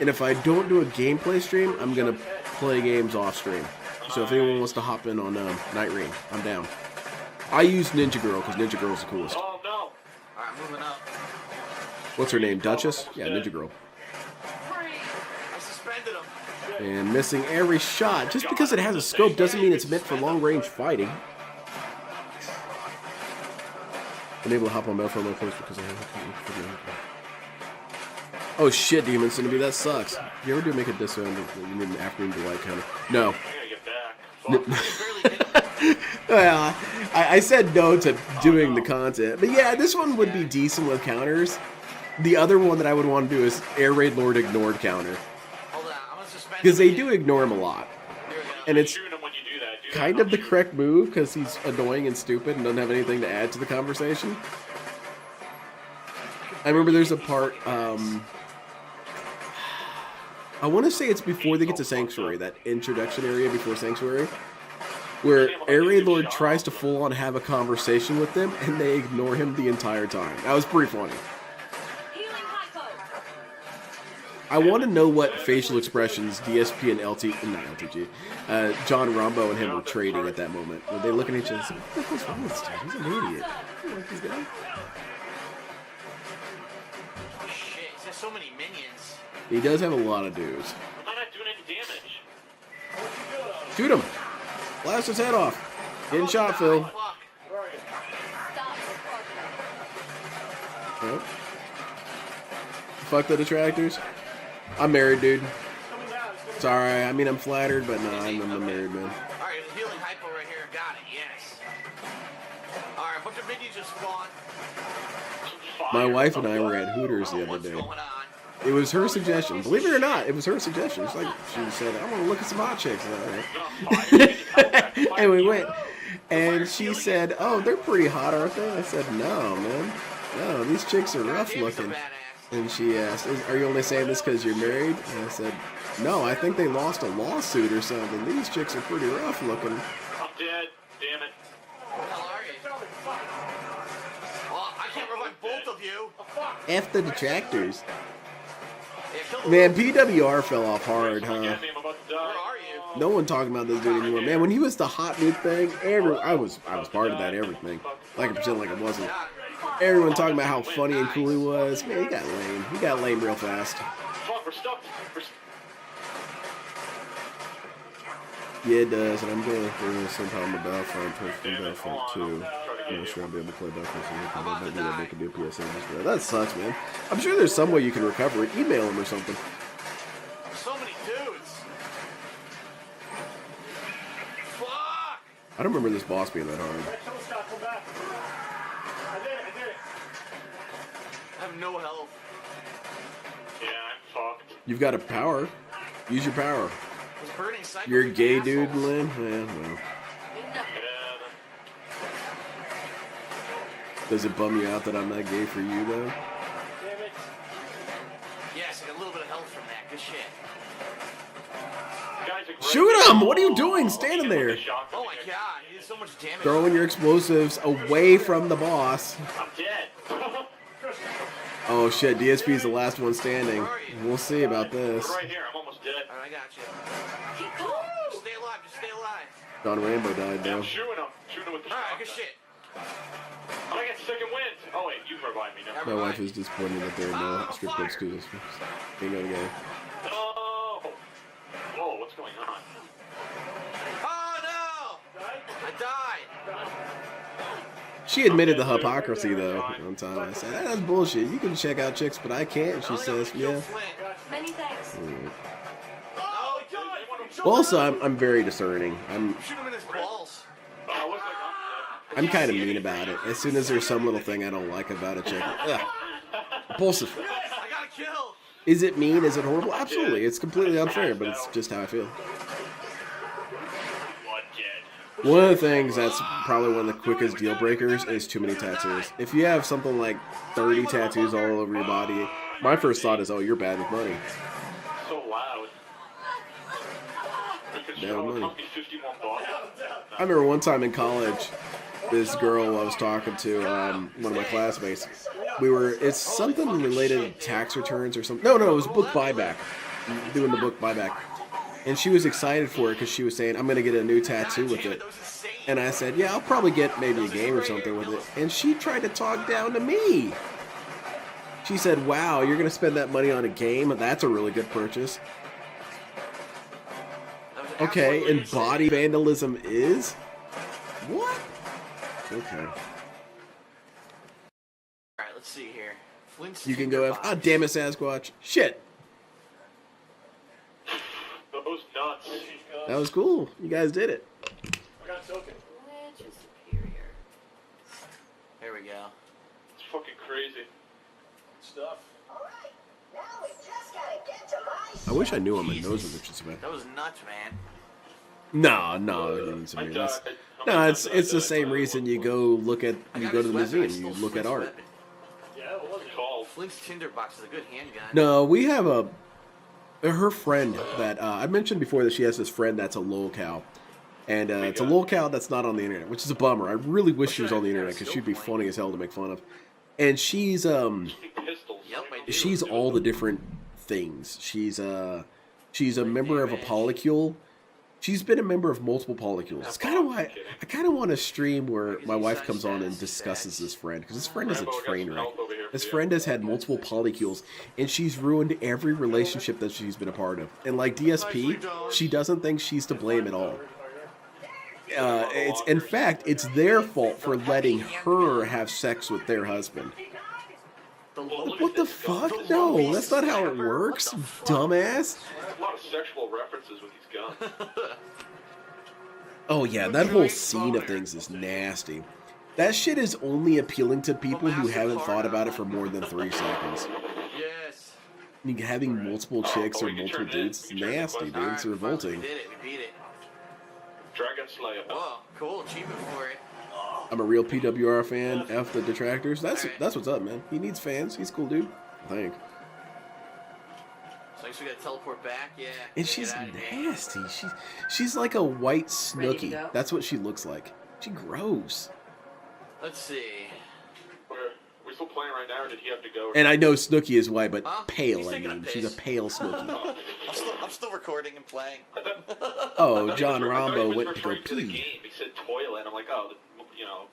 and if I don't do a gameplay stream, I'm gonna play games off stream. So if anyone wants to hop in on Night Rain, I'm down. I use Ninja Girl because Ninja Girl's the coolest. Oh no. Alright, moving up. What's her name? Duchess? Yeah, Ninja Girl. I suspended him. And missing every shot. Just because it has a scope doesn't mean it's meant for long-range fighting. Unable to hop on Belfort low close because I have. Oh shit, Demon Centipede, that sucks. You ever do make a diss you need an afternoon delight counter? No. I gotta get back. Well, I said no to doing the content. But yeah, this one would be decent with counters. The other one that I would want to do is Air Raid Lord Ignored counter. Hold on, I'm gonna suspend Because him they do ignore him a lot. And it's Shoot him when you do that. Do kind of the correct move because he's annoying and stupid and doesn't have anything to add to the conversation. I remember there's a part, I want to say it's before they get to Sanctuary, that introduction area before Sanctuary, where Air Raid Lord tries to full on have a conversation with them and they ignore him the entire time. That was pretty funny. I want to know what facial expressions DSP and not LTG, John Rombo and him were trading at that moment. Were they looking at each other and saying, what the fuck's wrong with this dude? He's an idiot. I don't like this guy. Shit, he's got so many minions. He does have a lot of dudes. Am I not doing any damage? Shoot him! Blast his head off! Getting shot, Phil. Fuck. Yep. Fuck the detractors. I'm married, dude. Sorry, I mean I'm flattered, but no, I'm a married man. Alright, healing hypo right here. Got it, yes. Alright, a bunch of minions just spawned. My wife and I were at Hooters the other What's day. going on? It was her suggestion. Believe it or not, it was her suggestion. It's like she said, I want to look at some hot chicks. And we went. And she said, oh, they're pretty hot, aren't they? I said, no, man. No, these chicks are rough looking. And she asked, are you only saying this because you're married? And I said, no, I think they lost a lawsuit or something. These chicks are pretty rough looking. I'm dead. Damn it. Where the hell are you? Well, I can't revive both of you. F the detractors. Yeah, kill the Man, PWR fell off hard, huh? Again, I'm about to die. Where are you? No one talking about this dude anymore. Man, when he was the hot nuke thing, I was part of that everything. Like I pretend like I wasn't. Everyone talking about how funny and cool he was. Man, he got lame. He got lame real fast. Fuck, we're stuck. Yeah, it does, and I'm going to sometime with Battlefront, from Battlefront 2. I'm not sure I'll be able to play Battlefront 2. I might be able to make a new PSA just for that. That sucks, man. I'm sure there's some way you can recover it. Email him or something. So many dudes. Fuck! I don't remember this boss being that hard. Come back. I did it. I have no health. Yeah, I'm fucked. You've got a power. Use your power. Was burning cycles You're a with gay assholes. dude, Lynn? Yeah, well. Yeah, Does it bum you out that I'm not gay for you, though? Damn it. Yes, I got a little bit of health from that. Good shit. guys are great. Shoot him! What are you doing standing there? Oh my god, he did so much damage. Throwing your explosives away from the boss. I'm dead. Oh shit, DSP is the last one standing. We'll see about this. Right here, I'm almost dead. Alright, I got you. Keep going. Just stay alive, just stay alive. John Rambo died Yeah, now. I'm shooting him. Shooting him with the Alright, good shotgun. shit. I got second wind. Oh wait, you revive me now. My wife is disappointed that there are no strip clubs because they go together. No. Whoa, what's going on? Oh no! I died. She admitted the hypocrisy though one time. I said, that's bullshit. You can check out chicks, but I can't. She says, yeah. Many thanks. Oh, Also, I'm very discerning. shoot him in his balls. Oh, looks like I'm kind of mean about it. As soon as there's some little thing I don't like about a chick, ugh. Impulsive. I got a kill. Is it mean? Is it horrible? Absolutely. It's completely unfair, but it's just how I feel. One of the things that's probably one of the quickest deal breakers is too many tattoos. If you have something like 30 tattoos all over your body, my first thought is, oh, you're bad with money. so loud. Bad with money. 51 bucks. I remember one time in college, this girl I was talking to, one of my classmates, it's something related to tax returns or something. No, it was book buyback. Doing the book buyback. And she was excited for it because she was saying, I'm going to get a new tattoo with it. And I said, yeah, I'll probably get maybe a game or something with it. And she tried to talk down to me. She said, wow, you're going to spend that money on a game? That's a really good purchase. Okay, and body vandalism is? What? Okay. Alright, let's see here. Flint's You can go have, ah, damn it, Sasquatch. Shit. Those nuts. That was cool. You guys did it. I got a token. Which is superior? There we go. It's fucking crazy. Stuff. Alright, now we just gotta get to my I wish I knew what my nose was itching, man. That was nuts, man. No, it's the same reason you go to the museum, you look at art. Yeah, what was it called? Flint's tinderbox is a good handgun. No, we have her friend that I mentioned before that she has this friend that's a lolcow, and it's a lolcow that's not on the internet, which is a bummer. I really wish she was on the internet because she'd be funny as hell to make fun of. And she's Pistols. Yep, I do. she's all the different things. She's a member of a polycule. She's been a member of multiple polycules. It's kind of why I kind of want a stream where my wife comes on and discusses this friend, because this friend is a train wreck. This friend has had multiple polycules, and she's ruined every relationship that she's been a part of. And like DSP, she doesn't think she's to blame at all. It's in fact, it's their fault for letting her have sex with their husband. What the fuck? No, that's not how it works, dumbass. A lot of sexual references with these guns. Oh yeah, that whole scene of things is nasty. That shit is only appealing to people who haven't thought about it for more than 3 seconds. Yes. I mean, having multiple chicks or multiple dudes is nasty, dude. It's revolting. We did it. We beat it. Dragon Slayer. Whoa, cool achievement for it. I'm a real PWR fan. F the detractors. That's what's up, man. He needs fans. He's a cool dude. I think. So I guess we gotta teleport back. Yeah. And she's nasty. She's like a white Snooki. That's what she looks like. She gross. Let's see. We're still playing right now, or did he have to go? And I know Snooki is white, but pale. He's I taking a mean, piss. she's a pale Snooki. I'm still recording and playing. Oh, John I thought he Rambo was went to go referring to the pee. game. He said toilet. I'm like, oh, you know,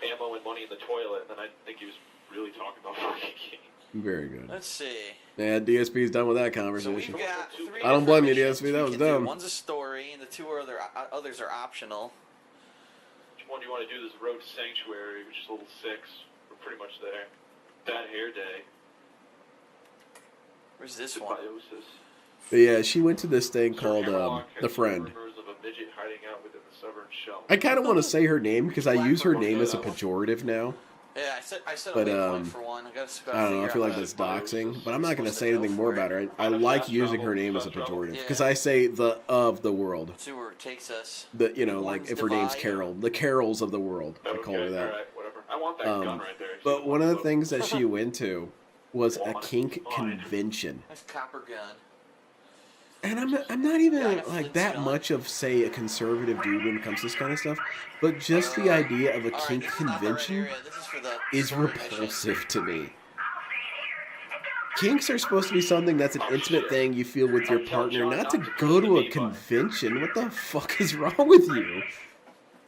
ammo and money in the toilet. And then I think he was really talking about fucking game. Very good. Let's see. Yeah, DSP's done with that So conversation. we've got 3 I don't blame you, different DSP. That was missions we can do. dumb. One's a story, and the 2 others are optional. Which one do you want to do? This Road to Sanctuary, which is level 6. We're pretty much there. Bad Hair Day. Where's this one? Symbiosis. But yeah, she went to this thing called Hammerlock The has Friend. rumors of a midget hiding out within the severed shell. I kind of want to say her name because I use her name as a pejorative now. Yeah, I said But, a one for one. I don't know. I feel like that's doxing, but I'm not going to say anything more about her. I like using her name as a pejorative because I say the world. See where it takes us. The like if her name's Carol, the Carols of the world. I call her that. Alright, whatever. I want that gun right there. But one of the things that she went to was a kink convention. Nice copper gun. And I'm not even like that much of, say, a conservative dude when it comes to this kind of stuff, but just the idea of a kink convention is repulsive to me. Kinks are supposed to be something that's an intimate thing you feel with your partner, not to go to a convention. What the fuck is wrong with you?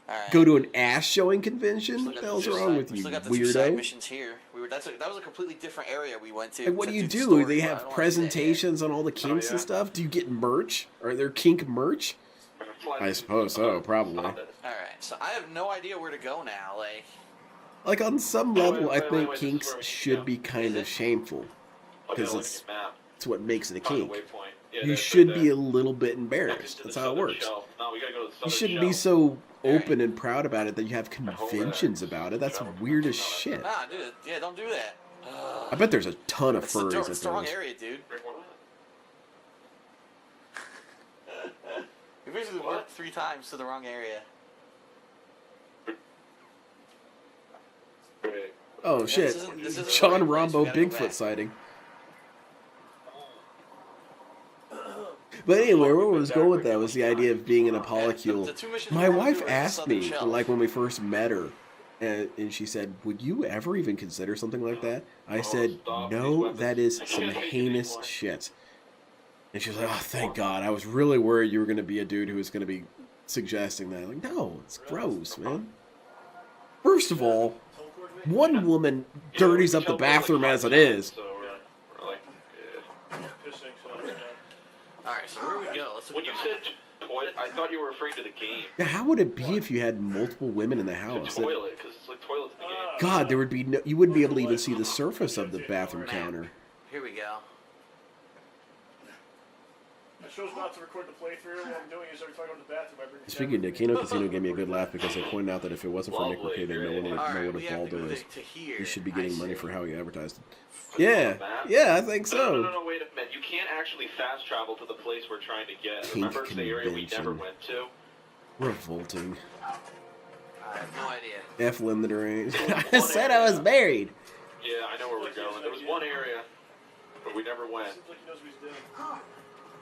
Alright. Go to an ass showing convention? What the hell's Two wrong side- with we you, still got the 2 side weirdo? missions here. That was a completely different area we went to. Like, what do you to the do? story, They but I have don't wanna do that presentations on all the kinks and stuff? Do you get merch? Are there kink merch? I suppose so, probably. yet. Alright, so I have no idea where to go now. Like, on some level, I think wait, kinks this is where we should be kind of shameful. Because it's what makes it a kink. You should be a little bit embarrassed. That's how it works. You shouldn't be so open and proud about it that you have conventions about it. That's weird as shit. Nah, dude, yeah, don't do that. I bet there's a ton of furries at It's the wrong those. area, dude. We basically went 3 times to the wrong area. Oh shit. this isn't John the right place. Rambo We gotta go Bigfoot back. sighting. But anyway, where I was going with that was the idea of being an polycule. The 2 missions My we wanna wife do are the asked Southern me, Shelf. like when we first met her, and she said, "Would you ever even consider something like that?" I said, "No, that is some heinous shit." And she was like, "Oh, thank God. I was really worried you were going to be a dude who was going to be suggesting that." I'm like, no, it's gross, man. First of all, one woman dirties up the bathroom as it is. Alright, so where do we go? Let's look When you at the said toilet, I thought you were referring to the game. Now, how would it be if you had multiple women in the The house? toilet, because it's like toilets in the game. God, there would be no, you wouldn't be able to even see the surface of the bathroom counter. Here we go. I chose not to record the playthrough. What I'm doing is every time I go to the bathroom, I bring the Speaking of Nick, Kano Casino gave me a good laugh because they pointed out that if it wasn't for Nick Mercado, no one would Alright, know we what a have ball to go is. to here. He should be getting I money see. for how he advertised it. Yeah, I think so. No, wait a minute. You can't actually fast travel to the place we're trying to get. Kink Remember, it's the area we never convention. went to? Revolting. I have no idea. F limited range. I said I was married. Yeah, I know where we're going. There was one area, but we never went. Seems like he knows what he's doing.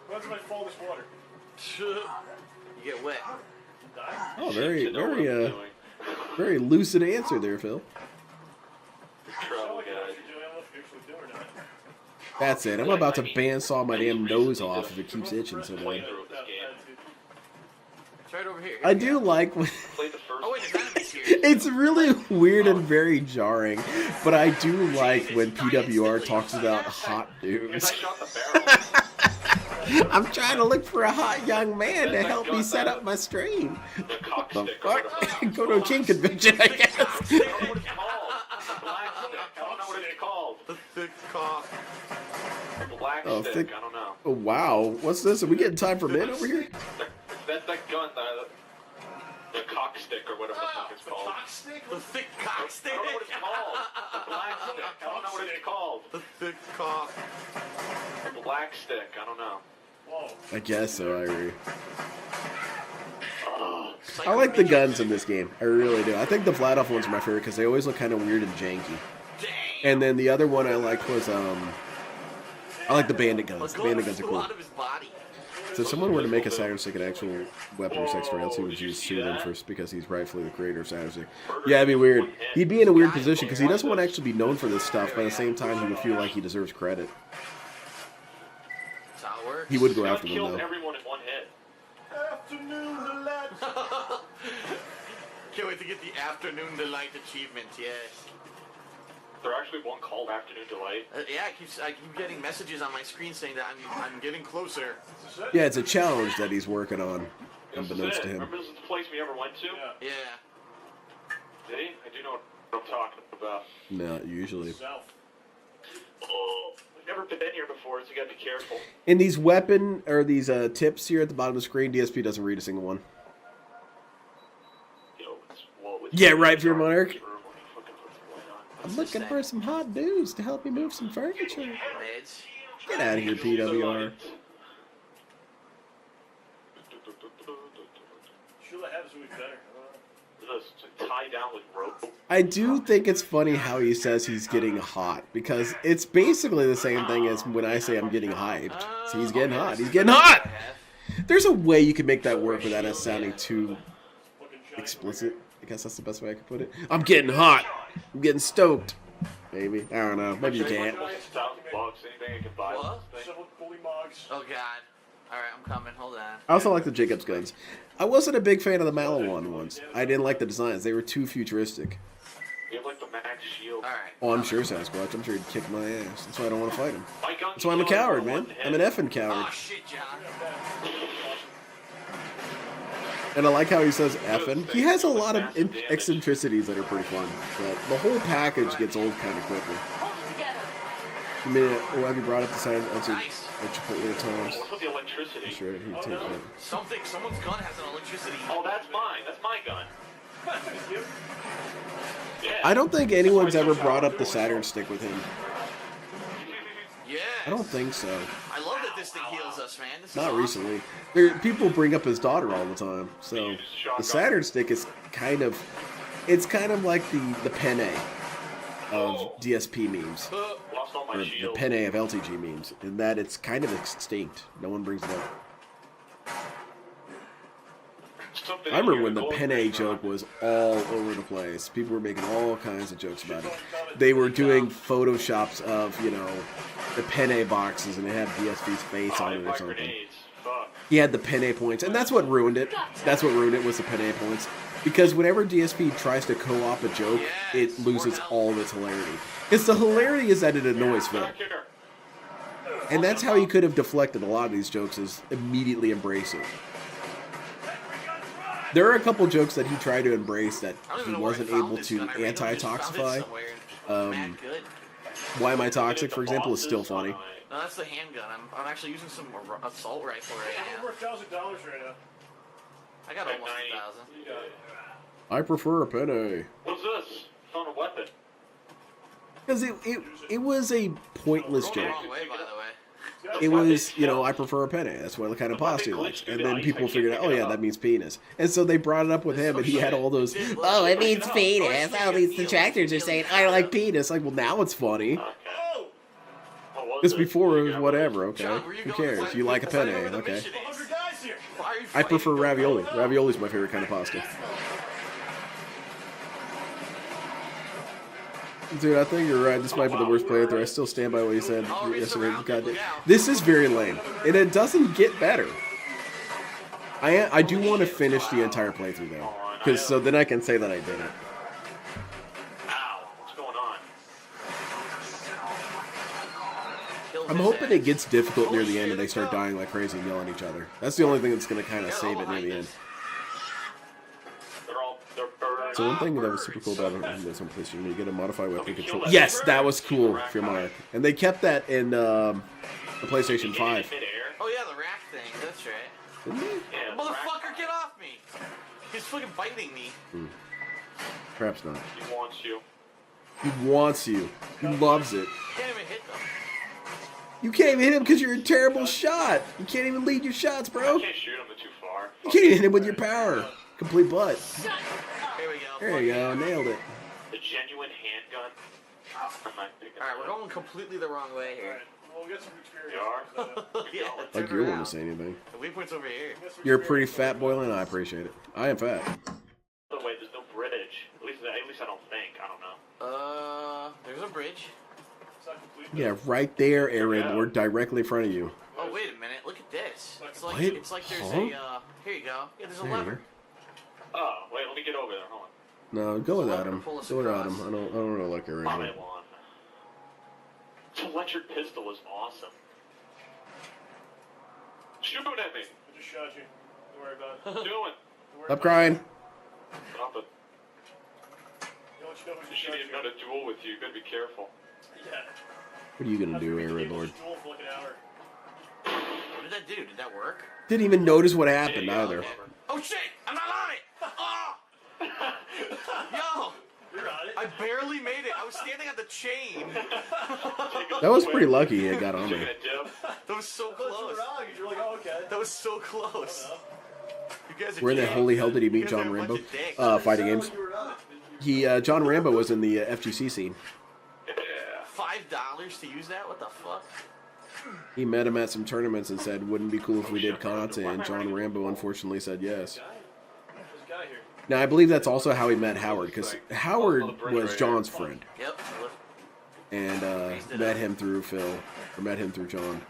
What happens if I fall in this water? You get wet. Die? Oh, To know what I'm doing. very lucid answer there, Phil. Trouble, I guys. don't know if you actually do or not. That's it. I'm about to bandsaw my damn nose off if it keeps itching so bad. Playthrough of this game. It's right over here. I do like when Played the first. Oh wait, the enemy's here. it's really weird and very jarring, but I do like when PWR talks about hot I dudes. shot the barrel. I'm trying to look for a hot young man to help me set up my stream. The cock The stick or fuck? whatever. Go to a king convention, I guess. I don't know what it's called. Black stick. I don't know what it's called. The thick cock. Black Oh, stick. thick- I don't know. Oh, wow. What's this? Are we getting time for men over here? That gun, the cock stick or whatever the fuck it's called. The thick cock stick. I don't know what it's called. The black stick. I don't know what it's called. The thick cock. The black stick. I don't know. Whoa. I guess so, I agree. I like the guns in this game. I really do. I think the Vladoff ones are my favorite because they always look kind of weird and janky. And then the other one I liked was, I like the bandit guns. The bandit guns are cool. Out of his body. So if someone were to make a Saturn Stick an actual weapon or sex toy, I'd see would you sue them first because he's rightfully the creator of Saturn Stick. Yeah, it'd be weird. He'd be in a weird position because he doesn't want to actually be known for this stuff, but at the same time he would feel like he deserves credit. That's how it works. He would go Gun after them killed though. everyone in one hit. Afternoon delight. Can't wait to get the afternoon delight achievement. Yes. There actually one called Afternoon Delight. Yeah, I keep getting messages on my screen saying that I'm getting closer. Yeah, it's a challenge that he's working on, This is unbeknownst it. to him. Remember this is the place we never went to? Yeah. See? I do know what I'm talking about. Not usually. South. Oh, we've never been here before, so you gotta be careful. In these weapon, or these tips here at the bottom of the screen, DSP doesn't read a single one. Yo, it's Yeah, right, Fear Monarch. Fucking put the light on. I'm looking for some hot dudes to help me move some furniture. Meds. Get out of here, PWR. Shula Habs would be better. It's tied down with rope. I do think it's funny how he says he's getting hot, because it's basically the same thing as when I say I'm getting hyped. So he's getting hot. He's getting hot! There's a way you can make that work without it sounding too explicit. I guess that's the best way I could put it. I'm getting hot. I'm getting stoked. Maybe. I don't know. Maybe you can't. $1,000. Anything I can buy What? with this thing? Several bully mugs. Oh god. Alright, I'm coming. Hold on. I also like the Jacobs guns. I wasn't a big fan of the Malawan ones. I didn't like the designs. They were too futuristic. You have like the max shield. Alright. Oh, I'm sure Sasquatch. I'm sure he'd kick my ass. That's why I don't want to fight him. My gun That's why I'm a shield coward, is man. one I'm an head. effing coward. Oh shit, John. And I like how he says effing. He has a lot of eccentricities that are pretty fun. But the whole package gets old kind of quickly. Hold it together. I mean, have you brought up the side of Nice. Chipotle at times? What's with the electricity? Sure, he'd take that. Someone's gun has an electricity. Oh, that's mine. That's my gun. Yeah. I don't think anyone's ever brought up the Saturn stick with him. Yeah. I don't think so. I love that this thing heals us, man. This is Not awesome. recently. People bring up his daughter all the time. So the Saturn stick is kind of, it's kind of like the penne of DSP memes, Lost all my or the shields. penne of LTG memes, in that it's kind of extinct. No one brings it up. Something I remember here when the to go penne with. joke was all over the place. People were making all kinds of jokes about it. They were doing photoshops of, you know, the penne boxes, and it had DSP's face on it or Five something. grenades. Fuck. He had the penne points, and that's what ruined it. That's what ruined it, was the penne points. Because whenever DSP tries to co-op a joke, it loses all of its hilarity. Because the hilarity is that it annoys Phil. Back here. And that's how he could have deflected a lot of these jokes, is immediately embrace it. There are a couple jokes that he tried to embrace that I don't he even know where I wasn't found able this to gun. I randomly just found it anti-toxify. somewhere. Mad good. Why Am I Toxic, for example, is still funny. No, that's the handgun. I'm actually using some assault rifle right now. Over $1,000 right now. I got almost 1,000. I prefer a penne. What's this? Found a weapon. Because it was a pointless Going the joke. wrong way, by the way. It was, you know, I prefer a penne. That's what kind of pasta he likes. And then people figured out, oh yeah, that means penis. And so they brought it up with him, and he had all those, oh, it means penis. All these detractors are saying, I like penis. Like, well, now it's funny. Oh, Because before it was whatever, okay? Who cares? You like a penne, okay? 100 guys here. I prefer ravioli. Ravioli's my favorite kind of pasta. Dude, I think you're right. This might be the worst playthrough. I still stand by what you said yesterday. God, this is very lame, and it doesn't get better. I do want to finish the entire playthrough though, because so then I can say that I did it. Ow. What's going on? I'm hoping it gets difficult near the end and they start dying like crazy and yelling at each other. That's the only thing that's going to kind of save it near the end. They're birds. So one thing that was super cool about this on PlayStation, you get a modified weapon control. Yes, that was cool for Mark. And they kept that in the PlayStation 5. Oh yeah, the rack thing. That's right. Didn't they? Yeah, Motherfucker, get off me! He's fucking biting me. Perhaps not. He wants you. He wants you. He loves it. Can't even hit them. You can't even hit him because you're a terrible shot. You can't even lead your shots, I bro. can't shoot him too far. You can't even hit him with your power. Complete butt. Here we go. There you go. Nailed it. The genuine handgun. I'm not thinking. Alright, we're going completely the wrong way here. Well, we got some experience. You are? Yeah, Like turn you around. want to say anything. The waypoint's over here. You're a pretty fat boy, and I appreciate it. I am fat. By the way, there's no bridge. At least I don't think. I don't know. There's a bridge. It's not complete. Yeah, right there, Aaron. We're directly in front of you. Oh, wait a minute. Look at this. It's like, What? it's like there's Huh? here you go. Yeah, there's a There you lever. Oh, wait, let me get over there. Hold on. No, go without him. Pull us Go without him. across. I don't really like Aaron. Comment one. This electric pistol is awesome. Shoot at me. I just shot you. Don't worry about it. What are you doing? Stop crying. Nothing. Don't you know who You just shot shouldn't even got a duel with you. You gotta be careful. Yeah. What are you gonna do, Aaron Lord? Duel for like an hour. What did that do? Did that work? Didn't even notice what happened either. Oh shit! I'm not on it! Oh! Yo! You're on it. I barely made it. I was standing on the chain. That was pretty lucky it got on Taking there. a dip. That was so Close close. wrong. You're like, oh, okay. That was so close. You guys are Where in the dicks. holy hell did he You meet guys John are a bunch Rambo? of dicks. Fighting games. You were on it. John Rambo was in the FGC scene. Yeah. $5 to use that? What the fuck? He met him at some tournaments and said, wouldn't it be cool if we did content, and John Rambo unfortunately said yes. There's a guy here. Now, I believe that's also how he met Howard, because Howard was John's friend. Yep. and met him through Phil, or met him through John.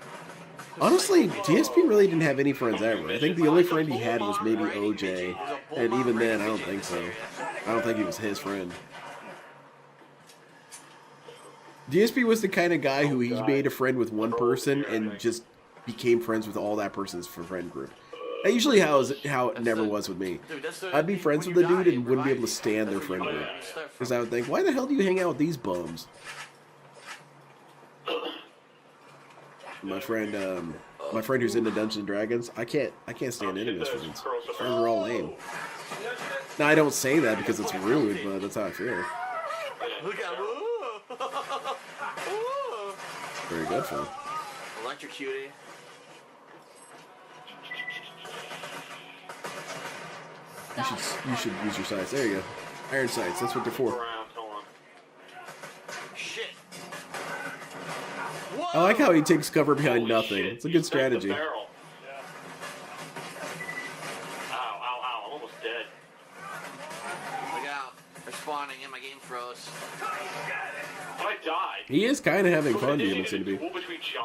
Honestly, DSP really didn't have any friends ever. I think the only friend he had was maybe OJ, and even then, I don't think so. I don't think he was his friend. DSP was the kind of guy who he made a friend with one person and just became friends with all that person's friend group. That's usually how it never was with me. I'd be friends with a dude and wouldn't be able to stand their friend group. Because I would think, why the hell do you hang out with these bums? My friend who's into Dungeons and Dragons, I can't stand any of his friends. Friends are all lame. Now I don't say that because it's rude, but that's how I feel. Very good, Phil. Electrocuting. You should use your sights. There you go. Iron sights. That's what they're for. Shit. I like how he takes cover behind nothing. It's a good strategy. Ow, ow, I'm almost dead. Look out. They're spawning in, my game froze. I died. He is kind of having fun, you seem to be.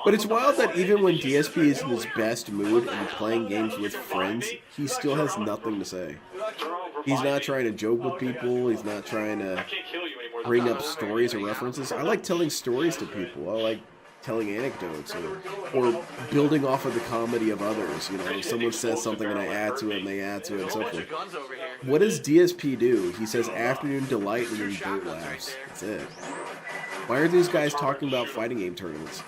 But it's wild that even when DSP is in his best mood and playing games with friends, he still has nothing to say. He's not trying to joke with people. He's not trying to bring up stories or references. I like telling stories to people. I like telling anecdotes or building off of the comedy of others. You know, if someone says something and I add to it and they add to it and so forth. What does DSP do? He says afternoon delight and then boat laughs. That's it. Why aren't these guys talking about fighting game tournaments?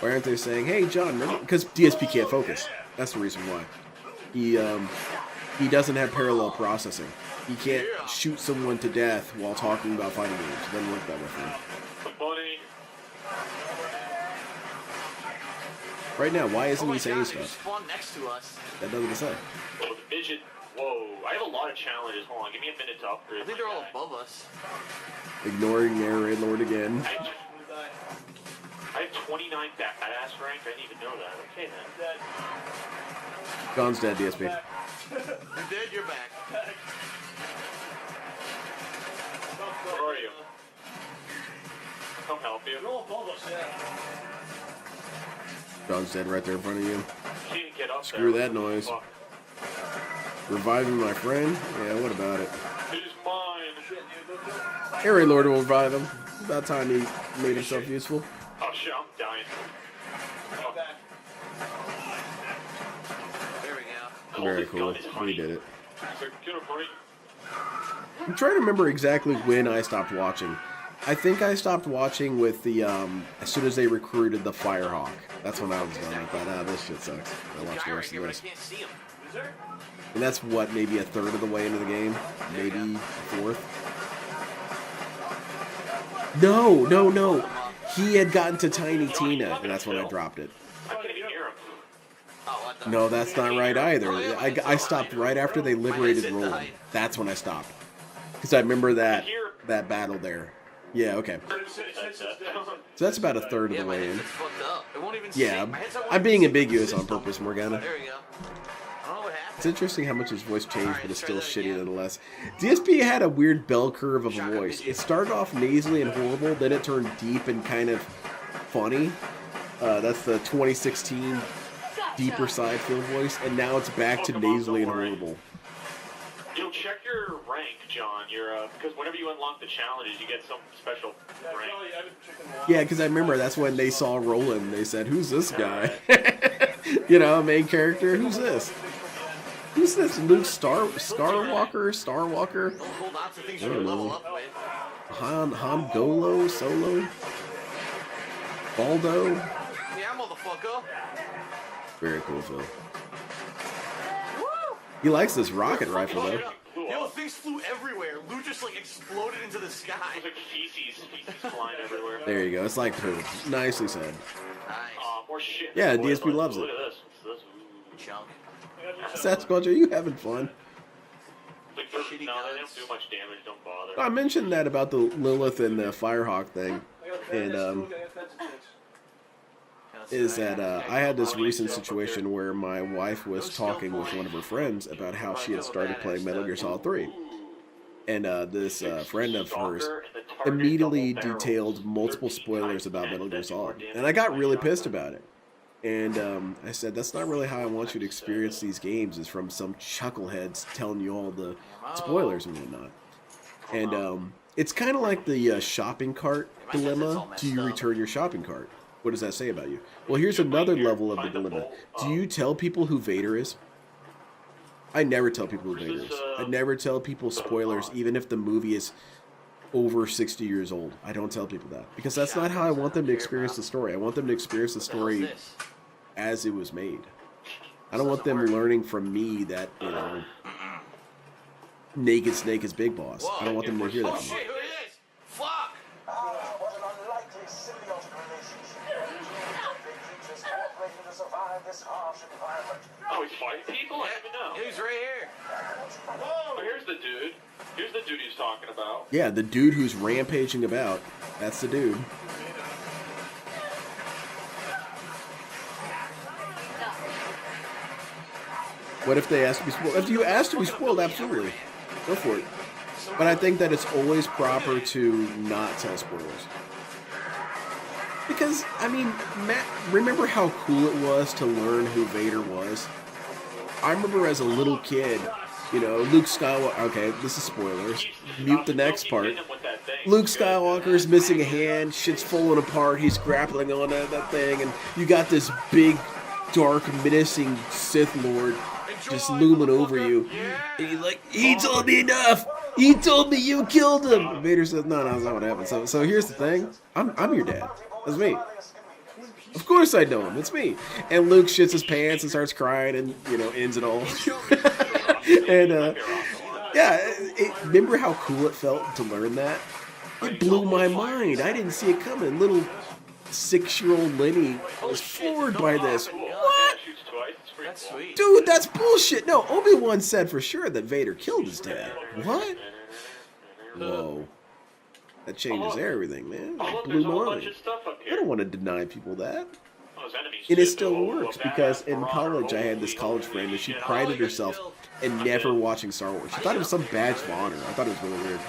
Why aren't they saying, hey, John, because DSP can't focus. That's the reason why. He doesn't have parallel processing. He can't shoot someone to death while talking about fighting games. It doesn't work that way for him. Right now, why isn't he saying stuff? That doesn't say. Oh, the midget. Whoa, I have a lot of challenges. Hold on, give me a minute to upgrade. I think they're all above us. Ignoring Narrate Lord again. I have 29 badass rank. I didn't even know that. Okay, then. John's dead, DSP. You're dead, you're back. Where are you? Come help you. John's dead right there in front of you. Can't get up Screw there. that noise. Reviving my friend? Yeah, what about it? It is mine. Harry Lord will revive him. About time he made himself useful. Oh shit, I'm dying. Oh. There we go. Very cool. We did it. Get a break. I'm trying to remember exactly when I stopped watching. I think I stopped watching with the, as soon as they recruited the Firehawk. That's when I was done. I thought, this shit sucks. I watched the rest of this. And that's what, maybe a third of the way into the game? Maybe a fourth? No. He had gotten to Tiny Tina, and that's when I dropped it. I can't even hear him. No, that's not right either. I stopped right after they liberated Roland. That's when I stopped. Because I remember that battle there. Yeah, okay. So that's about a third of the way in. Yeah, I'm being ambiguous on purpose, Morgana. There we go. I don't know what happened. It's interesting how much his voice changed, but it's still shitty nonetheless. DSP had a weird bell curve of a voice. It started off nasally and horrible, then it turned deep and kind of funny. That's the 2016 deeper side Phil voice, and now it's back to nasally and horrible. Check your rank, John. Because whenever you unlock the challenges, you get some special rank. Yeah, because I remember that's when they saw Roland and they said, who's this guy? You know, main character, who's this? Who's this? Luke Skywalker? I don't know. Han Golo? Solo? Baldo? Yeah, motherfucker. Very cool, Phil. He likes this rocket rifle, though. Yo, things flew everywhere. Loot just like exploded into the sky. It's like feces flying everywhere. There you go. It's like poop. Nicely said. Nice. More shit. Yeah, DSP loves it. Look at this. What's this? Chunk. Sasquatch, are you having fun? Like, no, they don't do much damage. Don't bother. I mentioned that about the Lilith and the Firehawk thing, and is that I had this recent situation where my wife was talking with one of her friends about how she had started playing Metal Gear Solid 3. And this friend of hers immediately detailed multiple spoilers about Metal Gear Solid, and I got really pissed about it. And I said, that's not really how I want you to experience these games, is from some chuckleheads telling you all the spoilers and whatnot. And it's kind of like the shopping cart dilemma. Do you return your shopping cart? What does that say about you? Well, here's another level of the dilemma. Do you tell people who Vader is? I never tell people who Vader is. I never tell people spoilers, even if the movie is over 60 years old. I don't tell people that, because that's not how I want them to experience the story. I want them to experience the story as it was made. I don't want them learning from me that, you know, Naked Snake is Big Boss. I don't want them to hear that from me. Fuck! What an unlikely symbiotic relationship. Living creatures cooperating to survive this harsh environment. Oh, he's fighting people? I didn't even know. He's right here. Oh, here's the dude. Here's the dude he's talking about. Yeah, the dude who's rampaging about. That's the dude. What if they ask to be spoiled? If you ask to be spoiled, absolutely. Go for it. But I think that it's always proper to not tell spoilers. Because, I mean, Matt, remember how cool it was to learn who Vader was? I remember as a little kid, you know, Luke Skywalker... Okay, this is spoilers. Mute the next part. Luke Skywalker's missing a hand, shit's falling apart, he's grappling on that thing, and you got this big, dark, menacing Sith Lord just looming over you. And he's like, he told me enough! He told me you killed him! And Vader says, no, that's not what happened. So here's the thing. I'm your dad. That's me. Of course I know him. It's me. And Luke shits his pants and starts crying and, you know, ends it all. And, yeah, remember how cool it felt to learn that? It blew my mind. I didn't see it coming. Little 6-year-old Lenny was floored by this. What? That's sweet. Dude, that's bullshit. No, Obi-Wan said for sure that Vader killed his dad. What? Whoa. That changes everything, man. It blew my mind. I don't want to deny people that. And it still works, because in college I had this college friend and she prided herself in never watching Star Wars. She thought it was some badge of honor. I thought it was really weird.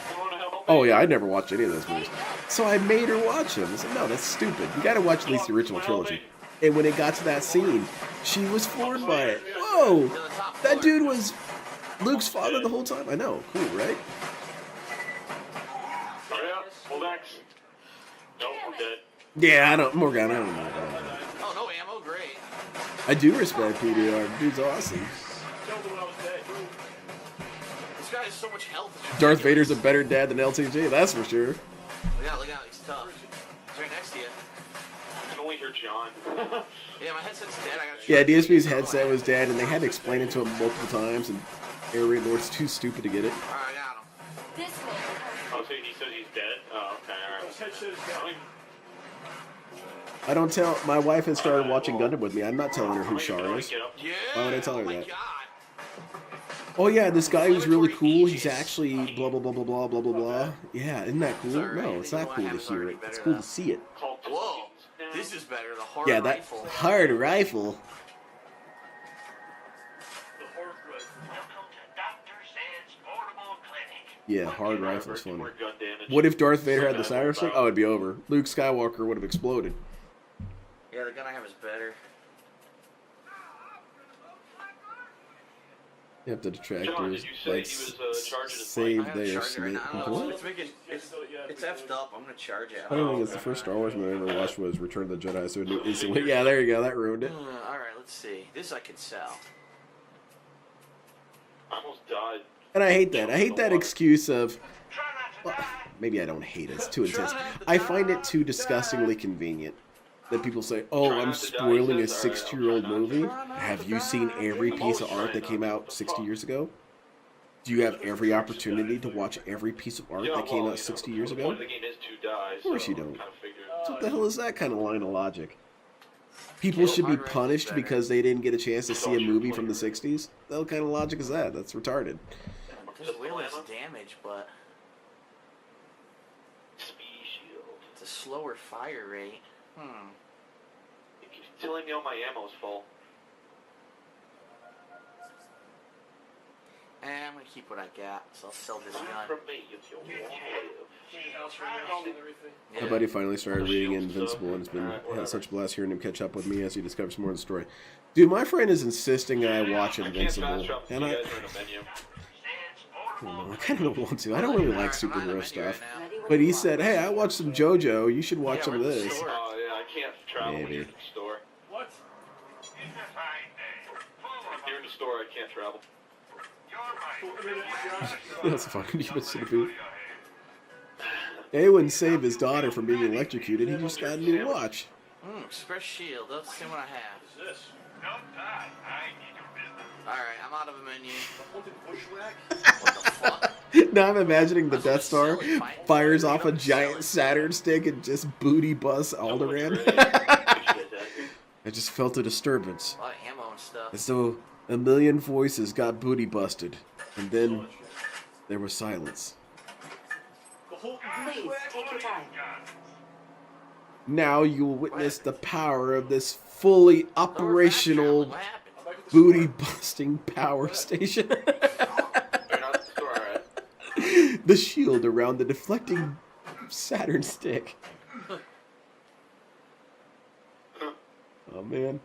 Oh yeah, I never watched any of those movies. So I made her watch them. I said, no, that's stupid. You gotta watch at least the original trilogy. And when it got to that scene, she was floored by it. Whoa! That dude was Luke's father the whole time? I know. Cool, right? Yeah, I don't... Morgan, I don't know. Oh, no ammo? Great. I do respect PDR. Dude's awesome. This guy has so much health. Darth Vader's a better dad than LTG, that's for sure. Look out, he's tough. He's right next to you. I can only hear John. Yeah, my headset's dead. Yeah, DSP's headset was dead, and they had to explain it to him multiple times, and Air Raid Lord's too stupid to get it. Alright, I got him. This way. Oh, so he says he's dead? Oh, okay, alright. I don't tell... My wife has started watching Gundam with me. I'm not telling her who Char is. Yeah. Why would I tell her Oh my that? God. Oh yeah, this guy who's really cool, he's actually blah blah blah blah blah blah blah blah. Yeah, isn't that cool? No, it's not cool to hear it. It's cool to see it. Whoa. This is better. The hard Yeah, that rifle. hard rifle. Yeah, hard rifle's fun. What if Darth Vader had the Cyrus thing? Oh, it'd be over. Luke Skywalker would have exploded. Yeah, the gun I have is better. You have the detractors. John, did you say Like, he was charging his save I have a their charger right now. I don't know, What? it's making... It's effed up. I'm gonna charge it. I don't think it's the first Star Wars movie I ever watched was Return of the Jedi, so I knew instantly. Yeah, there you go. That ruined it. Alright, let's see. This I could sell. I almost died. And I hate that. I hate that excuse of... Well, maybe I don't hate it. It's too intense. I find it too disgustingly convenient that people say, oh, I'm spoiling a 60-year-old movie. Have you seen every piece of art that came out 60 years ago? Do you have every opportunity to watch every piece of art that came out 60 years ago? Of course you don't. So what the hell is that kind of line of logic? People should be punished because they didn't get a chance to see a movie from the 60s? What kind of logic is that? That's retarded. There's way less damage, but... It's a slower fire rate. You keep telling me all my ammo's full. I'm gonna keep what I got, so I'll sell this gun. From me, if you want. My buddy finally started reading Invincible, and it's been had such a blast hearing him catch up with me as he discovers more of the story. Dude, my friend is insisting I watch Invincible, and I kind of don't want to. I don't really like superhero stuff. But he said, hey, I watched some JoJo. You should watch some of this. Oh, yeah, I can't travel when you're in the store. What? If you're in the store, I can't travel. That's a fucking human centipede. They wouldn't save his daughter from being electrocuted. He just got a new watch. Express shield. Let's see what I have. What's this? Alright, I'm out of a menu. Bushwhack? What the fuck? Now I'm imagining the Death Star fires off a giant Saturn stick and just booty busts Alderaan. I just felt a disturbance. A lot of ammo and stuff. As though a million voices got booty busted. And then there was silence. Please, take your time. Now you will witness the power of this fully operational booty busting power station. The shield around the deflecting Saturn stick. Oh man.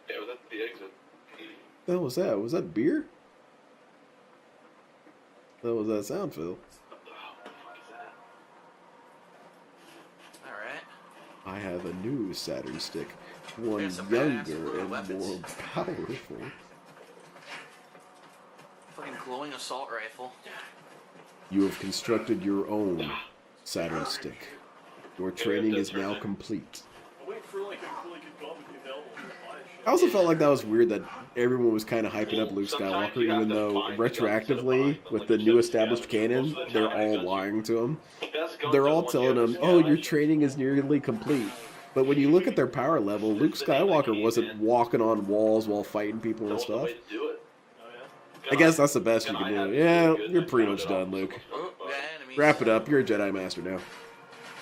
Yeah, was at the exit. What the hell was that? Was that beer? What was that sound, Phil? Alright. I have a new Saturn stick. One There's some younger badass and weapons. more powerful. Fucking glowing assault rifle. You have constructed your own Saturn stick. Your training is now complete. I'm waiting for like a really good gun to be available to buy shit. I also felt like that was weird that everyone was kind of hyping up Luke Skywalker, even though retroactively, with the new established canon, they're all lying to him. They're all telling him, oh, your training is nearly complete. But when you look at their power level, Luke Skywalker wasn't walking on walls while fighting people and stuff. I guess that's the best you can do. Yeah, you're pretty much done, Luke. Oh, we got enemies. Wrap it up. You're a Jedi Master now.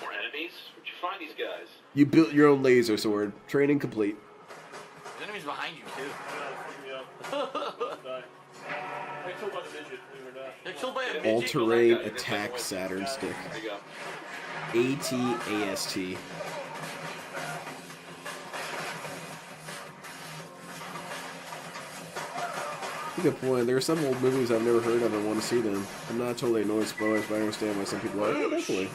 More enemies? Where'd you find these guys? You built your own laser sword. Training complete. There's enemies behind you, too. I killed by the midget, believe it or not. They're killed by a midget. All-terrain attack Saturn stick. There you go. AT-AST. Good point. There are some old movies I've never heard of and want to see them. I'm not totally annoyed spoilers, but I understand why some people are. Yeah, definitely.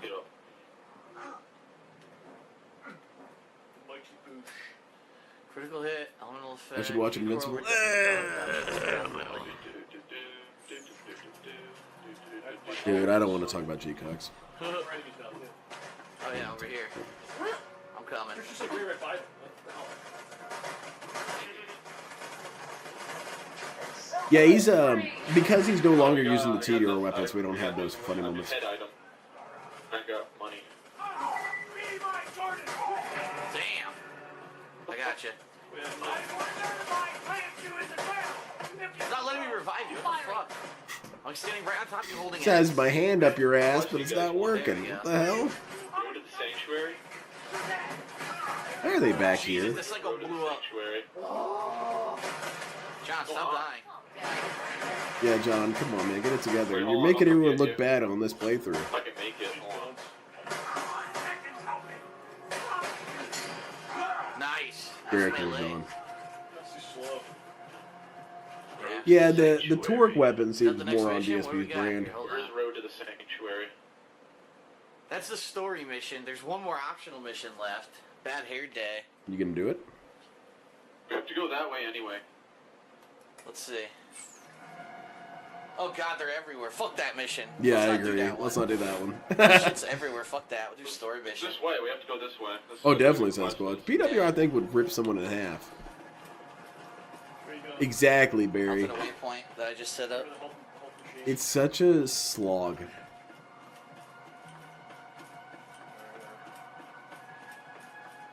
Get up. Mighty boosh. Critical hit, elemental effect. I should watch Invincible. Dude, I don't want to talk about G-Cox. Oh yeah, over here. I'm coming. There's just like right by them. Yeah, he's because he's no longer using the TDR weapons, we don't have those funny moments. Head item. I got money. Damn. I got you. It's not letting me revive you. What the fuck? I'm standing right on top of you holding It has my hand up your ass, but it's not working. What the hell? Go to the sanctuary. Why are they back here? This like all blew up. Sanctuary. John, stop dying. Yeah, John, come on, man, get it together. You're making everyone look bad on this playthrough. If I can make it. Hold on. Nice. Very That's cool, melee. John. That's too slow. Yeah, the torque weapon Is that seems the next more on mission? What do we DSP's got brand. here? Hold Where's on. the road to the sanctuary? That's the story mission. There's one more optional mission left. Bad hair day. You gonna do it? We have to go that way anyway. Let's see. Oh god, they're everywhere. Fuck that mission. Yeah, Let's I not do agree. that Let's one. not do that one. Shit's everywhere. Fuck that. We'll do story mission. This way. We have to go this way. This Oh, is definitely the Sasquatch. quest. PW, I think, would rip someone in half. Where you going? Exactly, Up Barry. in a waypoint that I just set up. Help machine. It's such a slog.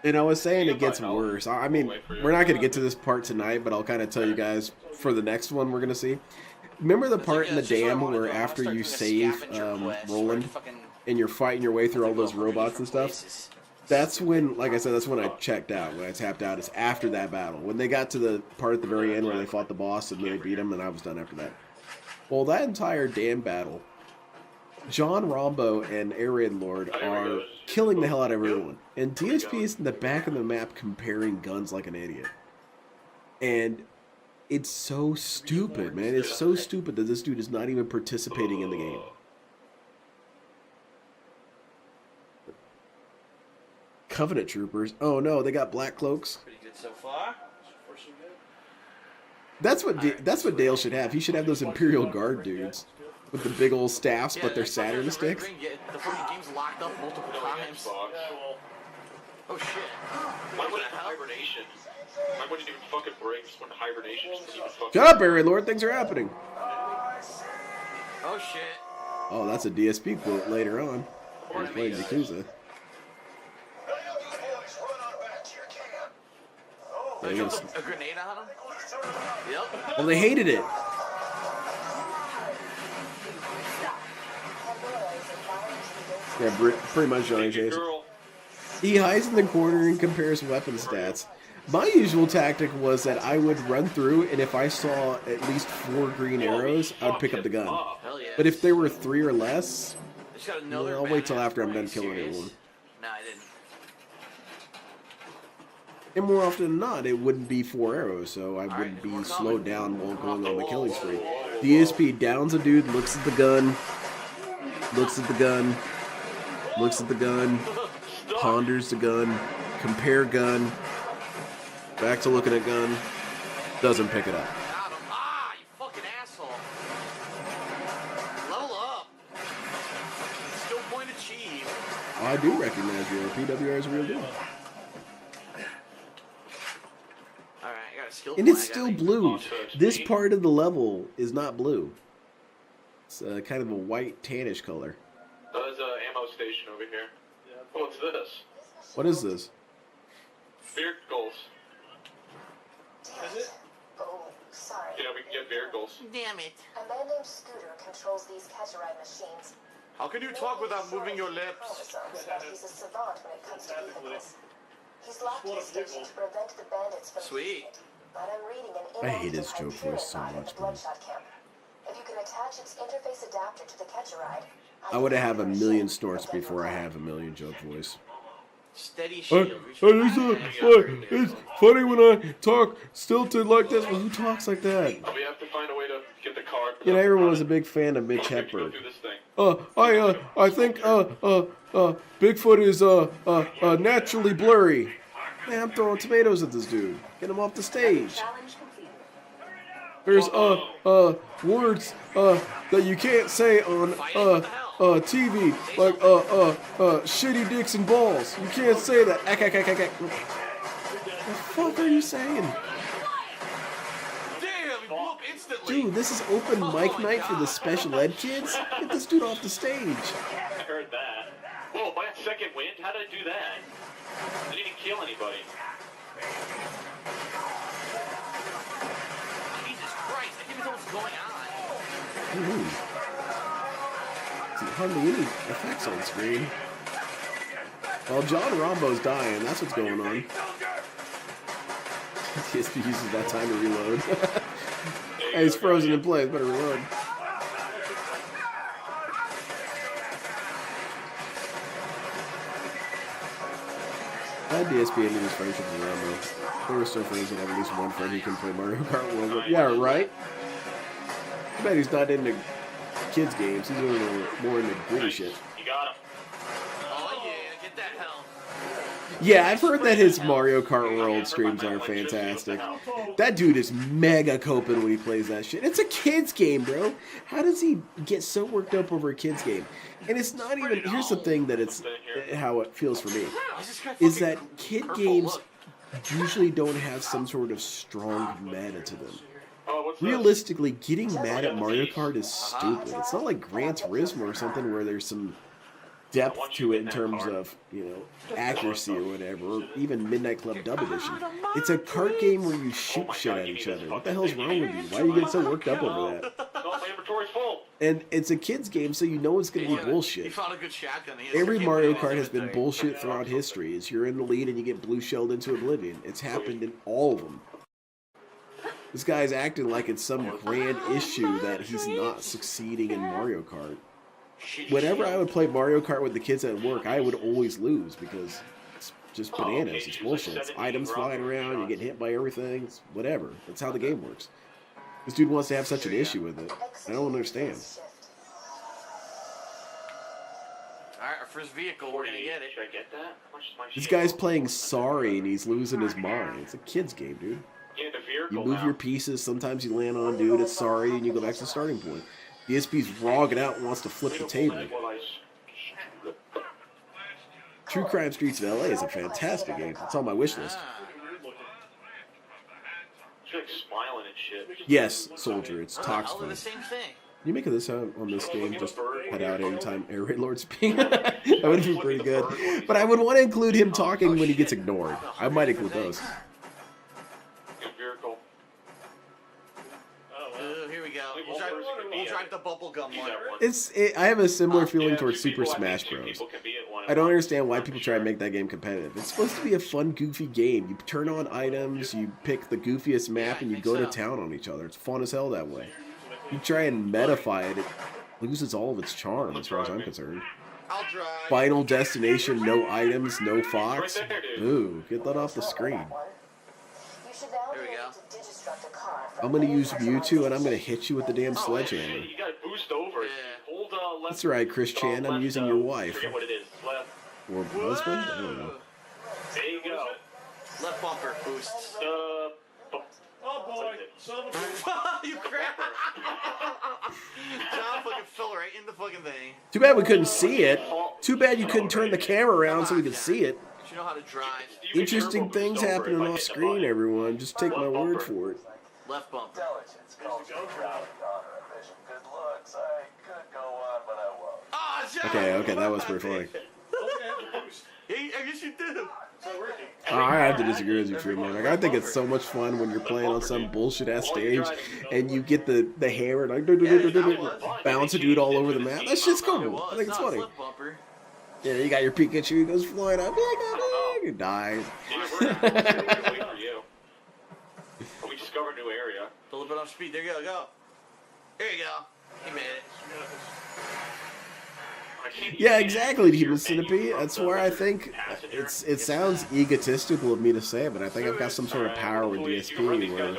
And I was saying it gets worse. I mean, we're not going to get to this part tonight, but I'll kind of tell you guys for the next one we're going to see. Remember the part in the dam where after you save Roland and you're fighting your way through all those robots and stuff? That's when, like I said, that's when I checked out. When I tapped out is after that battle. When they got to the part at the very end where they fought the boss and they beat him, and I was done after that. Well, that entire damn battle, John Rombo and Air Raid Lord are killing the hell out of everyone. And DSP is in the back of the map comparing guns like an idiot. And it's so stupid, man. It's so stupid that this dude is not even participating in the game. Covenant troopers. Oh no, they got black cloaks. Pretty good so far. That's what Dale should have. He should have those Imperial Guard dudes with the big old staffs, but they're Saturn sticks. The fucking game's locked up multiple times. Oh shit. Why wouldn't hibernation? Why wouldn't it even fucking break when hibernation is even fucking... Shut up, Air Raid Lord. Things are happening. Oh shit. Oh, that's a DSP quote later on. He's playing Yakuza. They dropped a grenade on him? Yep. Well, they hated it. Yeah, pretty much Johnny Chase. He hides in the corner and compares weapon stats. My usual tactic was that I would run through, and if I saw at least 4 green arrows, I would pick up the gun. But if there were 3 or less, I'll wait till after I'm done killing everyone. No, I didn't. And more often than not, it wouldn't be 4 arrows, so I wouldn't be slowed down while going on the killing spree. DSP downs a dude, looks at the gun, looks at the gun, looks at the gun, ponders the gun, compare gun, back to looking at gun, doesn't pick it up. Ah, you fucking asshole. Level up. Skill point achieved. I do recognize you. PWR is a real deal. And it's still blue. This part of the level is not blue. It's kind of a white tannish color. There's an ammo station over here. What's this? What is this? Vehicles. Is it? Oh, sorry. Yeah, we can get vehicles. Damn it. A man named Scooter controls these catch-a-ride machines. How can you talk without moving your lips? Chromosomes, but he's a savant when it comes to vehicles. He's locked his station to prevent the bandits from Sweet. But I'm reading an I hate his joke voice so much, man. Bloodshot camp. If you can attach its interface adapter to the catch-a-ride, I would have a million snorts before I have a million joke voice. Steady shield. It's funny when I talk stilted like this. Well, who talks like that? We have to find a way to get the card. You know, everyone was a big fan of Mitch Hepburn. I think Bigfoot is naturally blurry. Man, I'm throwing tomatoes at this dude. Get him off the stage. There's words that you can't say on TV, like shitty dicks and balls. You can't say that. What the fuck are you saying? Dude, this is open mic night for the special ed kids? Get this dude off the stage. I heard that. Oh, by a second wind? How did I do that? I didn't even kill anybody. Jesus Christ, I didn't know what's going on. Ooh. Hardly any effects on screen. Well, John Rombo's dying. That's what's going on. DSP uses that time to reload. Hey, he's frozen in place. Better reload. I had DSP into his friendship with Rambo. They were so friends that I have at least one friend who can play Mario Kart World. But yeah, right? I bet he's not into kids games. He's more into gritty shit. You got him. Oh yeah, get that hell. Yeah, I've heard that his Mario Kart World streams are fantastic. That dude is mega coping when he plays that shit. It's a kid's game, bro. How does he get so worked up over a kid's game? And it's not even... Here's the thing that it's... How it feels for me. Is that kid games usually don't have some sort of strong meta to them. Realistically, getting mad at Mario Kart is stupid. It's not like Gran Turismo or something where there's some depth to it in terms of, you know, accuracy or whatever, or even Midnight Club Dub Edition. It's a kart game where you shoot shit at each other. What the hell's wrong with you? Why do you get so worked up over that? inventory's full. And it's a kid's game, so you know it's going to be He bullshit. found a good shotgun. Every Mario Kart has been bullshit throughout history. Is you're in the lead and you get blue shelled into oblivion. It's happened in all of them. This guy's acting like it's some grand issue that he's not succeeding in Mario Kart. Whenever I would play Mario Kart with the kids at work, I would always lose because it's just bananas. It's bullshit. It's items flying around, you get hit by everything, it's whatever. That's how the game works. This dude wants to have such an issue with it. I don't understand. Alright, our first vehicle, we're gonna get it. Should I get that? How much is my This shield? guy's playing sorry and he's losing his mind. It's a kid's game, dude. Get the vehicle You move now. your pieces, sometimes you land on dude, it's sorry, and you go back to the starting point. DSP's rogging out and wants to flip the table. True Crime Streets of LA is a fantastic game. It's on my wish list. She's like smiling and shit. Yes, Soldier, it's Tox All of fun. the same thing. You make this on this game, just head out anytime Air Raid Lord's speaking. That would be pretty good. But I would want to include him talking when he gets ignored. I might include those. Good vehicle. Here we go. We'll drive the bubblegum one. I have a similar feeling towards Super Smash Bros. I don't understand why people try and make that game competitive. It's supposed to be a fun, goofy game. You turn on items, you pick the goofiest map, and you go to town on each other. It's fun as hell that way. You try and metafy it, it loses all of its charm as far as I'm concerned. I'll drive. Final destination, no items, no fox. Ooh, get that off the screen. There we go. I'm gonna use Mewtwo and I'm gonna hit you with the damn sledgehammer. You gotta boost over. Hold left. That's right, Chris Chan. I'm using your wife. Forget what it is. Left. Or husband? I don't know. There you go. Left bumper boosts. Oh boy, son of a bitch. You crap. John fucking fell right in the fucking thing. Too bad we couldn't see it. Too bad you couldn't turn the camera around so we could see it. You know how to drive. Interesting things happening off screen, everyone. Just take my word for it. Left bumper. Intelligence calls me proud honor and vision. Good looks. I could go on, but I won't. Oh, John! Okay, that was pretty funny. I guess you do. I have to disagree with you, Freeman. Like, I think it's so much fun when you're playing on some bullshit ass stage and you get the hammer and like bounce a dude all over the map. That shit's cool. I think it's funny. Yeah, you got your Pikachu goes flying up, you dies. We discovered a new area. A little bit off speed. There you go. Go. There you go. He made it. Yeah, exactly, Human Centipede. That's where I think it sounds egotistical of me to say it, but I think I've got some sort of power with DSP where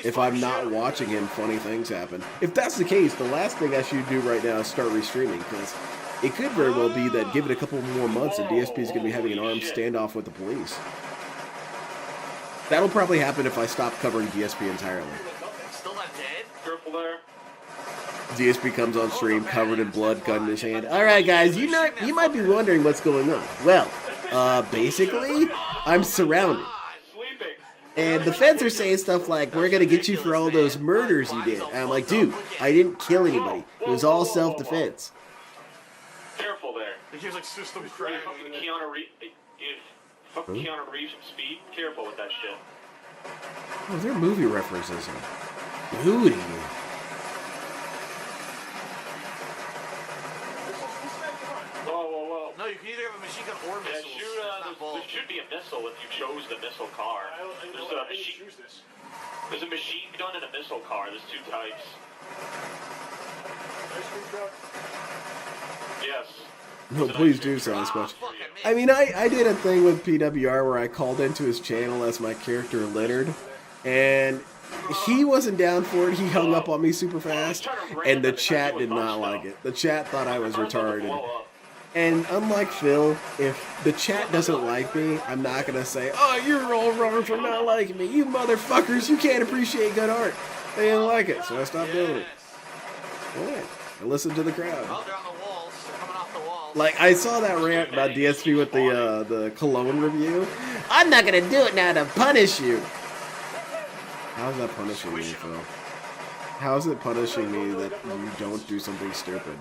if I'm not watching him, funny things happen. If that's the case, the last thing I should do right now is start restreaming, because it could very well be that give it a couple more months and DSP is going to be having an armed standoff with the police. That'll probably happen if I stop covering DSP entirely. Still not dead? Careful there. DSP comes on stream covered in blood, gun in his hand. Alright guys, you might be wondering what's going on. Well, basically, I'm surrounded. And the feds are saying stuff like, we're gonna get you for all those murders you did. And I'm like, dude, I didn't kill anybody. It was all self-defense. Careful there. There's like system crash. Fucking Keanu Reeves. Fucking Keanu Reeves from Speed. Careful with that shit. Oh, they're movie references. Booty. Whoa. No, you can either have a machine gun or missiles. There should be a missile if you chose the missile car. There's a machine gun and a missile car. There's two types. Yes. No, please do, Sasquatch. I mean, I did a thing with PWR where I called into his channel as my character Leonard, and he wasn't down for it. He hung up on me super fast, and the chat did not like it. The chat thought I was retarded. And unlike Phil, if the chat doesn't like me, I'm not going to say, oh, you're all wrong for not liking me. You motherfuckers, you can't appreciate good art. They didn't like it, so I stopped doing it. Alright, I listened to the crowd. Oh, they're on the walls. They're coming off the walls. Like, I saw that rant about DSP with the Cologne review. I'm not going to do it now to punish you. How's that punishing me, Phil? How's it punishing me that you don't do something stupid?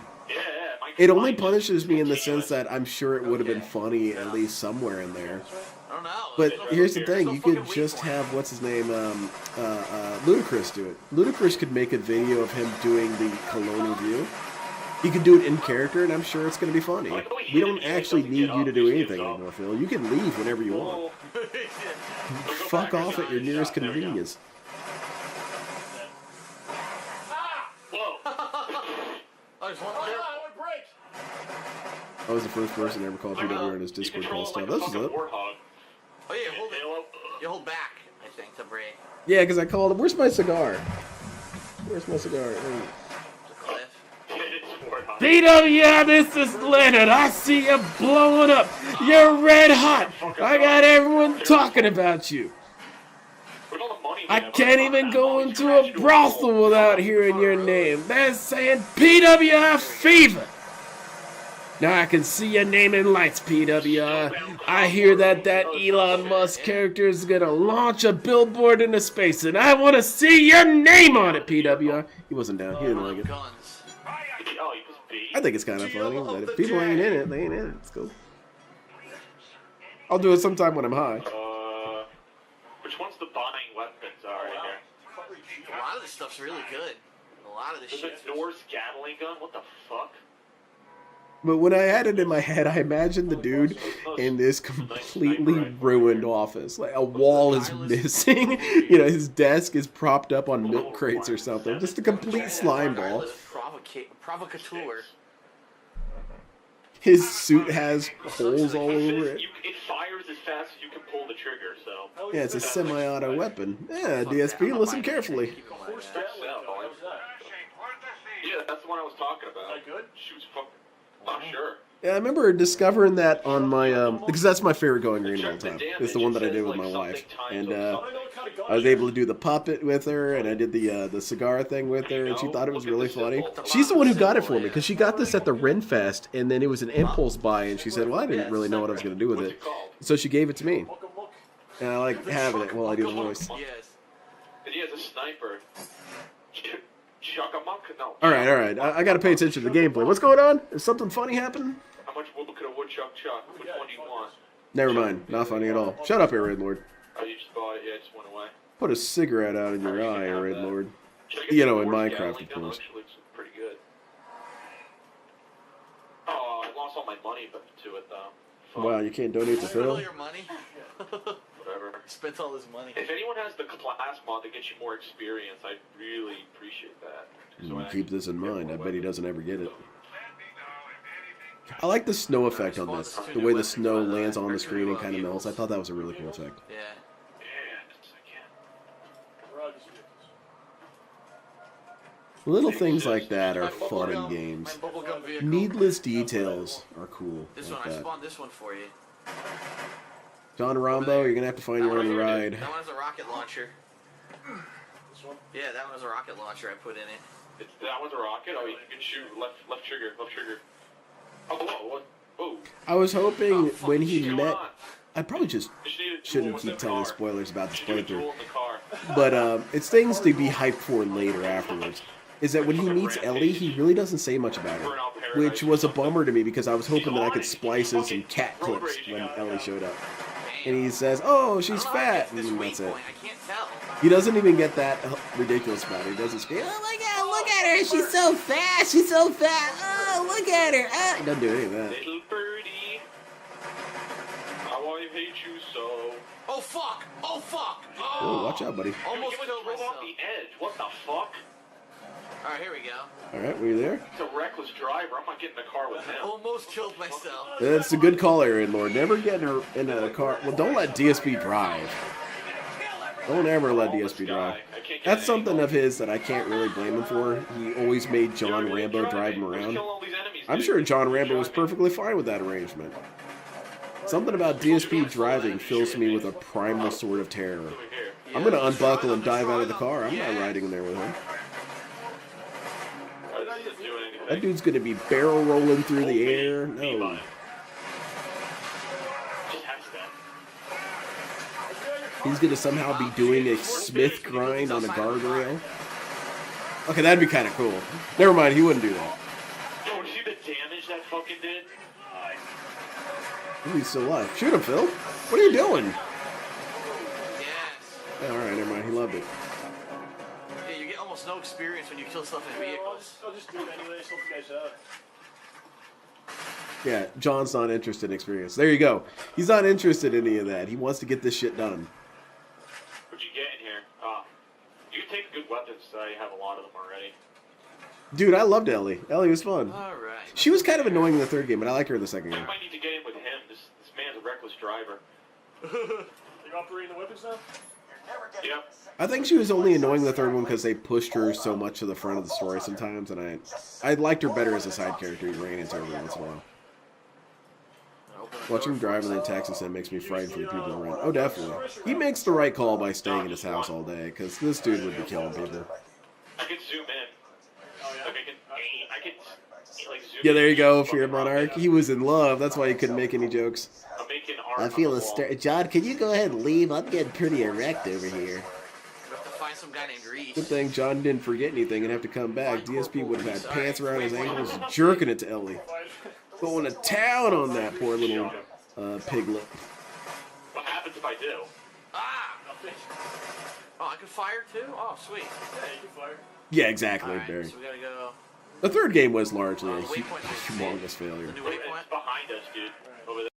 It only punishes me in the sense that I'm sure it would have been funny at least somewhere in there. I don't know. But here's the thing, you could just have, what's his name, Ludacris do it. Ludacris could make a video of him doing the Cologne review. He could do it in character, and I'm sure it's going to be funny. We don't actually need you to do anything anymore, Phil. You can leave whenever you want. Fuck off at your nearest convenience. I was the first person to ever call PWR in his Discord call stuff. This is up. Oh yeah, hold it. You hold back, I think, to break. Yeah, because I called him. Where's my cigar? Where's my cigar? PWR, this is Leonard. I see you blowing up. You're red hot. I got everyone talking about you. I can't even go into a brothel without hearing your name. They're saying PWR Fever. Now I can see your name in lights, PWR. I hear that Elon Musk character is gonna launch a billboard into space, and I want to see your name on it, PWR. He wasn't down. He didn't like it. I think it's kind of funny, but if people ain't in it, they ain't in it. It's cool. I'll do it sometime when I'm high. Which one's the buying weapons are right here? A lot of this stuff's really good. A lot of this shit. There's a Norse Gatling gun? What the fuck? But when I had it in my head, I imagined the dude in this completely ruined office. Like, a wall is missing. You know, his desk is propped up on milk crates or something. Just a complete slime ball. Provocateur. His suit has holes all over it. It fires as fast as you can pull the trigger, so... Yeah, it's a semi-auto weapon. Yeah, DSP, listen carefully. Yeah, that's the one I was talking about. Is that good? Shoots fucking... Not sure. Yeah, I remember discovering that on my, because that's my favorite going green of all time. It's the one that I did with my wife. And I was able to do the puppet with her, and I did the cigar thing with her, and she thought it was really funny. She's the one who got it for me, because she got this at the Ren Fest, and then it was an impulse buy, and she said, well, I didn't really know what I was going to do with it. So she gave it to me. And I like having it while I do the voice. Yes. And he has a sniper. No. Alright, I gotta pay attention to the gameplay. What's going on? Is something funny happening? How much wood could a woodchuck chuck? Which one do you want? Never mind, not funny at all. Shut up, here, Red Lord. Oh, you just bought it? Yeah, it just went away. Put a cigarette out in your eye, Red Lord. You know, in Minecraft, of course. Looks pretty good. Oh, I lost all my money to it, though. Wow, you can't donate to Phil? All your money? Whatever. Spent all his money. If anyone has the class mod that gets you more experience, I'd really appreciate that. Keep this in mind. I bet he doesn't ever get it. I like the snow effect on this. The way the snow lands on the screen and kind of melts. I thought that was a really cool effect. Yeah. Little things like that are fun in games. Needless details are cool. This like one, I that. spawned this one for you. John Rambo, you're gonna have to find your own ride. That one has a rocket launcher. This one? Yeah, that one has a rocket launcher I put in it. That one's a rocket? Oh, you can shoot left trigger. Oh, what? Oh. I was hoping when he met... I probably just shouldn't keep telling spoilers about this playthrough. But it's things to be hyped for later afterwards. Is that when he meets Ellie, he really doesn't say much about her. Which was a bummer to me because I was hoping that I could splice in some cat clips when Ellie showed up. And he says, oh, she's fat, and that's it. He doesn't even get that ridiculous about her. He doesn't scream, oh my god, look at her, she's so fat, oh, look at her. Ah. He doesn't do any of that. Little birdie, how I hate you so. Oh fuck! Oh fuck! Oh, watch out, buddy. Almost killed myself. Off the edge. What the fuck? Alright, here we go. Alright, were you there? It's a reckless driver. I'm not getting in the car with him. Almost killed myself. That's a good call, Aaron Lord. Never get in a car. Well, don't let DSP drive. Don't ever let DSP drive. That's something of his that I can't really blame him for. He always made John Rambo drive him around. I'm sure John Rambo was perfectly fine with that arrangement. Something about DSP driving fills me with a primal sort of terror. I'm going to unbuckle and dive out of the car. I'm not riding in there with him. That dude's going to be barrel rolling through the air. No. He's going to somehow be doing a Smith grind on a guardrail. Okay, that'd be kind of cool. Never mind, he wouldn't do that. Yo, you see the damage that fucking did? He's still alive. Shoot him, Phil. What are you doing? All right, never mind. He loved it. Yeah, you get almost no experience when you kill stuff in vehicles. I'll just do it anyway. Just help you guys out. Yeah, John's not interested in experience. There you go. He's not interested in any of that. He wants to get this shit done. What'd you get in here? You can take good weapons. I have a lot of them already. Dude, I loved Ellie. Ellie was fun. All right. She was kind of annoying in the third game, but I liked her in the second You game. might need to get in with him. This man's a reckless driver. You're operating the weapons now? Yep. I think she was only annoying in the third one because they pushed her so much to the front of the story sometimes, and I liked her better as a side character you ran into every once in a while. Watching him drive in the taxi stand makes me frightened for the people around. Oh, definitely. He makes the right call by staying in his house all day, because this dude would be killing people. I can zoom in. Like I can like zoom Yeah, there you go, in. Fear Monarch. He was in love. That's why he couldn't make any jokes. I'm making art I on feel the a wall. stir. John, can you go ahead and leave? I'm getting pretty erect over here. We have to find some guy named Reese. Good thing John didn't forget anything and have to come back. DSP would have had pants around his ankles, jerking it to Ellie. Going to town on that poor little piglet. What happens if I do? Ah! Oh, I can fire too? Oh, sweet. Yeah, you can fire. Yeah, exactly, Alright, Barry. so we gotta go. The third game was largely a Waypoint is humongous failure. The new waypoint. It's behind us, dude. Over there.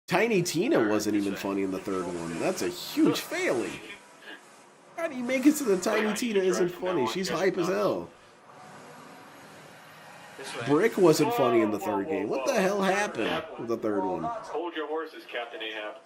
Tiny Tina wasn't even funny in the third one. That's a huge failing. How do you make it so that Tiny Tina isn't funny? She's hype as hell. This way. Brick wasn't funny in the third game. What the hell happened with the third one? Hold your horses, Captain Ahab.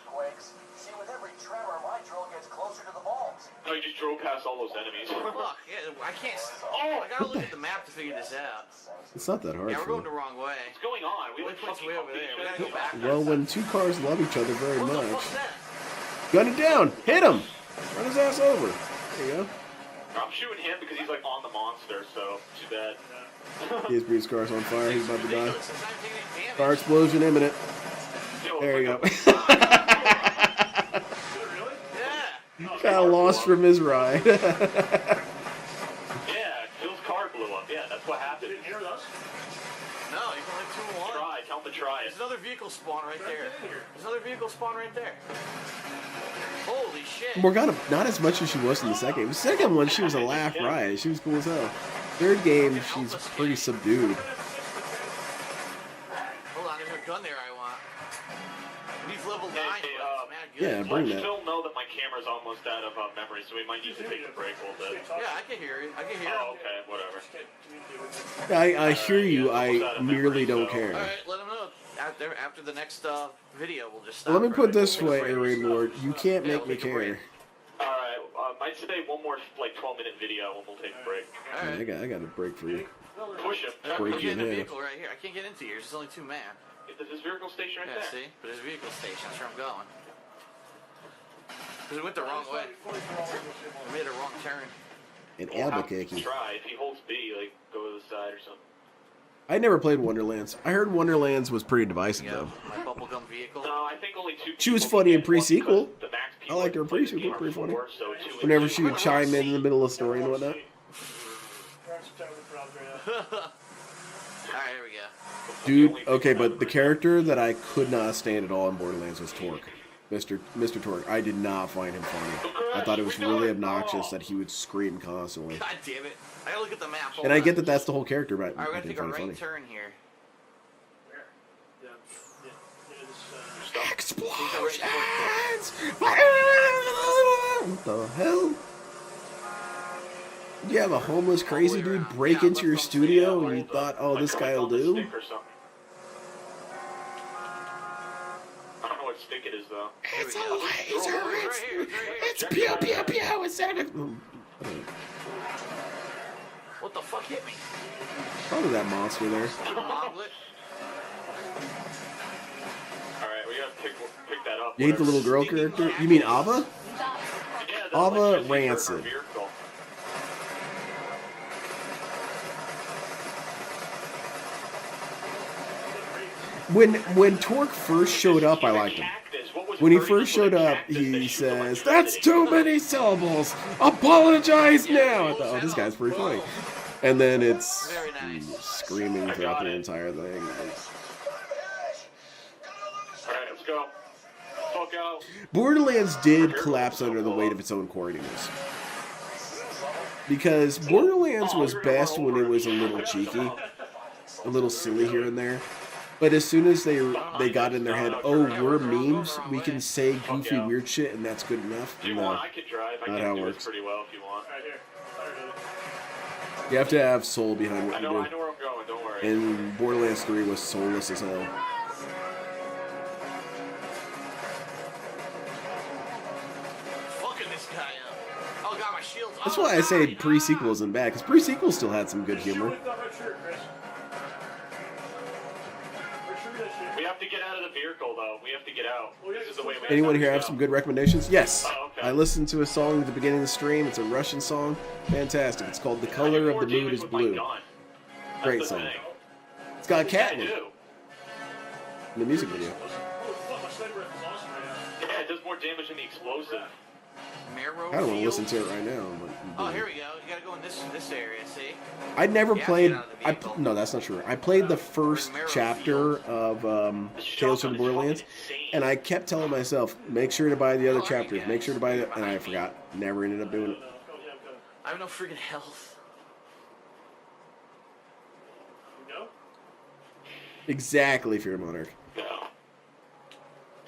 Quakes. See, with every tremor, my drill gets closer to the bombs. Oh, you just drove past all those enemies. Fuck, yeah, I can't. Oh, I gotta look at the map to figure this out. It's not that hard Yeah, we're for going me. the wrong way. What's going on? We went Waypoint's fucking way over there. We gotta go back. Well, when two cars love each other very What the much. fuck's that? Gun it down! Hit him! Run his ass over. There you go. I'm shooting him because he's like on the monster, so too bad. DSP's car's on fire. He's about to die. Ridiculous. It's not taking any damage. Car explosion imminent. Yo, There you go. Yeah. Kind of lost from his ride. Yeah, Phil's car blew up. Yeah, that's what happened. Didn't hear us? No, you can only 2 and 1. Try, tell him to try it. There's another vehicle spawn right there. There's another vehicle spawn right there. Holy shit. Morgana, not as much as she was in the second game. The second one, she was a laugh riot. She was cool as hell. Third game, she's pretty subdued. Hold on, there's a gun there I want. He's level 9, Hey, but man, good. Yeah, bring Let that. Phil know that my camera's almost out of memory, so we might need to take a break a little bit. Yeah, I can hear you. I can hear Oh, him. okay, whatever. I hear you. I merely don't care. Alright, let him know. After the next video, we'll just stop. Let me for put a this minute. way, Array Lord. You can't Yeah, make me we'll take a break. care. Alright, I'd say one more like 12-minute video and we'll take a break. Alright. I got a break for you. Push him. I'm Break you getting in the half. vehicle right here. I can't get into yours. There's only 2 man. There's this vehicle station right Yeah, there. see? But there's a vehicle station. That's where I'm going. Because we went the wrong way. We made a wrong turn. In We'll have to Albuquerque. try. If he holds B, like go to the side or something. I never played Wonderlands. I heard Wonderlands was pretty divisive, Yeah, though. my bubblegum vehicle. No, I think only 2 She was people funny can in get one pre-sequel. because the max I people liked her that play the pre-sequel, game are pretty funny. 4, so 2 Whenever she would chime in the middle of the story and whatnot. Alright, here we go. Dude, okay, but the character that I could not stand at all in Borderlands was Torque. Mr. Torque. I did not find him funny. I thought it was really obnoxious that he would scream constantly. God damn it. I gotta look at the map. Hold And I on. get that that's the whole character, but Alright, we're I gonna didn't take a find right it funny. turn here. Explosions! What the hell? Did you have a homeless crazy dude break into your studio and you thought, oh, this guy will do? I don't know what stick it is though. It's a laser! It's pew pew pew instead of... What the fuck hit me? Probably that monster there. Monglet? Alright, we gotta pick that up. You hate the little girl character? You mean Ava? Ava Rancid. When Torque first showed up, I liked him. When he first showed up, he says, "That's too many syllables. Apologize now." I thought, oh, this guy's pretty funny. And then it's screaming throughout the entire thing. Alright, let's go. Fuck out. Borderlands did collapse under the weight of its own corniness. Because Borderlands was best when it was a little cheeky, a little silly here and there. But as soon as they got in their head, oh, we're memes, we can say goofy, weird shit, and that's good enough. No, I can drive. I not can how it do works. this pretty well if you want. Right here. You have to have soul behind what I you know do. where I'm going. Don't worry. And Borderlands 3 was soulless as hell. Fucking this guy up. Oh god, my shield's That's why I say pre-sequel isn't bad, because pre-sequel still had some good humor. We have to get out of the vehicle, though. We have to get out. This is the way we Anyone here have some good recommendations? Yes. Oh, okay. I listened to a song at the beginning of the stream. It's a Russian song. Fantastic. It's called The Color of the Moon is Blue. Great song. It's got Catelyn in the music video. Yeah, it does more damage than the explosive. Marrow I don't want to field. listen to it right now. Oh, here we go. You gotta go in this area, see? I never You have to played. get out of the vehicle. No, that's not true. I played the first chapter of Tales from the Borderlands, and I kept telling myself, make sure to buy the other chapters. Make sure to buy it, and I forgot. Never ended up doing it. I have no freaking health. Exactly, Fear Monarch. No.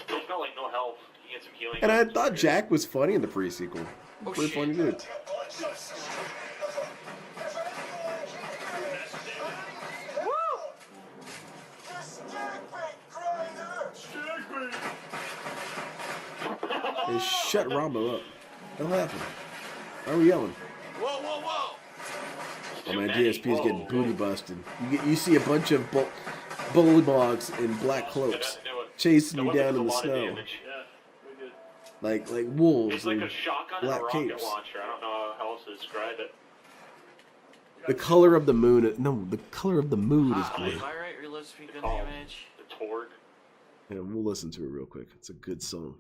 It's not like no health. You get some healing. And I thought Jack was funny in the pre-sequel. Oh, Pretty shit. funny dude. Hey, shut Rambo up. What happened? Why are we yelling? Whoa, whoa, whoa! Oh, my DSP is getting booty busted. You see a bunch of bulldogs in black cloaks chasing you down in the snow, like wolves It's like in a shotgun and a black rocket capes. launcher. I don't know how else to describe it. The color of the moon. No, the color of the moon is blue. Am I right? Reload speed gun Oh, damage. the Torg. And we'll listen to it real quick. It's a good song.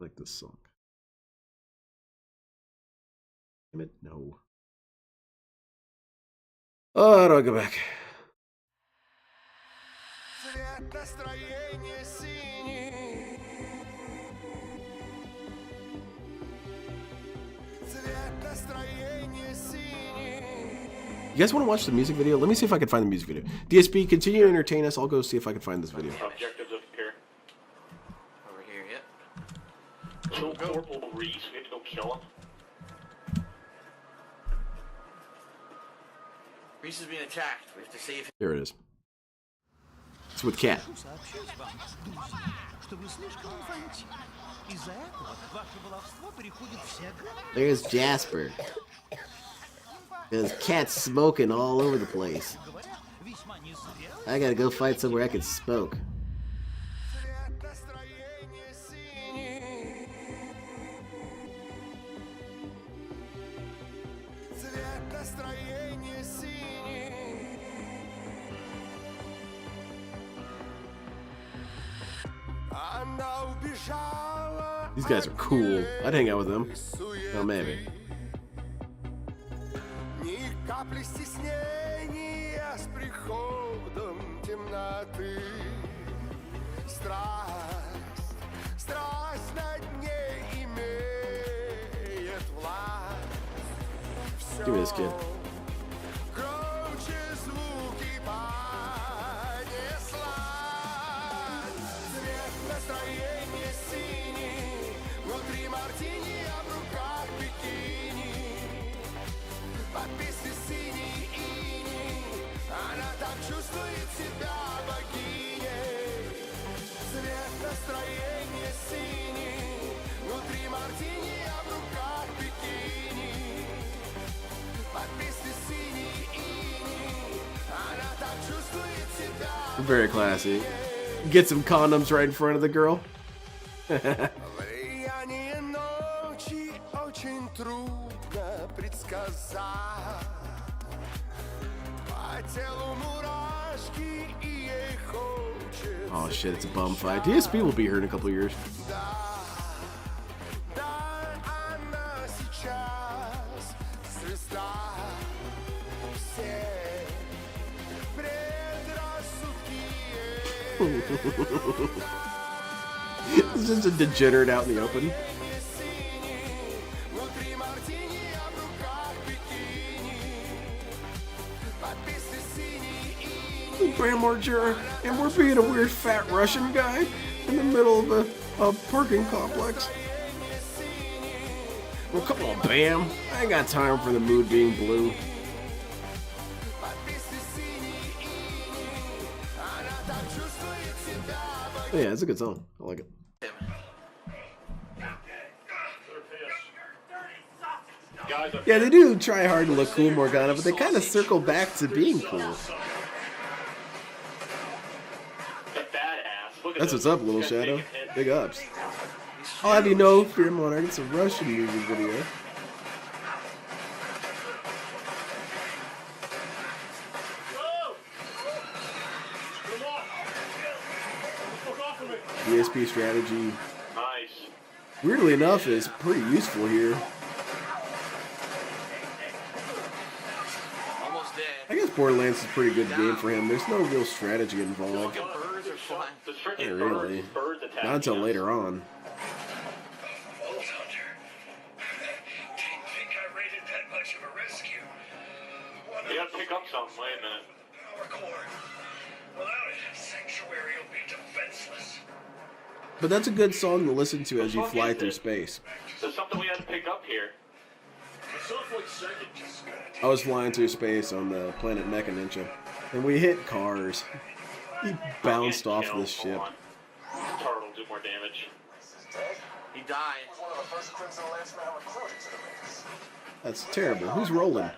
I like this song. Damn it, no. Oh, how do I go back? You guys want to watch the music video? Let me see if I can find the music video. DSP, continue to entertain us. I'll go see if I can find this video. Objectives up here. Over here, yep. Kill Corporal Reese. We have to go kill him. Reese is being attacked. We have to save him. Here it is. It's with Cat. There's Jasper. There's Cat's smoking all over the place. I gotta go fight somewhere I can smoke. These guys are cool. I'd hang out with them. Oh, maybe. Капли стеснения с приходом темноты. Страсть над ней имеет власть. Give me this kid. Громче звуки понесла. Цвет настроения синий, внутри мартини, а в руках бикини. Подписи синий иней, она так чувствует себя богиней. Цвет настроения синий, внутри мартини, а в руках бикини. Подписи синий иней, она так чувствует себя. Very classy. Get some condoms right in front of the girl. Влияние ночи очень трудно предсказать. По телу мурашки и ей хочется. Oh shit, it's a bum fight. DSP will be here in a couple of years. Да, она сейчас звезда. Все предрассудки ей. It's just a degenerate out in the open. Bam Margera, and we're being a weird fat Russian guy in the middle of a parking complex. Well, come on, Bam. I ain't got time for the mood being blue. Oh, yeah, it's a good song. I like it. Yeah, they do try hard to look cool, Morgana, but they kind of circle back to being cool. That's what's up, Little Shadow. Big ups. I'll have you know, Fear Monarch, it's a Russian music video. DSP strategy, weirdly enough, is pretty useful here. I guess Borderlands is a pretty good game for him. There's no real strategy involved. Not really. Not until later on. You gotta pick up something. Wait a minute. But that's a good song to listen to as you fly through space. There's something we had to pick up here. I was flying through space on the planet Mecha Ninja, and we hit cars. He bounced off this ship. Turtle do more damage. He died. That's terrible. Who's rolling?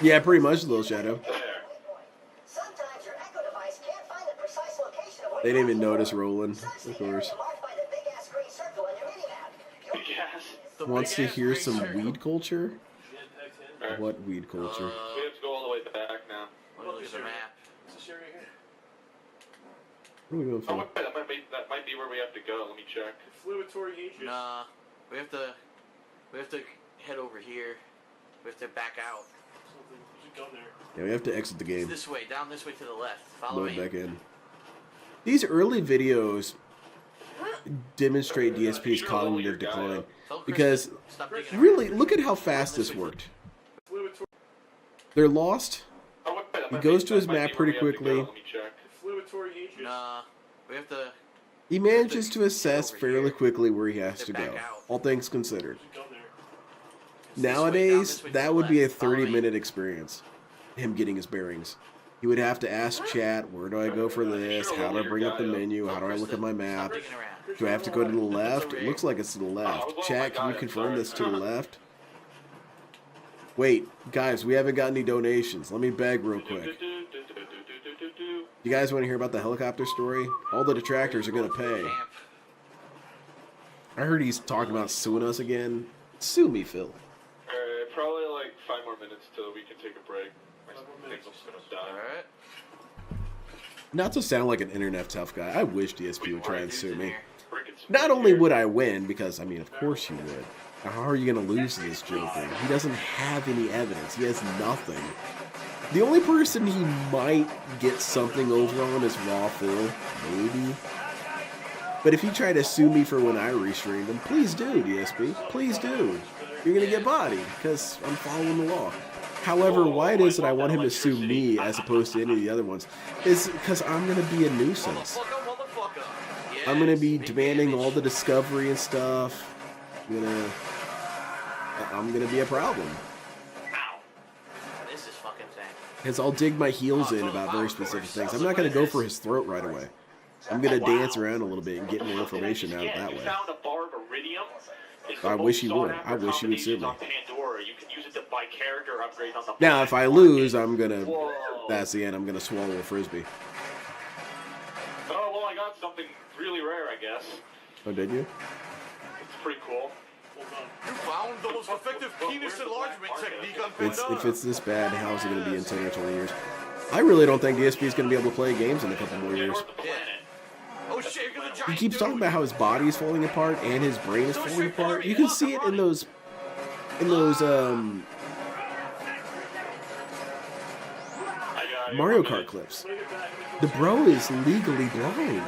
Yeah, pretty much, Little Shadow. They didn't even notice rolling, of course. Wants to hear some weed culture? What weed culture? We have to go all the way back now. Look at the map. What are we going Oh, for? wait, that might be where we have to go. Let me check. Nah, we have to head over here. We have to back out. Yeah, we have to exit the game. This way, down this way to the left. Follow Load me. back in. These early videos demonstrate DSP's cognitive decline. Because, really, look at how fast this worked. They're lost. He goes to his map pretty quickly. Nah, we have to. He manages to assess fairly quickly where he has to go, all things considered. Nowadays, that would be a 30-minute experience, him getting his bearings. He would have to ask chat, where do I go for this? How do I bring up the menu? How do I look at my map? Do I have to go to the left? It looks like it's to the left. Chat, can you confirm this to the left? Wait, guys, we haven't got any donations. Let me beg real quick. You guys want to hear about the helicopter story? All the detractors are going to pay. I heard he's talking about suing us again. Sue me, Phil. Alright, probably like 5 more minutes till we can take a break. I think I'm gonna die. Alright. Not to sound like an internet tough guy, I wish DSP would try and sue me. Not only would I win, because, I mean, of course you would. How are you going to lose to this joker? He doesn't have any evidence. He has nothing. The only person he might get something over on is Raw Phil. Maybe. But if you try to sue me for when I restreamed him, please do, DSP. Please do. You're going to get bodied, because I'm following the law. However, why it is that I want him to sue me as opposed to any of the other ones is because I'm going to be a nuisance. I'm going to be demanding all the discovery and stuff. I'm going to be a problem. This is fucking thing. Because I'll dig my heels in about very specific things. I'm not going to go for his throat right away. I'm going to dance around a little bit and get more information out that way. I wish he would. I wish he would sue me. Now, if I lose, I'm going to... That's the end. I'm going to swallow a Frisbee. Oh, well, I got something really rare, I guess. Oh, did you? It's pretty cool. You found the most effective penis enlargement technique on Pandora. If it's this bad, how is it going to be in 10 or 20 years? I really don't think DSP is going to be able to play games in a couple more years. He keeps talking about how his body is falling apart and his brain is falling apart. You can see it in those Mario Kart clips. The bro is legally blind.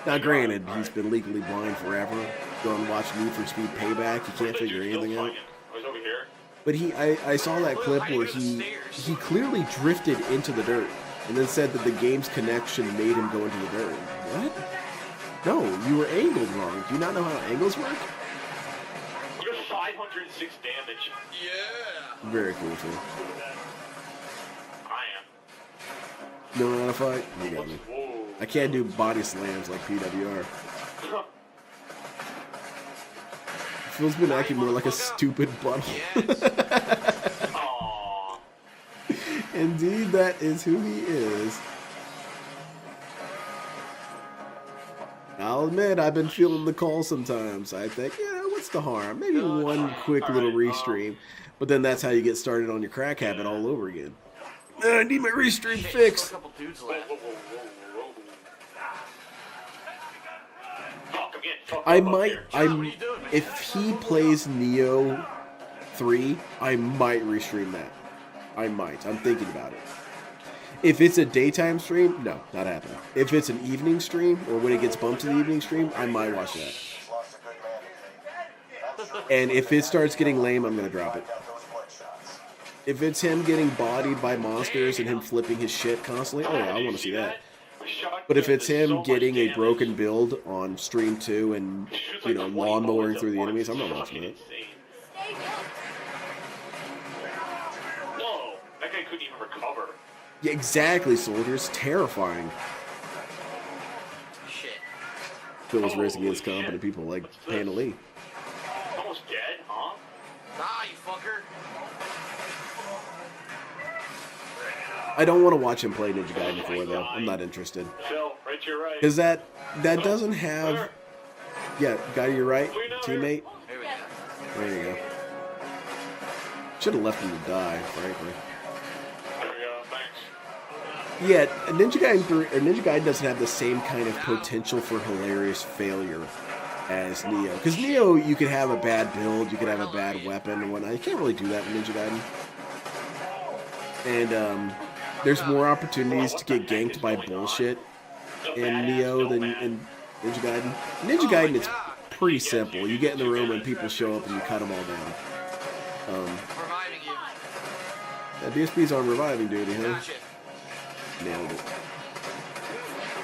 Now, granted, he's been legally blind forever. Go and watch Need for Speed Payback. He can't figure anything out. I was over here. But I saw that clip where he clearly drifted into the dirt and then said that the game's connection made him go into the dirt. What? No, you were angled wrong. Do you not know how angles work? You got 506 damage. Yeah. Very cool, too. I am. No, not a fight? You got me. Whoa. I can't do body slams like PWR. Phil's been acting more like a stupid butthole. Aww. Indeed, that is who he is. I'll admit, I've been feeling the call sometimes. I think, yeah, what's the harm? Maybe one quick little restream. But then that's how you get started on your crack habit all over again. I need my restream fixed. A couple dudes left. If he plays Neo 3, I might restream that. I might. I'm thinking about it. If it's a daytime stream, no, not happening. If it's an evening stream, or when it gets bumped to the evening stream, I might watch that. And if it starts getting lame, I'm gonna drop it. If it's him getting bodied by monsters and him flipping his shit constantly, oh yeah, I want to see that. But if it's him getting a broken build on stream 2 and, you know, lawnmowering through the enemies, I'm not watching it. Whoa, that guy couldn't even recover. Yeah, exactly, Soldier. It's terrifying. Shit. Phil's racing against competent people like Panda Lee. Almost dead, huh? Ah, you fucker. I don't want to watch him play Ninja Gaiden 4, though. I'm not interested. Phil, right to your right. Because that doesn't have... Yeah, guy to your right, teammate. There we go. There you go. Should have left him to die, frankly. There we go, thanks. Yeah, Ninja Gaiden doesn't have the same kind of potential for hilarious failure as Neo. Because Neo, you could have a bad build, you could have a bad weapon and whatnot. You can't really do that in Ninja Gaiden. And there's more opportunities to get ganked by bullshit in Neo than in Ninja Gaiden. Ninja Gaiden, it's pretty simple. You get in the room and people show up and you cut them all down. Reviving you. That DSP's on reviving duty, huh? Gotcha. Nailed it.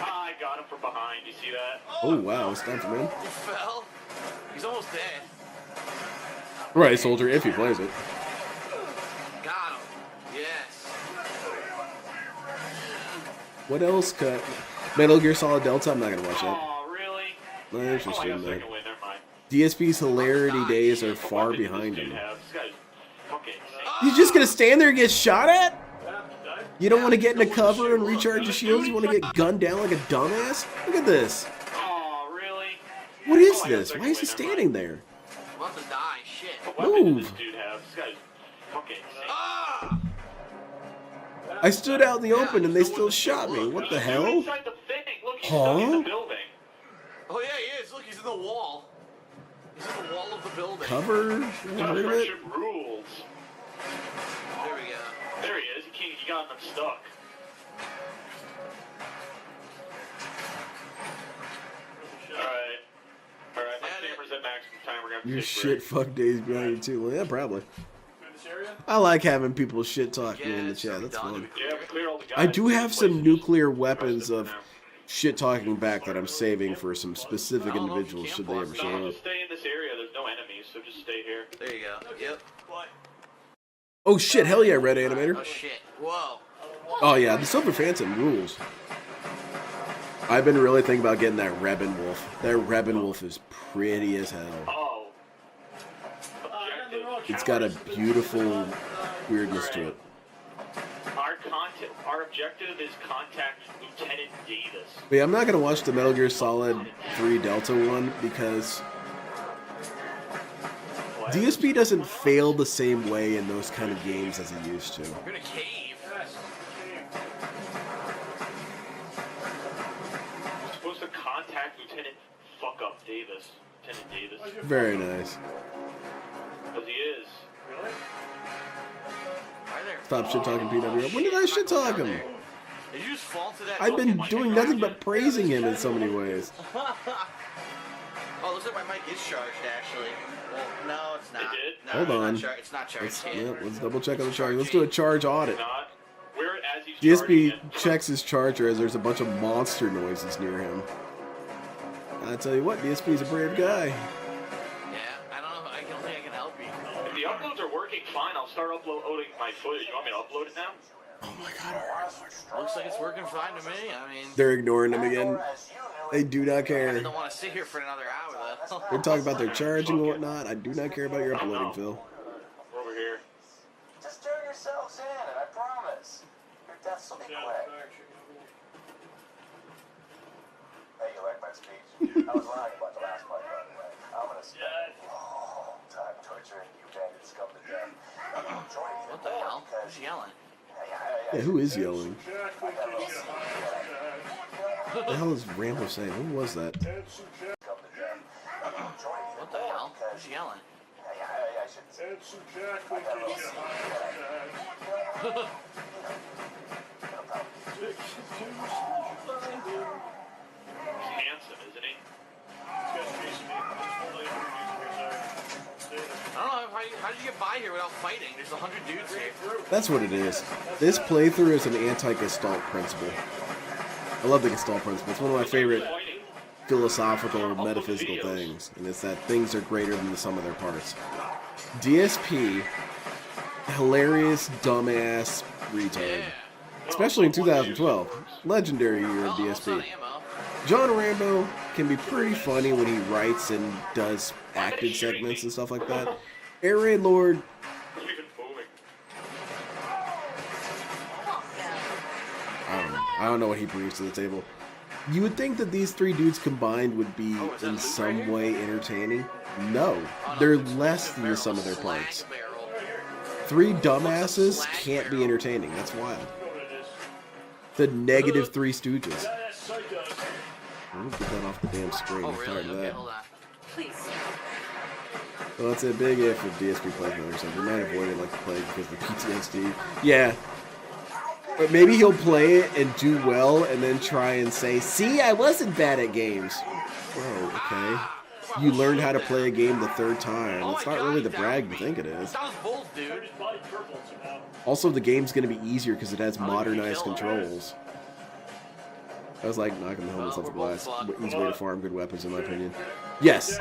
I got him from behind, you see that? Oh, wow, it's time for him. He fell. He's almost dead. Right, Soldier, if he plays it. Got him. Yes. What else could... Metal Gear Solid Delta? I'm not going to watch that. Oh, really? Not interested in that. Second win, never mind. DSP's hilarity days are far behind him. This guy's fucking insane. You just going to stand there and get shot at? You don't want to get into cover and recharge your shields? You want to get gunned down like a dumbass? Look at this. Oh, really? What is this? Why is he standing there? I'm about to die. Shit. What weapon Move. does this dude have? This guy's fucking insane. Ah! I stood out in the open and they still shot me. What the hell? Inside the thing. Look, he's stuck in the building. Oh yeah, he is. Look, he's in the wall. He's in the wall of the building. Cover? Never heard of it? Friendship rules. There we go. There he is. He got him stuck. Alright. Alright, my camera's at maximum time. We're gonna have to Your take a shit fuck days behind you too. Yeah, probably. I like having people shit talk me in the chat. That's fun. Yeah, we cleared all the guys. I do have some nuclear weapons of shit talking back that I'm saving for some specific individuals should they ever show up. Just stay in this area. There's no enemies, so just stay here. There you go. Yep. Oh shit, hell yeah, Red Animator. Oh shit. Whoa. Oh yeah, the Silver Phantom rules. I've been really thinking about getting that Rebin Wolf. That Rebin Wolf is pretty as hell. Oh. It's got a beautiful weirdness to it. Our objective is contact Lieutenant Davis. But yeah, I'm not gonna watch the Metal Gear Solid 3 Delta one because DSP doesn't fail the same way in those kind of games as it used to. You're in a cave. We're supposed to contact Lieutenant Fuck Up Davis. Lieutenant Davis. Very nice. Because he is. Really? Stop shit talking PWR. When did I shit talk him? Did you just fall into that? I've been doing nothing but praising him in so many ways. Oh, looks like my mic is charged, actually. Well, no, it's not. It did? No, Hold on. It's not charged. Let's double check on the charge. Let's do a charge audit. Not. Where as he's charging DSP it. checks his charger as there's a bunch of monster noises near him. I tell you what, DSP's a brave guy. Yeah, I don't know. I don't think I can help you. If the uploads are working fine, I'll start uploading my footage. You want me to upload it now? Oh my god. Looks like it's working fine to me. I mean, They're ignoring him again. They do not I care. don't want to sit here for another hour, though. They're talking about their charging and whatnot. I do not care about your uploading, Phil. We're over here. Just turn yourselves in, and I promise, your deaths will be quick. Hey, you like my speech? I was lying about the last part, by the way. I'm gonna spend a long time torturing you bandits scum to death. What the hell? Who's yelling? Yeah, who is yelling? What the hell is Rambo saying? Who was that? What the hell? Who's yelling? He's handsome, isn't he? I don't know. How did you get by here without fighting? There's 100 dudes here. That's what it is. This playthrough is an anti-Gestalt principle. I love the Gestalt principle. It's one of my favorite philosophical, metaphysical things, and it's that things are greater than the sum of their parts. DSP, hilarious, dumbass retard. Especially in 2012. Legendary year of DSP. John Rambo can be pretty funny when he writes and does acted segments and stuff like that. Air Raid Lord, I don't know what he brings to the table. You would think that these three dudes combined would be in some way entertaining. No, they're less than the sum of their parts. Three dumbasses can't be entertaining. That's wild. The negative Three Stooges. I'm gonna get that off the damn screen. I'm tired of that. Please. Well, that's a big if with DSP playthrough or something. We might avoid it like the plague because of the PTSD. Yeah. But maybe he'll play it and do well and then try and say, see, I wasn't bad at games. Bro, okay. You learned how to play a game the third time. It's not really the brag you think it is. Also, the game's going to be easier because it has modernized controls. I was like knocking the helmets off the glass. Easy way to farm good weapons, in my opinion. Yes.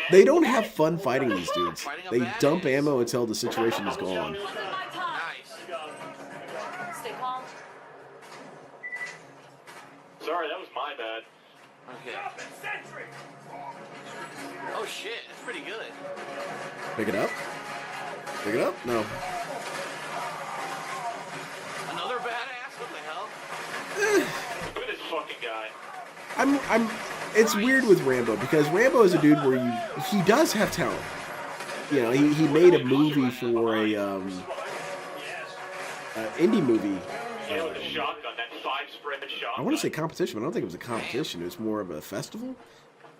They don't have fun fighting these dudes. They dump ammo until the situation is gone. Stay calm. Sorry, that was my bad. Okay. Oh shit, that's pretty good. Pick it up? Pick it up? No. Another badass? What the hell? Look at this fucking guy. It's weird with Rambo because Rambo is a dude where he does have talent. You know, he made a movie for a indie movie. Yeah, with a shotgun, that 5-spread shotgun. I want to say competition, but I don't think it was a competition. It was more of a festival,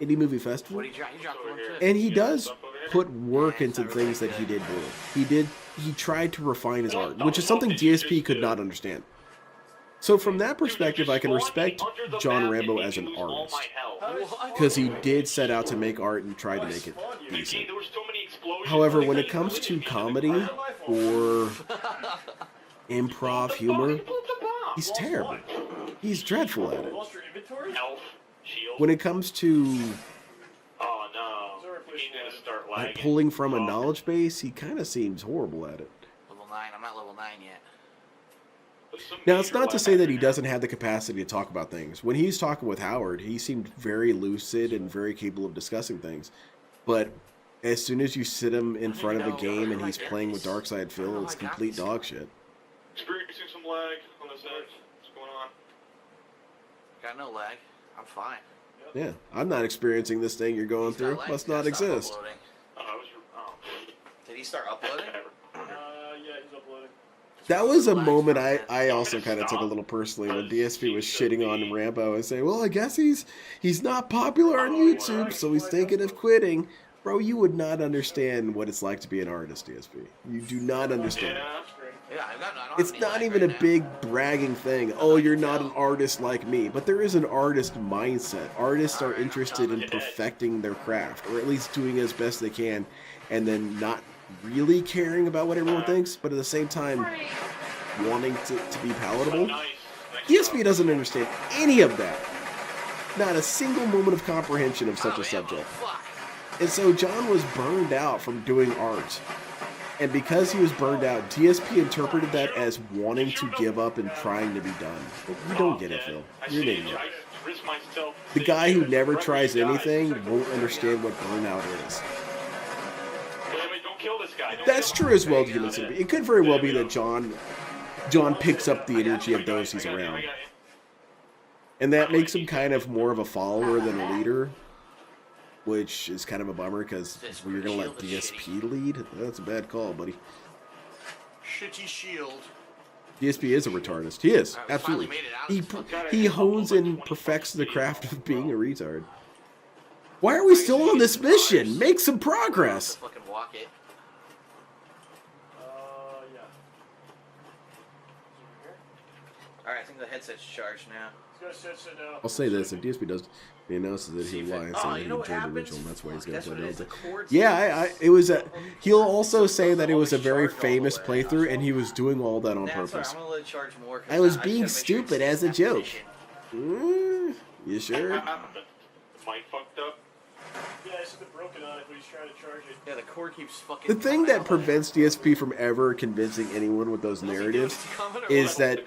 indie movie festival. What he dropped one too. And he does put work into things that he did do. He tried to refine his art, which is something DSP could not understand. So from that perspective, I can respect John Rambo as an artist. Because he did set out to make art and try to make it decent. However, when it comes to comedy or improv humor, he's terrible. He's dreadful at it. When it comes to pulling from a knowledge base, he kind of seems horrible at it. Level 9. I'm not level 9 yet. Now, it's not to say that he doesn't have the capacity to talk about things. When he's talking with Howard, he seemed very lucid and very capable of discussing things. But as soon as you sit him in front of a game and he's playing with Darkside Phil, it's complete dog shit. Experiencing some lag on this edge. What's going on? Got no lag. I'm fine. Yeah, I'm not experiencing this thing you're going through. Must not exist. Did he start uploading? Yeah, he's uploading. That was a moment I also kind of took a little personally when DSP was shitting on Rambo and saying, well, I guess he's not popular on YouTube, so he's thinking of quitting. Bro, you would not understand what it's like to be an artist, DSP. You do not understand. Yeah, I don't have It's any not lag even right a now. big bragging thing. Oh, you're not an artist like me. But there is an artist mindset. Artists are interested in perfecting their craft, or at least doing as best they can, and then not really caring about what everyone thinks, but at the same time wanting to be palatable. DSP doesn't understand any of that. Not a single moment of comprehension of such a subject. And so John was burned out from doing art. And because he was burned out, DSP interpreted that as wanting to give up and trying to be done. But you don't get it, Phil. You're an idiot. The guy who never tries anything won't understand what burnout is. That's true as well, Human Centipede. It could very well be that John picks up the energy of those he's around. And that makes him kind of more of a follower than a leader. Which is kind of a bummer, because you're going to let DSP lead? That's a bad call, buddy. Shitty shield. DSP is a retardist. He is, absolutely. He hones and perfects the craft of being a retard. Why are we still on this mission? Make some progress! Fucking walk it. Yeah. Alright, I think the headset's charged now. I'll say this, if DSP does, he announces that he'll lie and say that he enjoyed the happens? original, and that's why he's going to play Delta. Chords Yeah, it was a... He'll also say that it was a very famous playthrough, and he was doing all that on purpose. I'm gonna let it charge more. I was being stupid as a joke. You sure? Mic fucked up. Yeah, it's a bit broken on it, but he's trying to charge it. Yeah, the cord keeps fucking... The thing that prevents DSP from ever convincing anyone with those narratives is that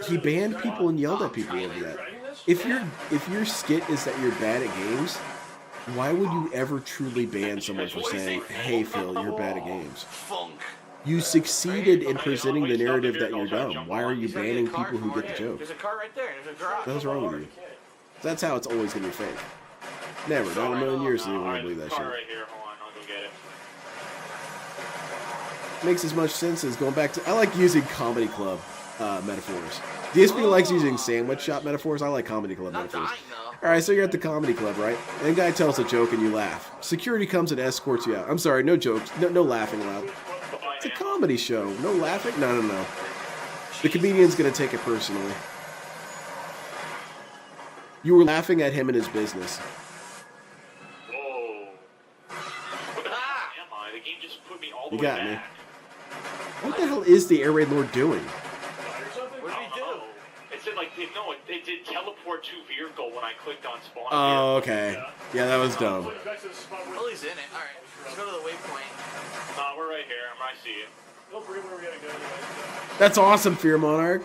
he banned people and yelled at people over that. If your skit is that you're bad at games, why would you ever truly ban someone for saying, "Hey Phil, you're bad at games"? You succeeded in presenting the narrative that you're dumb. Why are you banning people who get the joke? There's a car right there. There's a garage. What's wrong with you? That's how it's always gonna be fake. Never, not a million years, anyone would believe that shit. Right here. Hold on, I'll go get it. Makes as much sense as going back to... I like using comedy club metaphors. DSP likes using sandwich shop metaphors. I like comedy club metaphors. Alright, so you're at the comedy club, right? And the guy tells a joke and you laugh. Security comes and escorts you out. I'm sorry, no jokes. No laughing allowed. It's a comedy show. No laughing? No. The comedian's gonna take it personally. You were laughing at him and his business. Whoa. What the hell am I? The game just put me all the You way got me. back. What the hell is the Air Raid Lord doing? What did he do? It said like, no, it did teleport to vehicle when I clicked on spawn. Oh, okay. Yeah, that was dumb. Well, he's in it. Alright, let's go to the waypoint. We're right here. I see you. Don't bring where we gotta go anyway. That's awesome, Fear Monarch.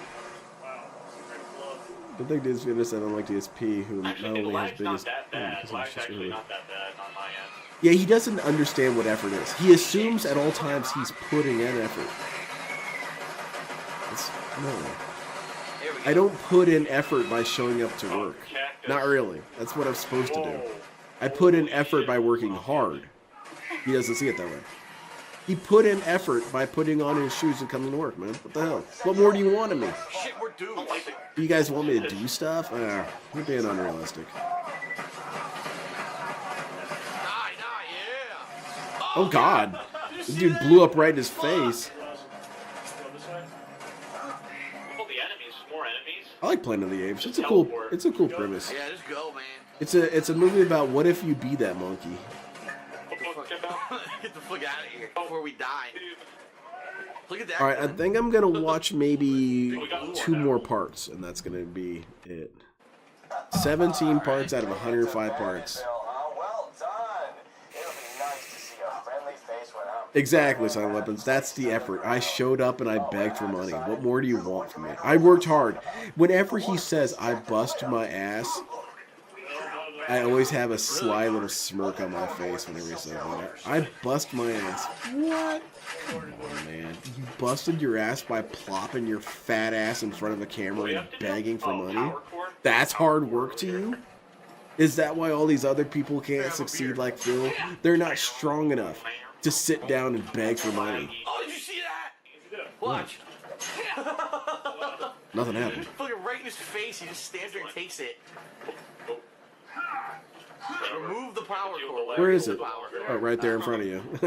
Wow, it's a great club. Good thing DSP understand unlike DSP, who Actually, not the only has lag's not biggest... that bad. because Lag's it's just actually really- not that bad on my end. Yeah, he doesn't understand what effort is. He assumes at all times he's putting in effort. No. I don't put in effort by showing up to work. Not really. That's what I'm supposed to do. I put in effort by working hard. He doesn't see it that way. He put in effort by putting on his shoes and coming to work, man. What the hell? What more do you want of me? Shit, we're doomed. You guys want me to do stuff? You're being unrealistic. Oh God! This dude blew up right in his face. I like Planet of the Apes. It's a cool premise. Yeah, just go, man. It's a movie about what if you be that monkey. Get the fuck out of here before we die. Look at that. All right, I think I'm gonna watch maybe 2 more parts, and that's gonna be it. 17 parts out of 105 parts. Well done. It'll be nice to see a friendly face when I'm... Exactly, Silent Weapons. That's the effort. I showed up and I begged for money. What more do you want from me? I worked hard. Whenever he says I bust my ass, I always have a sly little smirk on my face whenever he says that. I bust my ass. What? Come on, man. You busted your ass by plopping your fat ass in front of a camera and begging for money? That's hard work to you? Is that why all these other people can't succeed like Phil? They're not strong enough to sit down and beg for money. Oh, did you see that? Watch. Nothing happened. Fucking right in his face, he just stands there and takes it. Remove the power cord. Where is it? Oh, right there in front of you. What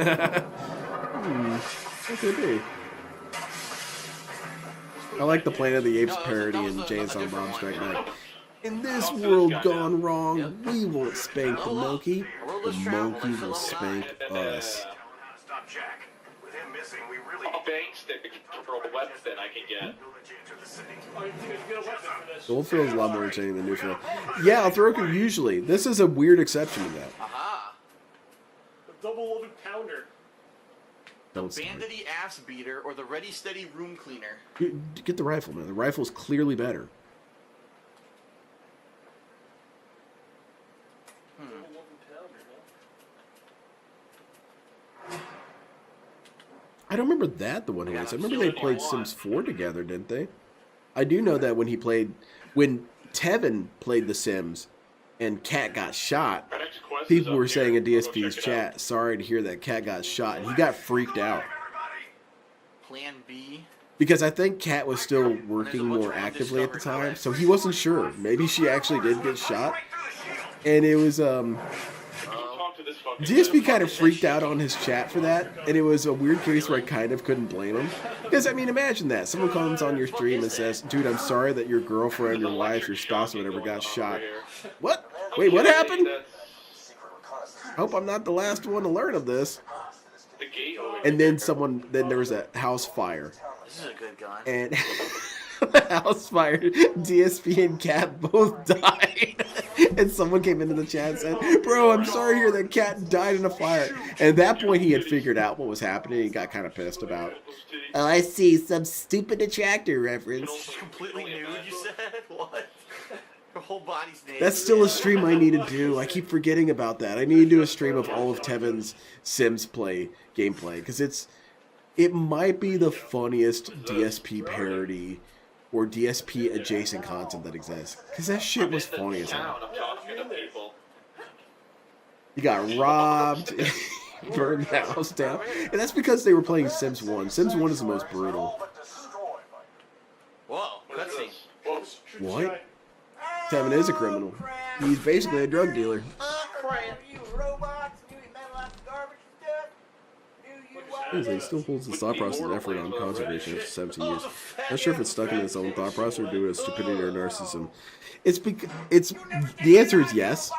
could it be? I like the Planet of the Apes parody and Jay and Silent Bob Strike Back. In this world gone wrong, we won't spank the monkey. The monkey will spank us. Stop, Jack. With him missing, we really A bank stick for a weapon I can get. Oh, you can get a weapon for this. The old field is a lot more entertaining than the new field. Yeah, I'll throw it usually. This is a weird exception to that. Aha. A double loaded pounder. Don't start. Bandity ass beater or the ready steady room cleaner. Get the rifle, man. The rifle is clearly better. Double loaded pounder, huh? I don't remember that, the one who was. I remember they played Sims 4 together, didn't they? I do know that when Tevin played The Sims and Cat got shot, people were saying in DSP's chat, sorry to hear that Cat got shot, and he got freaked out. Plan B. Because I think Cat was still working more actively at the time, so he wasn't sure. Maybe she actually did get shot. And it was, DSP kind of freaked out on his chat for that, and it was a weird case where I kind of couldn't blame him. Because, I mean, imagine that. Someone comes on your stream and says, dude, I'm sorry that your girlfriend, your wife, your spouse, or whatever got shot. What? Wait, what happened? I hope I'm not the last one to learn of this. And then there was a house fire. This is a good gun. And the house fire, DSP and Cat both died. And someone came into the chat and said, bro, I'm sorry to hear that Cat died in a fire. And at that point, he had figured out what was happening and got kind of pissed about it. Oh, I see. Some stupid attractor reference. Completely nude, you said? What? Her whole body's naked. That's still a stream I need to do. I keep forgetting about that. I need to do a stream of all of Tevin's Sims gameplay. Because it might be the funniest DSP parody or DSP adjacent content that exists. Because that shit was funny as hell. You got robbed, burned the house down. And that's because they were playing Sims 1. Sims 1 is the most brutal. Whoa, cutscene. What? Tevin is a criminal. He's basically a drug dealer. He still holds his thought process and effort on conservation after 17 years. Not sure if it's stuck in its own thought process or due to stupidity or narcissism. The answer is yes.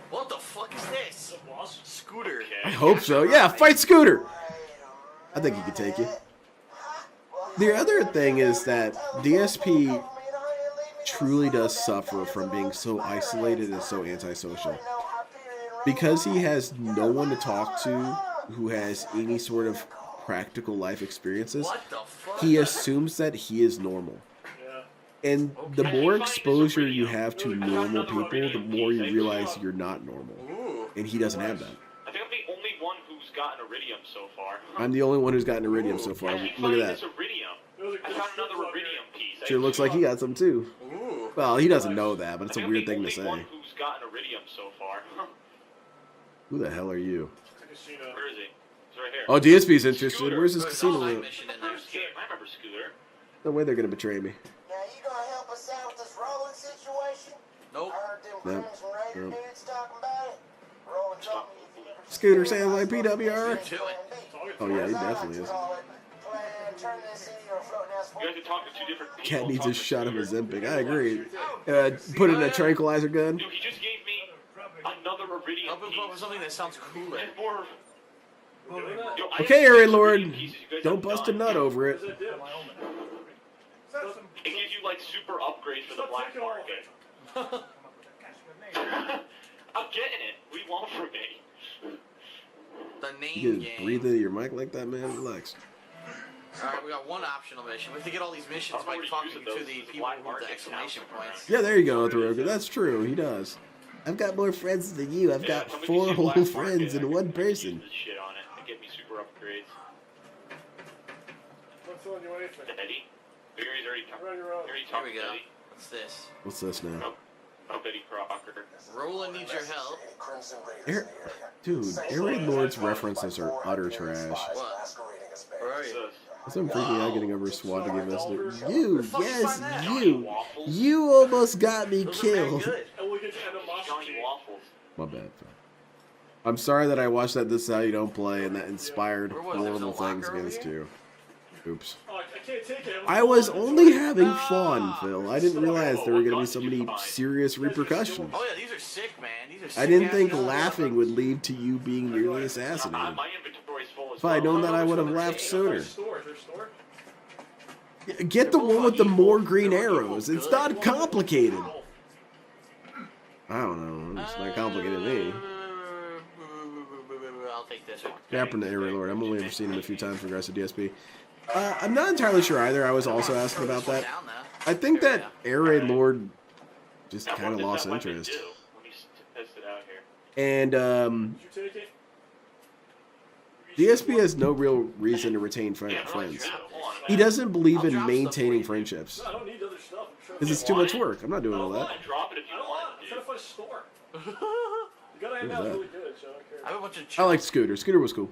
What the fuck is this? Scooter. I hope so. Yeah, fight Scooter. I think he could take you. The other thing is that DSP truly does suffer from being so isolated and so antisocial. Because he has no one to talk to who has any sort of practical life experiences, he assumes that he is normal. And the more exposure you have to normal people, the more you realize you're not normal. And he doesn't have that. I think I'm the only one who's gotten iridium so far. I'm the only one who's gotten iridium so far. Look at that. I found another iridium piece. Sure looks like he got some too. Well, he doesn't know that, but it's a weird thing to say. One who's gotten iridium so far. Who the hell are you? Where is he? He's right here. Oh, DSP's interested. Where's his casino I at? remember Scooter. No way they're gonna betray me. Now, you gonna help us out with this rolling situation? Nope. I heard them Nope. Crimson Raider Nope. dudes talking about it. Rolling told me if you ever Scooter sounds like PWR. Do it. Oh yeah, he definitely is. turn this into a floating ass You guys are talking to two different people. Cat needs a shot of Ozempic. I agree. Put in a tranquilizer gun. Dude, he just gave me another iridium I'll move on with something that sounds cooler. and more. Yo, I Okay, have Aaron six Lord, iridium pieces. You guys don't have bust a none. nut over it. It gives you like super upgrades for the black market. I'm getting it. What do you want from me? The name You just game. breathe into your mic like that, man. Relax. Alright, we got one optional mission. We have to get all these missions by talking to the people with the exclamation points. Yeah, there you go, Throgu. That's true. He does. I've got more friends than you. I've got 4 whole friends in one person. Shit on it and get me super upgrades. What's on your anything? Eddie? Gary's already talked. Run your own. Already Here talked we to go. Eddie. What's this? What's this now? Oh, Betty Crocker. Roland needs your help. Dude, Aaron Lord's references are utter trash. What? Where are you? As I'm freaking out getting over a SWAT game message. You, yes, you. You almost got me killed. And we'll get to animosity. Johnny Waffles. My bad. I'm sorry that I watched that This Is How You Don't Play and that inspired Where was it? It was in horrible a locker things over against here? you. Oops. Oh, I can't take it. I was only having fun, Phil. I didn't realize there were going to be so many serious repercussions. Oh yeah, these are sick, man. These are sick. I didn't ass think guns. laughing would lead to you being nearly assassinated. My inventory's full as If I had known that, I would have laughed sooner. Store, is there a store? Get the one with the more green arrows. It's not complicated. I don't know. It's not complicated to me. I'll take this one. What happened to Area Lord? I've only ever seen him a few times in regards to DSP. I'm not entirely sure either. I was also asking about that. I think that Air Raid Lord just kind of lost interest. Let me test it out here. And Did you take it? DSP has no real reason to retain friends. He doesn't believe in maintaining friendships. No, I don't need other stuff. Because it's too much work. I'm not doing all that. Drop it if you want. I'm trying to find a store. You gotta hang out really good, so I don't care. I have a bunch of. I like Scooter. Scooter was cool.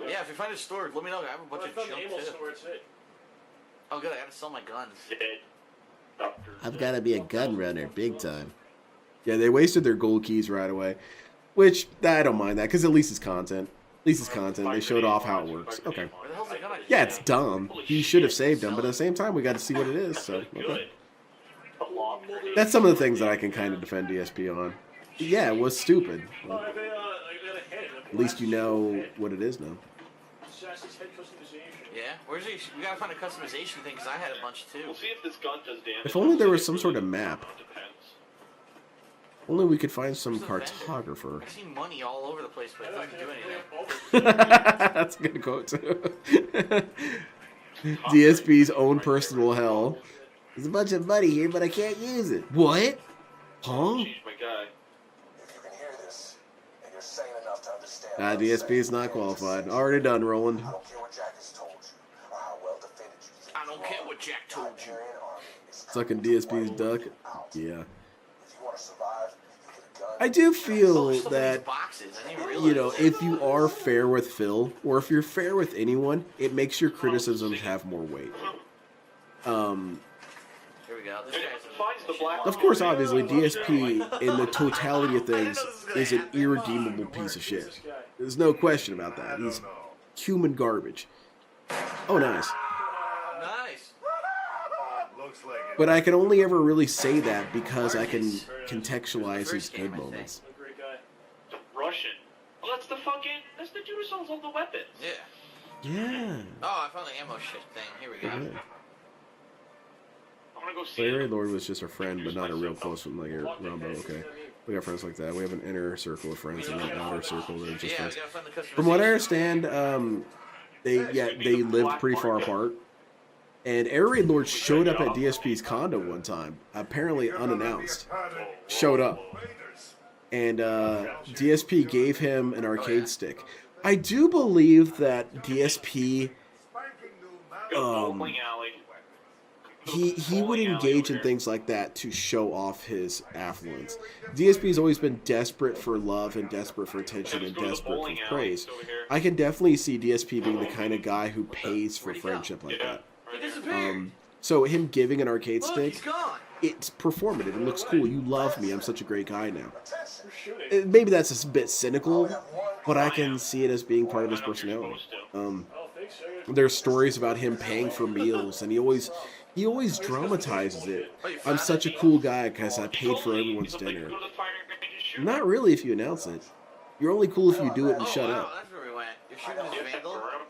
Yeah, if you find a store, let me know. I have a bunch I of found the junk ammo too. store, it's it. Oh, good. I gotta sell my guns. I've got to be a gun runner, big time. Yeah, they wasted their gold keys right away. Which, I don't mind that, because at least it's content. At least it's content. They showed off how it works. Okay. Where the hell's the gun I just Yeah, it's had? dumb. He should have saved them, but at the same time, we got to see what it is, so, okay. That's some of the things that I can kind of defend DSP on. Yeah, it was stupid. But at least you know what it is now. Assassin's Head customization. Yeah. Where's he? We gotta find a customization thing because I had a bunch too. We'll see if this gun does damage. If only there was some sort of map. Depends. Only we could find some Where's the vendor? cartographer. I see money all over the place, but it doesn't do anything. That's a good quote, too. DSP's own personal hell. There's a bunch of money here, but I can't use it. What? Huh? Change my guy. If you can hear this, and you're sane enough to understand what I'm DSP saying, is not qualified. Already done, Roland. I don't care what Jack has told you, or how well defended you think I don't you care are. what Jack told you. Nigerian army is Sucking coming to DSP's wipe duck. you out. Yeah. If you want to survive, you get a gun. I do Oh, feel there's stuff in that, these boxes. I didn't realize. you know, if you are fair with Phil, or if you're fair with anyone, it makes your criticisms have more weight. Here we go. This guy's Finds the black. Of course, obviously, DSP, in the totality of things, is an irredeemable piece of shit. There's no question about that. He's human garbage. Oh, nice. nice. Looks like it. But I can only ever really say that because I can contextualize his good moments. A great guy. The Russian. Oh, that's the fucking. That's the dude who sells all the weapons. Yeah. Yeah. Oh, I found the ammo shit thing. Here we go. Yeah. I'm gonna go So see Area him. Lord was just a friend, but not a real close one like Rumbo. Okay. We got friends like that. We have an inner circle of friends and an outer circle that are just Yeah, we friends. gotta find the customization. From what I understand, they lived pretty far apart. And Air Raid Lord showed up at DSP's condo one time, apparently unannounced. Showed up. And DSP gave him an arcade stick. I do believe that DSP, Bowling alley. he would engage in things like that to show off his affluence. DSP's always been desperate for love and desperate for attention and desperate for praise. I can definitely see DSP being the kind of guy who pays for friendship like that. He disappeared. So him giving an arcade Look, stick, he's gone. it's performative. It looks cool. You love me. I'm such a great guy now. You're shooting. Maybe that's a bit cynical, but I can see it as being part of his personality. I don't think so. There's stories about him paying for meals, and he always dramatizes it. I'm such a cool guy because I paid for everyone's dinner. Go to the firing range and shoot. Not really if you announce it. You're only cool if you do it and Oh, shut wow, up. that's where we went. You're shooting this vandal? Burn him.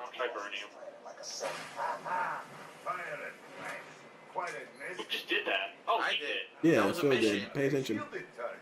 I'll try burning him. Like a son. Fire it. Quite a Who nest. just did that? Oh, I he did. did. Yeah, That was a Phil mission. did. Pay attention. Shielded target.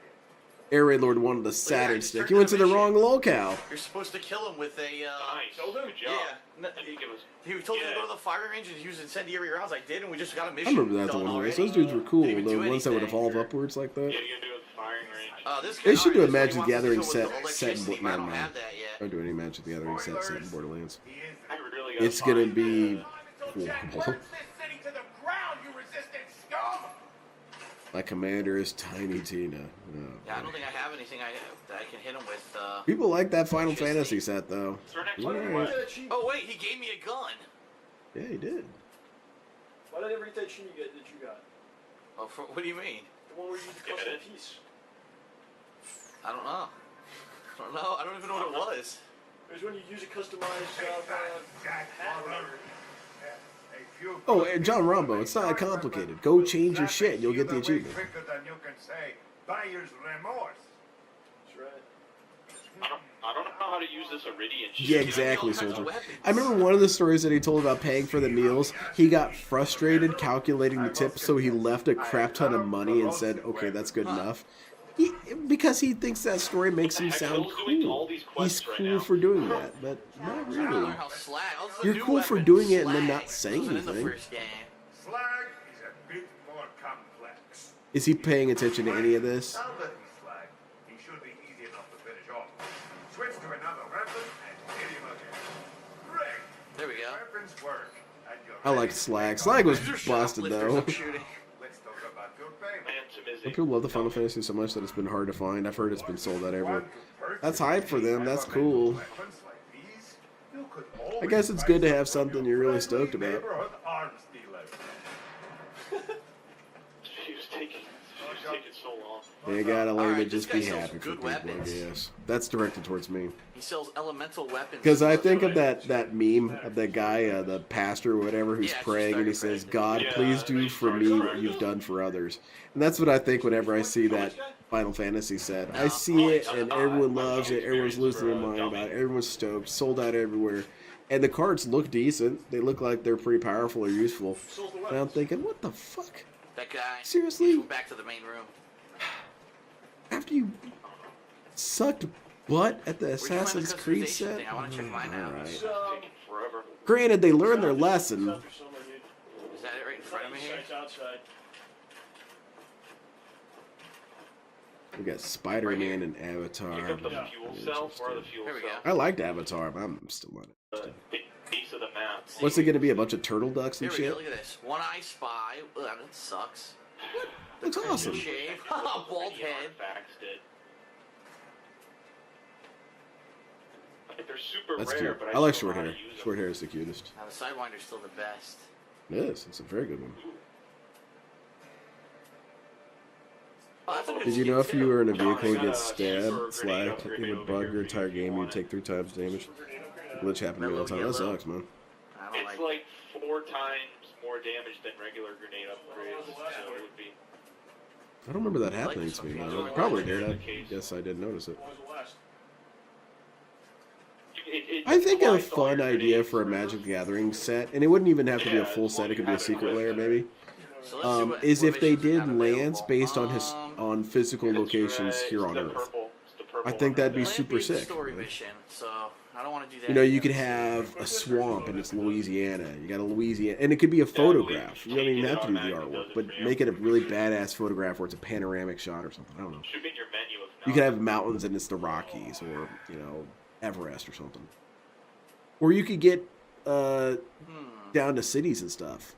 Air Raid Lord wanted the Saturn stick. He went to the wrong locale. You're supposed to kill him with a. Nice. Killed him? Good job. Yeah. I think it was. He told me to go to the firing range and use incendiary rounds. I did, and we just got a I mission. remember that the done one already. was. Those dudes were cool. Didn't The even do ones that would anything. evolve upwards like that. Yeah, you gotta do it with the firing range. This They guy should do a already said he Magic wants to Gathering fill set with set in electricity, but I don't Borderlands. have that yet. I'm doing a Magic the Gathering set in Borderlands. He is I really gotta It's gonna find- be horrible. city to the ground, you resistant scum! My commander is Tiny Tina. Oh, Yeah, I boy. don't think I have anything that I can hit him with. People like that Final Fantasy set though. Is there an next Why one? did I get that cheap? Oh wait, he gave me a gun. Yeah, he did. Why did I never get that cheap that you got? Oh, what do you mean? The one where you use the Get custom it? piece. I don't know. I don't know. I don't even know what it was. It was when you use a customized Jack, hat or brother. whatever. Oh, and John Rambo, it's not complicated. Go change your shit and you'll get the achievement. Quicker than you can say buyer's remorse. I don't know how to use this Iridian shit. Yeah, exactly, Soldier. I remember one of the stories that he told about paying for the meals. He got frustrated calculating the tips, so he left a crap ton of money and said, okay, that's good enough. Because he thinks that story makes him sound cool. He's cool for doing that, but not really. You're cool for doing it and then not saying anything. Slag is a bit more complex. Is he paying attention to any of this? Now that he's slag, he should be easy enough to finish off. Switch to another weapon and hit him again. Great. There we go. Weapons work. And you're I like Slag. Slag was busted, though. Let's talk about your payment. Some people love the Final Fantasy so much that it's been hard to find. I've heard it's been sold out everywhere. That's hype for them. That's cool. I guess it's good to have something you're really stoked about. She was taking so long. You gotta learn to Alright, just this be guy sells happy for good people, I weapons. guess. That's directed towards me. He sells elemental weapons. Because I think of that meme of that guy, the pastor or whatever, who's praying and he says, God, please do for me what you've done for others. And that's what I think whenever I see that Final Fantasy set. I see it and everyone loves it, everyone's losing their mind about it, everyone's stoked, sold out everywhere. And the cards look decent. They look like they're pretty powerful or useful. And I'm thinking, what the fuck? That guy. Seriously? Back to the main room. After you sucked butt at the Assassin's Creed set? I want to check mine out. Alright. Forever. Granted, they learned their lesson. Is that it right in front of me here? We got Spider-Man and Avatar. Pick up the fuel cell. Where are the fuel Here we go. cells? I liked Avatar, but I'm still on it. Big piece of the map. What's it going to be? A bunch of turtle ducks and Here we shit? go. Look at this. One eye spy. Ugh, that sucks. Looks awesome. Shave. Bald head. They're super That's rare, cute. but I like still short know how hair. to use them. Short hair is the cutest. Now the Sidewinder's still the best. It is. It's a very good one. Oh, that's a good Did you know if skin, you too. were in a vehicle and get stabbed, slacked, it would bug your entire game and you'd take 3 times damage? A glitch happened to me all the time. That sucks, man. I don't It's like. like 4 times more damage than regular grenade upgrades, so it would be. I don't remember that happening to me, man. I probably did. I guess I didn't notice it. I think a fun idea for a Magic the Gathering set, and it wouldn't even have to be a full set, it could be a secret layer maybe, So let's see what is if they missions we did got lands available. based on physical locations here on Earth. I think that'd be Land super being sick. Story mission, so I don't want to do that. You know, you could have a swamp and it's Louisiana. You got a Louisiana, and it could be a photograph. You don't even have to do the artwork, but make it a really badass photograph where it's a panoramic shot or something. I don't know. Should be in your menu of You could have mountains and it's the Rockies or, you know, Everest or something. Or you could get down to cities and stuff.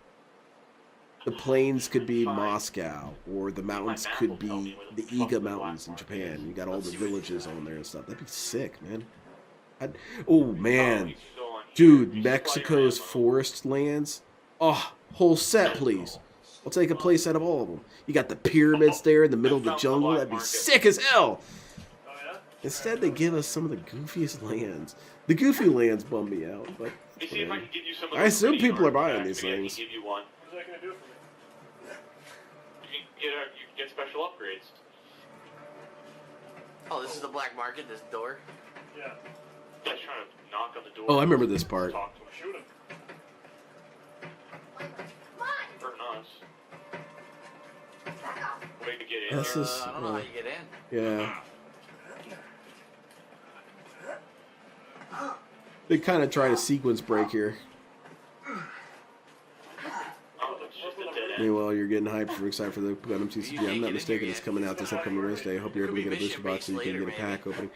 The plains could be Moscow, or the mountains could be the Iga Mountains in Japan. You got all the villages on there and stuff. That'd be sick, man. Oh, man. Dude, Mexico's forest lands. Oh, whole set, please. I'll take a place out of all of them. You got the pyramids there in the middle of the jungle. That'd be sick as hell. Instead, they give us some of the goofiest lands. The goofy lands bum me out, but I assume people are buying these things. Give you one. What's that going to do for me? You can get special upgrades. Oh, this is the black market. This door. Yeah. Guy's trying to knock on the door. Oh, I remember this part. Talk to him. Shoot him. Hurting us. Way to get in. This is, I don't know how you get in. yeah. They kind of tried a sequence break here. Oh, it's just a dead end. Meanwhile, you're getting hyped for excited for the Gundam TCG. I'm not mistaken, it's coming out this upcoming Wednesday. I hope you're able to get a booster box so you can get a pack opening.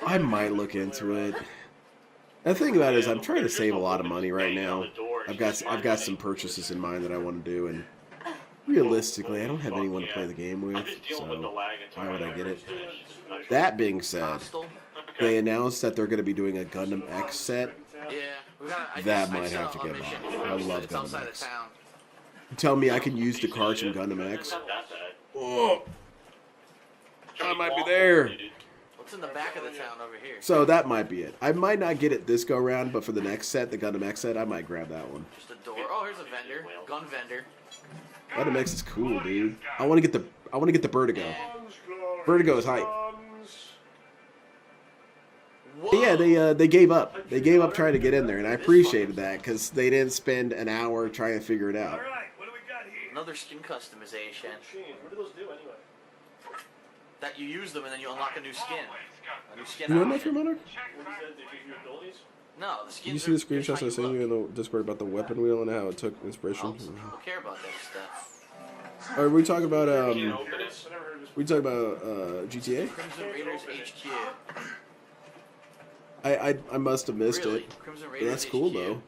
I might look into it. The thing about it is, I'm trying to save a lot of money right now. I've got some purchases in mind that I want to do, and realistically, I don't have anyone to play the game with, so why would I get it? That being said, they announced that they're going to be doing a Gundam X set. Yeah, That might have to get bought. I love Gundam X. Tell me I can use the cards from Gundam X. Oh, I might be there. It's in the back of the town over here. So that might be it. I might not get it this go round, but for the next set, the Gundam X set, I might grab that one. Just a door. Oh, here's a vendor. Gun vendor. Gundam X is cool, dude. I want to get the Vertigo. Vertigo is hype. Yeah, they gave up. They gave up trying to get in there, and I appreciated that because they didn't spend an hour trying to figure it out. Another skin customization. What do those do anyway? That you use them and then you unlock a new skin. A new skin. You know option. nothing, Mother? What is that? They give you abilities? No, the skins. You see the screenshots I sent you in the Discord about the weapon wheel and how it took inspiration? People care about that stuff. Are we talking about I never heard of this. we talking about GTA? Crimson Raiders HQ. I must have missed Really? it. Crimson But Raiders that's cool HQ. though.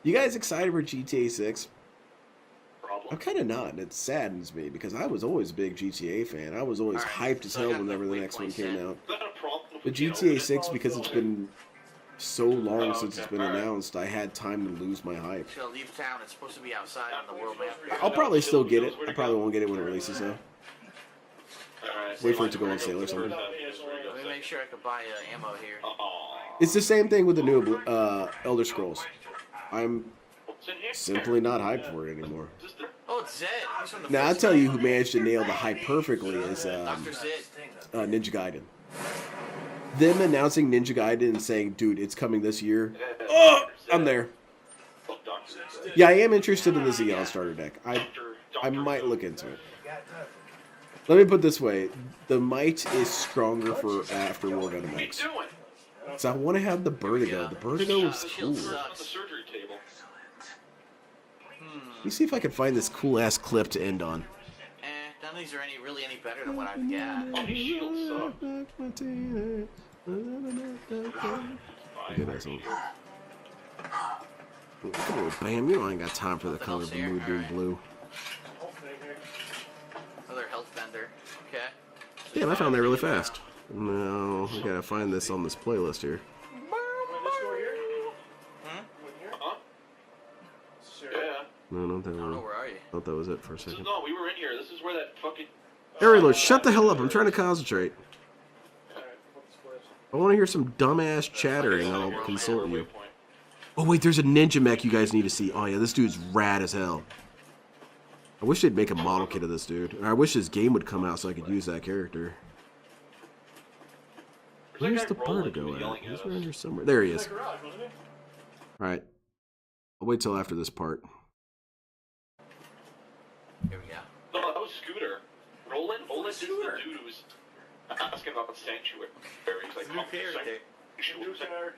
You guys excited for GTA 6? Problem. I'm kind of not, and it saddens me because I was always a big GTA fan. I was always Alright, hyped as so I hell got whenever the the next one waypoint came set. out. Is that a problem? But You know, GTA 6, because it's been so long since it's been okay. announced, I had time to lose my hype. Just gotta leave town. It's supposed to be outside on the world map. I'll probably still get it. I probably won't get it when it releases though. Alright, Wait for it to go on sale or something. Let me make sure I could buy ammo here. It's the same thing with the new Elder Scrolls. I'm What's in here? simply not hyped for it anymore. Oh, it's Zed. He's from the Now, I'll first tell game. you who managed to nail the hype perfectly is Dr. Zed. Ninja Gaiden. Them announcing Ninja Gaiden and saying, dude, it's coming this year. Oh, I'm there. Yeah, I am interested in the Xeon starter deck. I might look into it. Let me put it this way. The might is stronger for after War Gundam X. So I want to have the Vertigo. The Vertigo is cool. Let surgery table. me see if I can find this cool-ass clip to end on. None of these are really any better than what I've got. Oh, these shields suck. Okay, that's all. Come on, Bam. You know I ain't got time for the color of the mood being blue. Another health vendor. Okay. Damn, I found that really fast. No, I gotta find this on this playlist here. Yeah. No, not that one. Where are you? Thought that was it for a second. No, we were in here. This is where that fucking... Ariel, shut the hell up. I'm trying to concentrate. I want to hear some dumbass chattering. I'll consult you. Oh, wait, there's a ninja mech you guys need to see. Oh, yeah, this dude's rad as hell. I wish they'd make a model kit of this dude. Or I wish his game would come out so I could use that character. Where's the Vertigo at? He's around here somewhere. There he is. Alright. I'll wait till after this part. Here we go. No, that was Scooter. Roland is the dude who was asking about Sanctuary. He's like, New character. Sanctuary.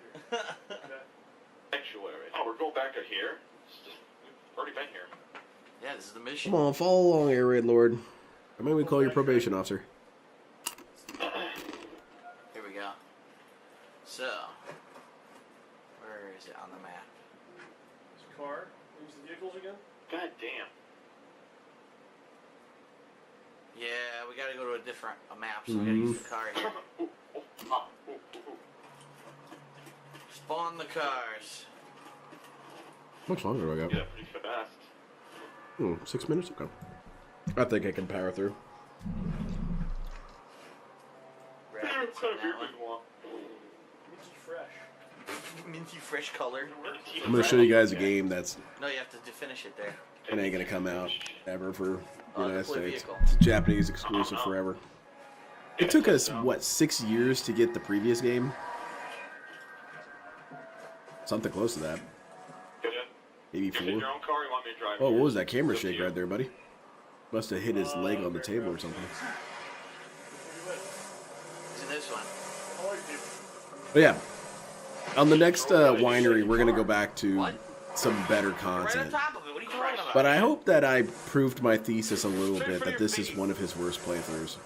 Oh, we're going back to here? We've already been here. Yeah, this is the mission. Come on, follow along, Air Raid Lord. Or maybe we call your probation officer. Here we go. So, where is it on the map? Car. Use the vehicles again. God damn. Yeah, we gotta go to a different map, so we gotta use the car here. Spawn the cars. How much longer do I got? Yeah, pretty fast. 6 minutes? Okay. I think I can power through. Rabbits on that one. Minty fresh. Minty fresh color. I'm going to show you guys a game that's No, you have to finish it there. it ain't going to come out ever for the United deploy States. vehicle. It's a Japanese exclusive forever. It took us, what, 6 years to get the previous game? Something close to that. Maybe You 4. take your own car, you want me to drive? Oh, what was that camera shake right there, buddy? Must have hit his leg on the table or something. It's in this one. But yeah, on the next winery, we're gonna go back to some better Right content. on top of it. What are you talking about? But I hope that I proved my thesis a little bit that this is one of his worst playthroughs.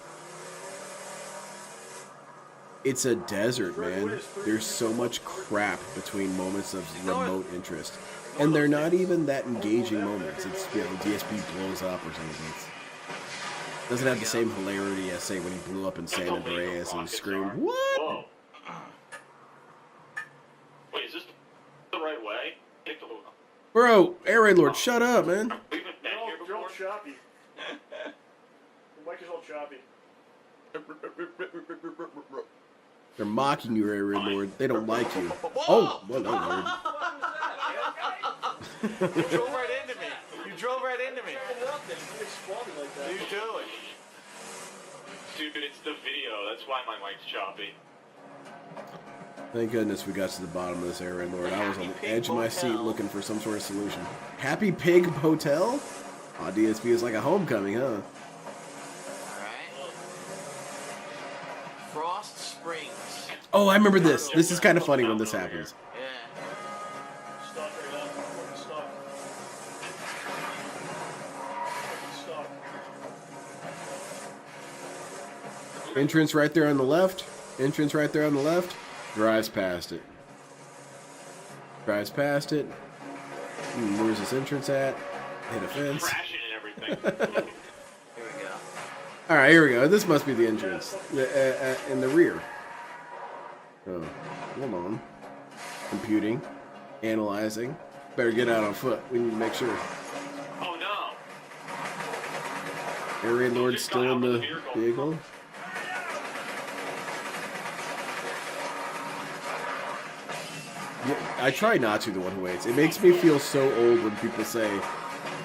It's a desert, man. There's so much crap between moments of remote interest. And they're not even that engaging moments. It's, you know, DSP blows up or something. It doesn't have the same hilarity as, say, when he blew up in San Andreas and screamed, "What?" Wait, is this the right way? Take the Bro, Air Raid Lord, shut up, man. We've been here You're all before. choppy. The mic is all choppy. They're mocking you, Area Lord. They don't like you. Oh, well, no, Lord. You drove right into me. You drove right into me. What are you doing? Dude, it's the video. That's why my mic's choppy. Thank goodness we got to the bottom of this area, Lord. I was on the edge of my seat looking for some sort of solution. Happy Pig Hotel? Aw, DSP is like a homecoming, huh? Alright. Frost Springs. Oh, I remember this. This is kind of funny when this happens. Yeah. Stop right now. Stop. Stop. Entrance right there on the left. Entrance right there on the left. Drives past it. Drives past it. Where's this entrance at? Hit a fence. Crashing and everything. Here we go. Alright, here we go. This must be the entrance. In the rear. Oh, hold on. Computing. Analyzing. Better get out on foot. We need to make sure. Oh no. Area Lord still in the vehicle. I try not to, the one who waits. It makes me feel so old when people say,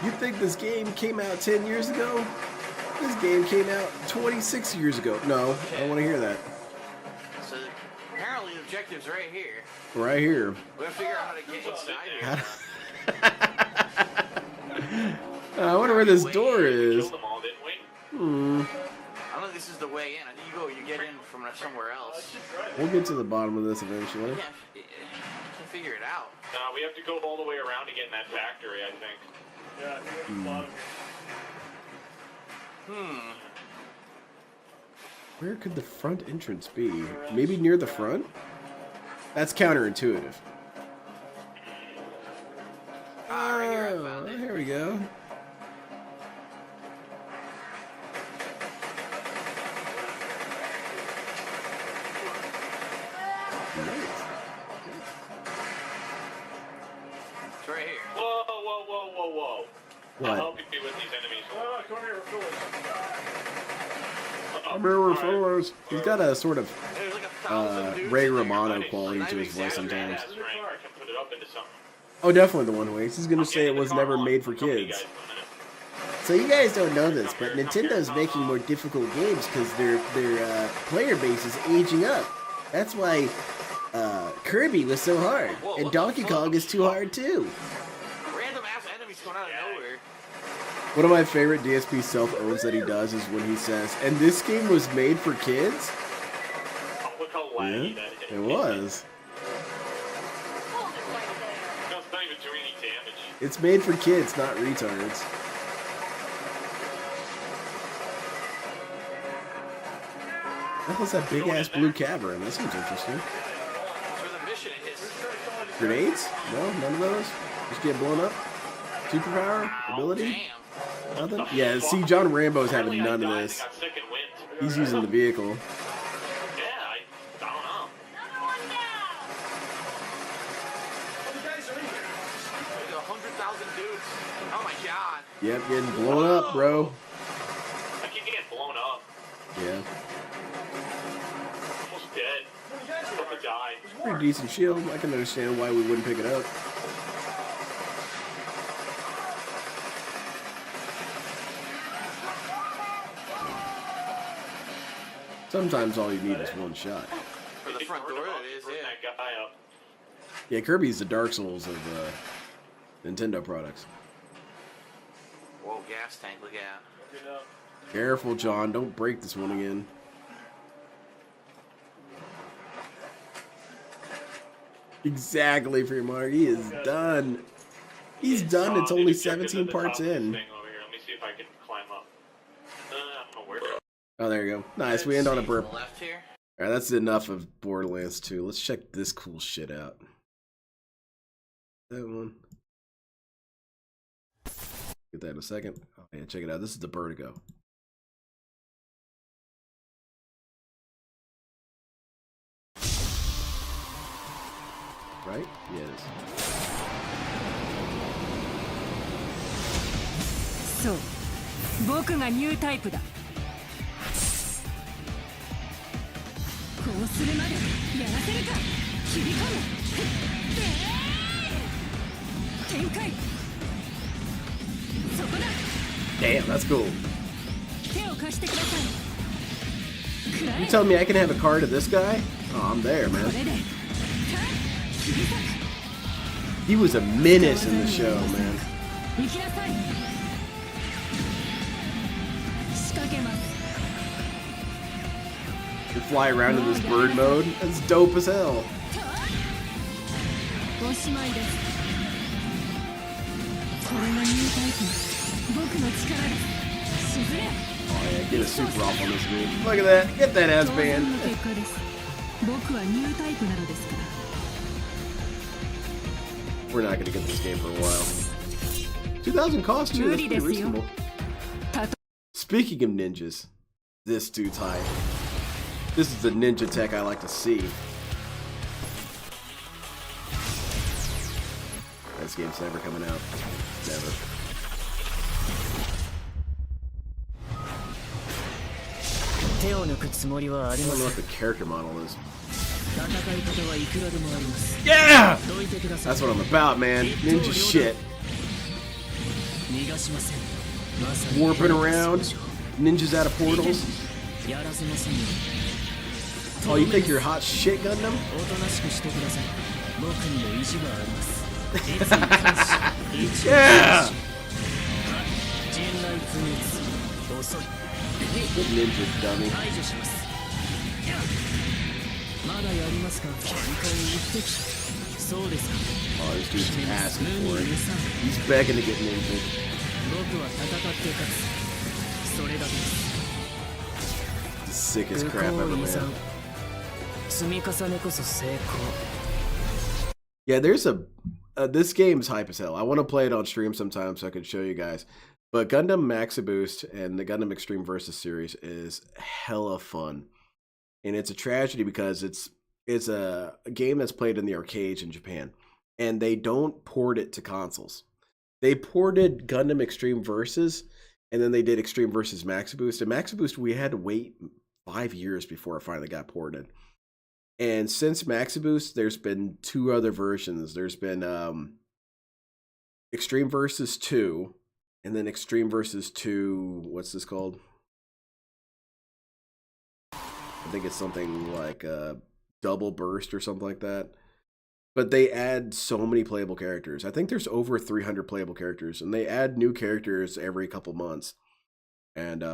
you think this game came out 10 years ago? This game came out 26 years ago. No, I don't want to hear that. So apparently the objective's right here. Right here. We have to figure out how to get inside here. I wonder where this door is. Killed them all, didn't we? I don't think this is the way in. I think you get in from somewhere else. We'll get to the bottom of this eventually. You can't figure it out. Nah, we have to go all the way around to get in that factory, I think. Yeah, I think at the bottom here. Where could the front entrance be? Maybe near the front? That's counterintuitive. Oh, here we go. It's right here. Whoa, whoa, whoa, whoa, whoa. What? I'll help you with these enemies. Come here, fellas. Mirror fellas. He's got a sort of There's like 1,000 dudes Ray in there. Romano quality to his voice sometimes. I can put it up into something. Oh, definitely the one who waits. He's gonna say it was never made for kids. So you guys don't know this, but Nintendo's making more difficult games because their player base is aging up. That's why Kirby was so hard, and Donkey Kong is too hard too. Random ass enemies coming out of nowhere. One of my favorite DSP self-owns that he does is when he says, "And this game was made for kids." Oh, look how laggy that is. It was. Hold it right there. No, it's not even doing any damage. It's made for kids, not retards. That was that big ass blue cavern. That seems interesting. That's where the mission is. Grenades? No, none of those. Just get blown up. Superpower ability? Damn. Nothing. Yeah. See, John Rambo's having none of I this. got second wind. He's using the vehicle. Yeah, I don't know. Another one down. There's 100,000 dudes. Oh my god. Yep, getting blown up, bro. I keep getting blown up. Yeah. Almost dead. About to die. Pretty decent shield. I can understand why we wouldn't pick it up. Sometimes all you need is one shot. For the front door, it is, yeah. That guy up. Yeah, Kirby's the Dark Souls of Nintendo products. Whoa, gas tank, look out. Careful, John. Don't break this one again. Exactly, Fremar. He is done. He's done. It's only 17 parts in. Thing over here. Let me see if I can climb up. I don't know where. Oh, there you go. Nice. We end on a burp. Left here. All right, that's enough of Borderlands 2. Let's check this cool shit out. That one. Get that in a second. Oh, man, check it out. This is the Vertigo. Right? Yeah, it is. そう僕がニュータイプだこ Damn, that's cool. You telling me I can have a card to this guy? Oh, I'm there, man. He was a menace in the show, man. You fly around in this bird mode? That's dope as hell. Oh yeah, get a super off on this dude. Look at that. Get that ass band. We're not gonna get this game for a while. 2,000 cost too, that's pretty reasonable. Speaking of ninjas, this dude's hype. This is the ninja tech I like to see. This game's never coming out. Never. I don't know what the character model is. Yeah! That's what I'm about, man. Ninja shit. Warping around. Ninjas out of portals. Oh, you think you're hot shit, Gundam? Yeah! Good ninja dummy. Oh, this dude's asking for it. He's begging to get ninja. The sickest crap ever, man. Yeah, there's a... this game's hype as hell. I want to play it on stream sometime so I can show you guys. But Gundam Maxi Boost and the Gundam Extreme Versus series is hella fun. And it's a tragedy because it's a game that's played in the arcades in Japan. And they don't port it to consoles. They ported Gundam Extreme Versus, and then they did Extreme Versus Maxi Boost. And Maxi Boost, we had to wait 5 years before it finally got ported. And since Maxi Boost, there's been 2 other versions. There's been Extreme Versus 2, and then Extreme Versus 2, what's this called? I think it's something like Double Burst or something like that. But they add so many playable characters. I think there's over 300 playable characters, and they add new characters every couple months. And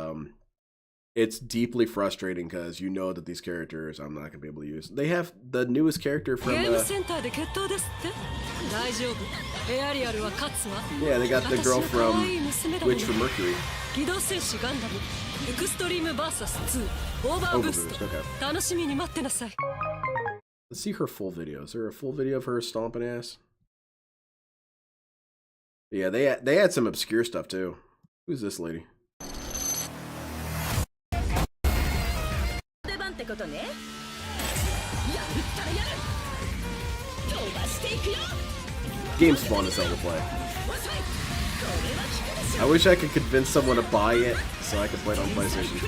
it's deeply frustrating because you know that these characters I'm not going to be able to use. They have the newest character from... yeah, they got the girl from Witch from Mercury. Overboost, okay. Let's see her full video. Is there a full video of her stomping ass? Yeah, they had some obscure stuff too. Who's this lady? Game's fun as hell to play. I wish I could convince someone to buy it so I could play it on PlayStation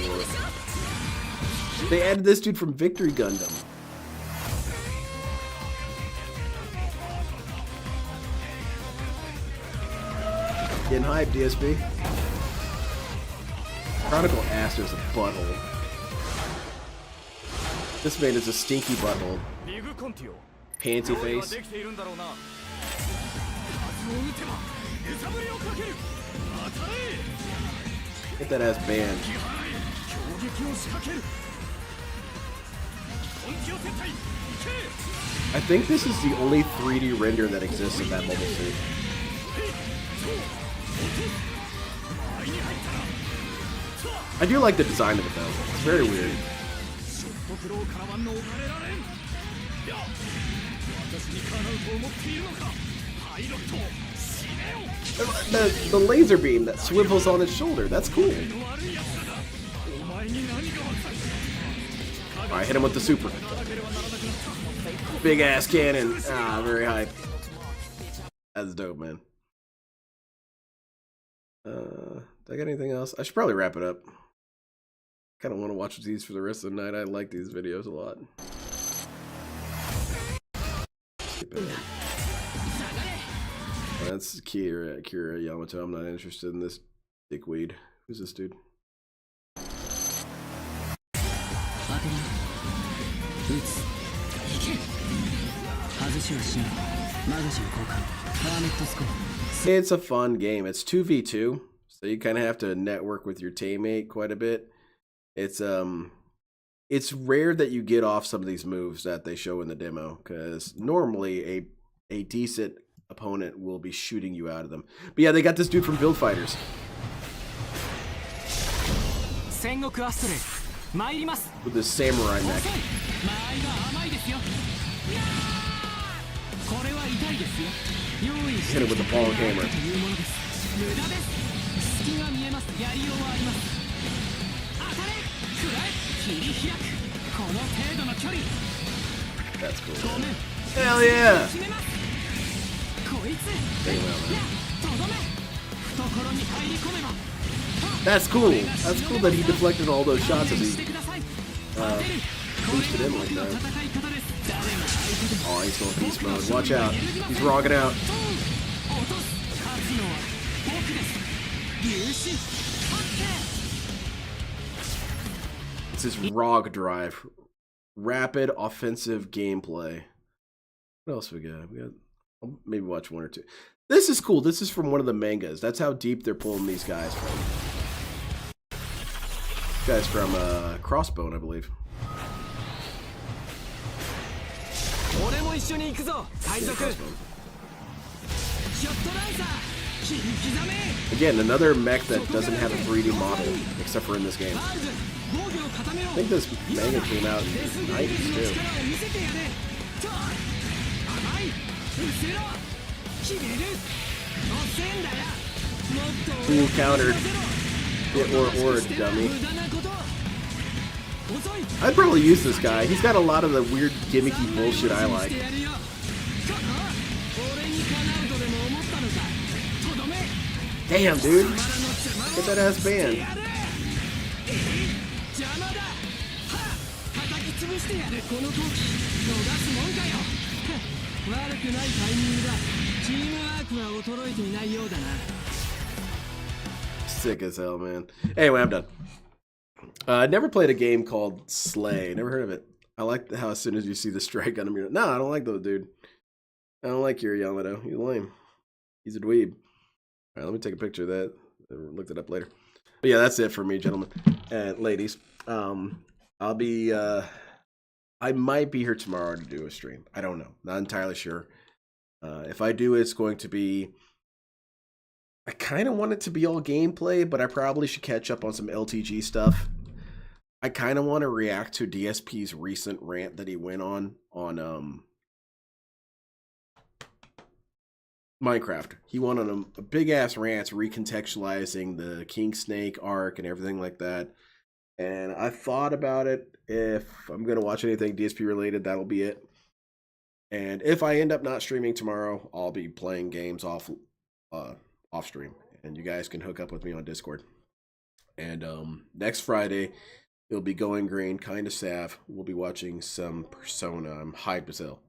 4. They added this dude from Victory Gundam. Getting hyped, DSP. Chronicle Aster's a butthole. This man is a stinky butthole. Panty face. Get that ass banned. I think this is the only 3D render that exists of that mobile suit. I do like the design of it though. It's very weird. The laser beam that swivels on his shoulder, that's cool. Alright, hit him with the super. Big ass cannon. Ah, very hype. That's dope, man. Did I got anything else? I should probably wrap it up. kind of want to watch these for the rest of the night. I like these videos a lot. That's Kira Yamato. I'm not interested in this dickweed. Who's this dude? It's a fun game. It's 2v2, so you kind of have to network with your teammate quite a bit. It's rare that you get off some of these moves that they show in the demo, because normally a decent opponent will be shooting you out of them. But yeah, they got this dude from Build Fighters. With the samurai mech. Hit it with the ball camera. That's cool. Man. Hell yeah! That's cool. That's cool that he deflected all those shots as he boosted in like that. Oh, he's going beast mode. Watch out. He's rocking out. This is ROG Drive. Rapid offensive gameplay. What else we got? I'll maybe watch one or two. This is cool. This is from one of the mangas. That's how deep they're pulling these guys from. This guy's from Crossbone, I believe. Again, another mech that doesn't have a 3D model, except for in this game. I think this manga came out in the 90s, too. Cool countered. Hit or dummy. I'd probably use this guy. He's got a lot of the weird gimmicky bullshit I like. Damn, dude. Get that ass banned. Sick as hell, man. Anyway, I'm done. I never played a game called Slay. Never heard of it. I like how as soon as you see the strike on him, you're like, no, I don't like those, dude. I don't like your Yamato. He's lame. He's a dweeb. All right, let me take a picture of that. I'll look it up later. But yeah, that's it for me, gentlemen and ladies. I'll be, I might be here tomorrow to do a stream. I don't know. Not entirely sure. If I do, it's going to be, I kind of want it to be all gameplay, but I probably should catch up on some LTG stuff. I kind of want to react to DSP's recent rant that he went on Minecraft. He went on a big-ass rant recontextualizing the King Snake arc and everything like that. And I thought about it. If I'm going to watch anything DSP related, that'll be it. And if I end up not streaming tomorrow, I'll be playing games off stream. And you guys can hook up with me on Discord. And next Friday, it'll be Going Green, kind of sav. We'll be watching some Persona. I'm hyped as hell.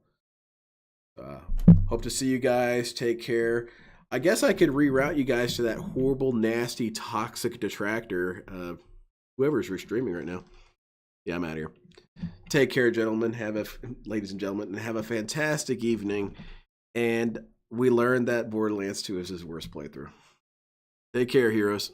Hope to see you guys. Take care. I guess I could reroute you guys to that horrible, nasty, toxic detractor. Whoever's restreaming right now. Yeah, I'm out of here. Take care, gentlemen. Ladies and gentlemen, and have a fantastic evening. And we learned that Borderlands 2 is his worst playthrough. Take care, heroes.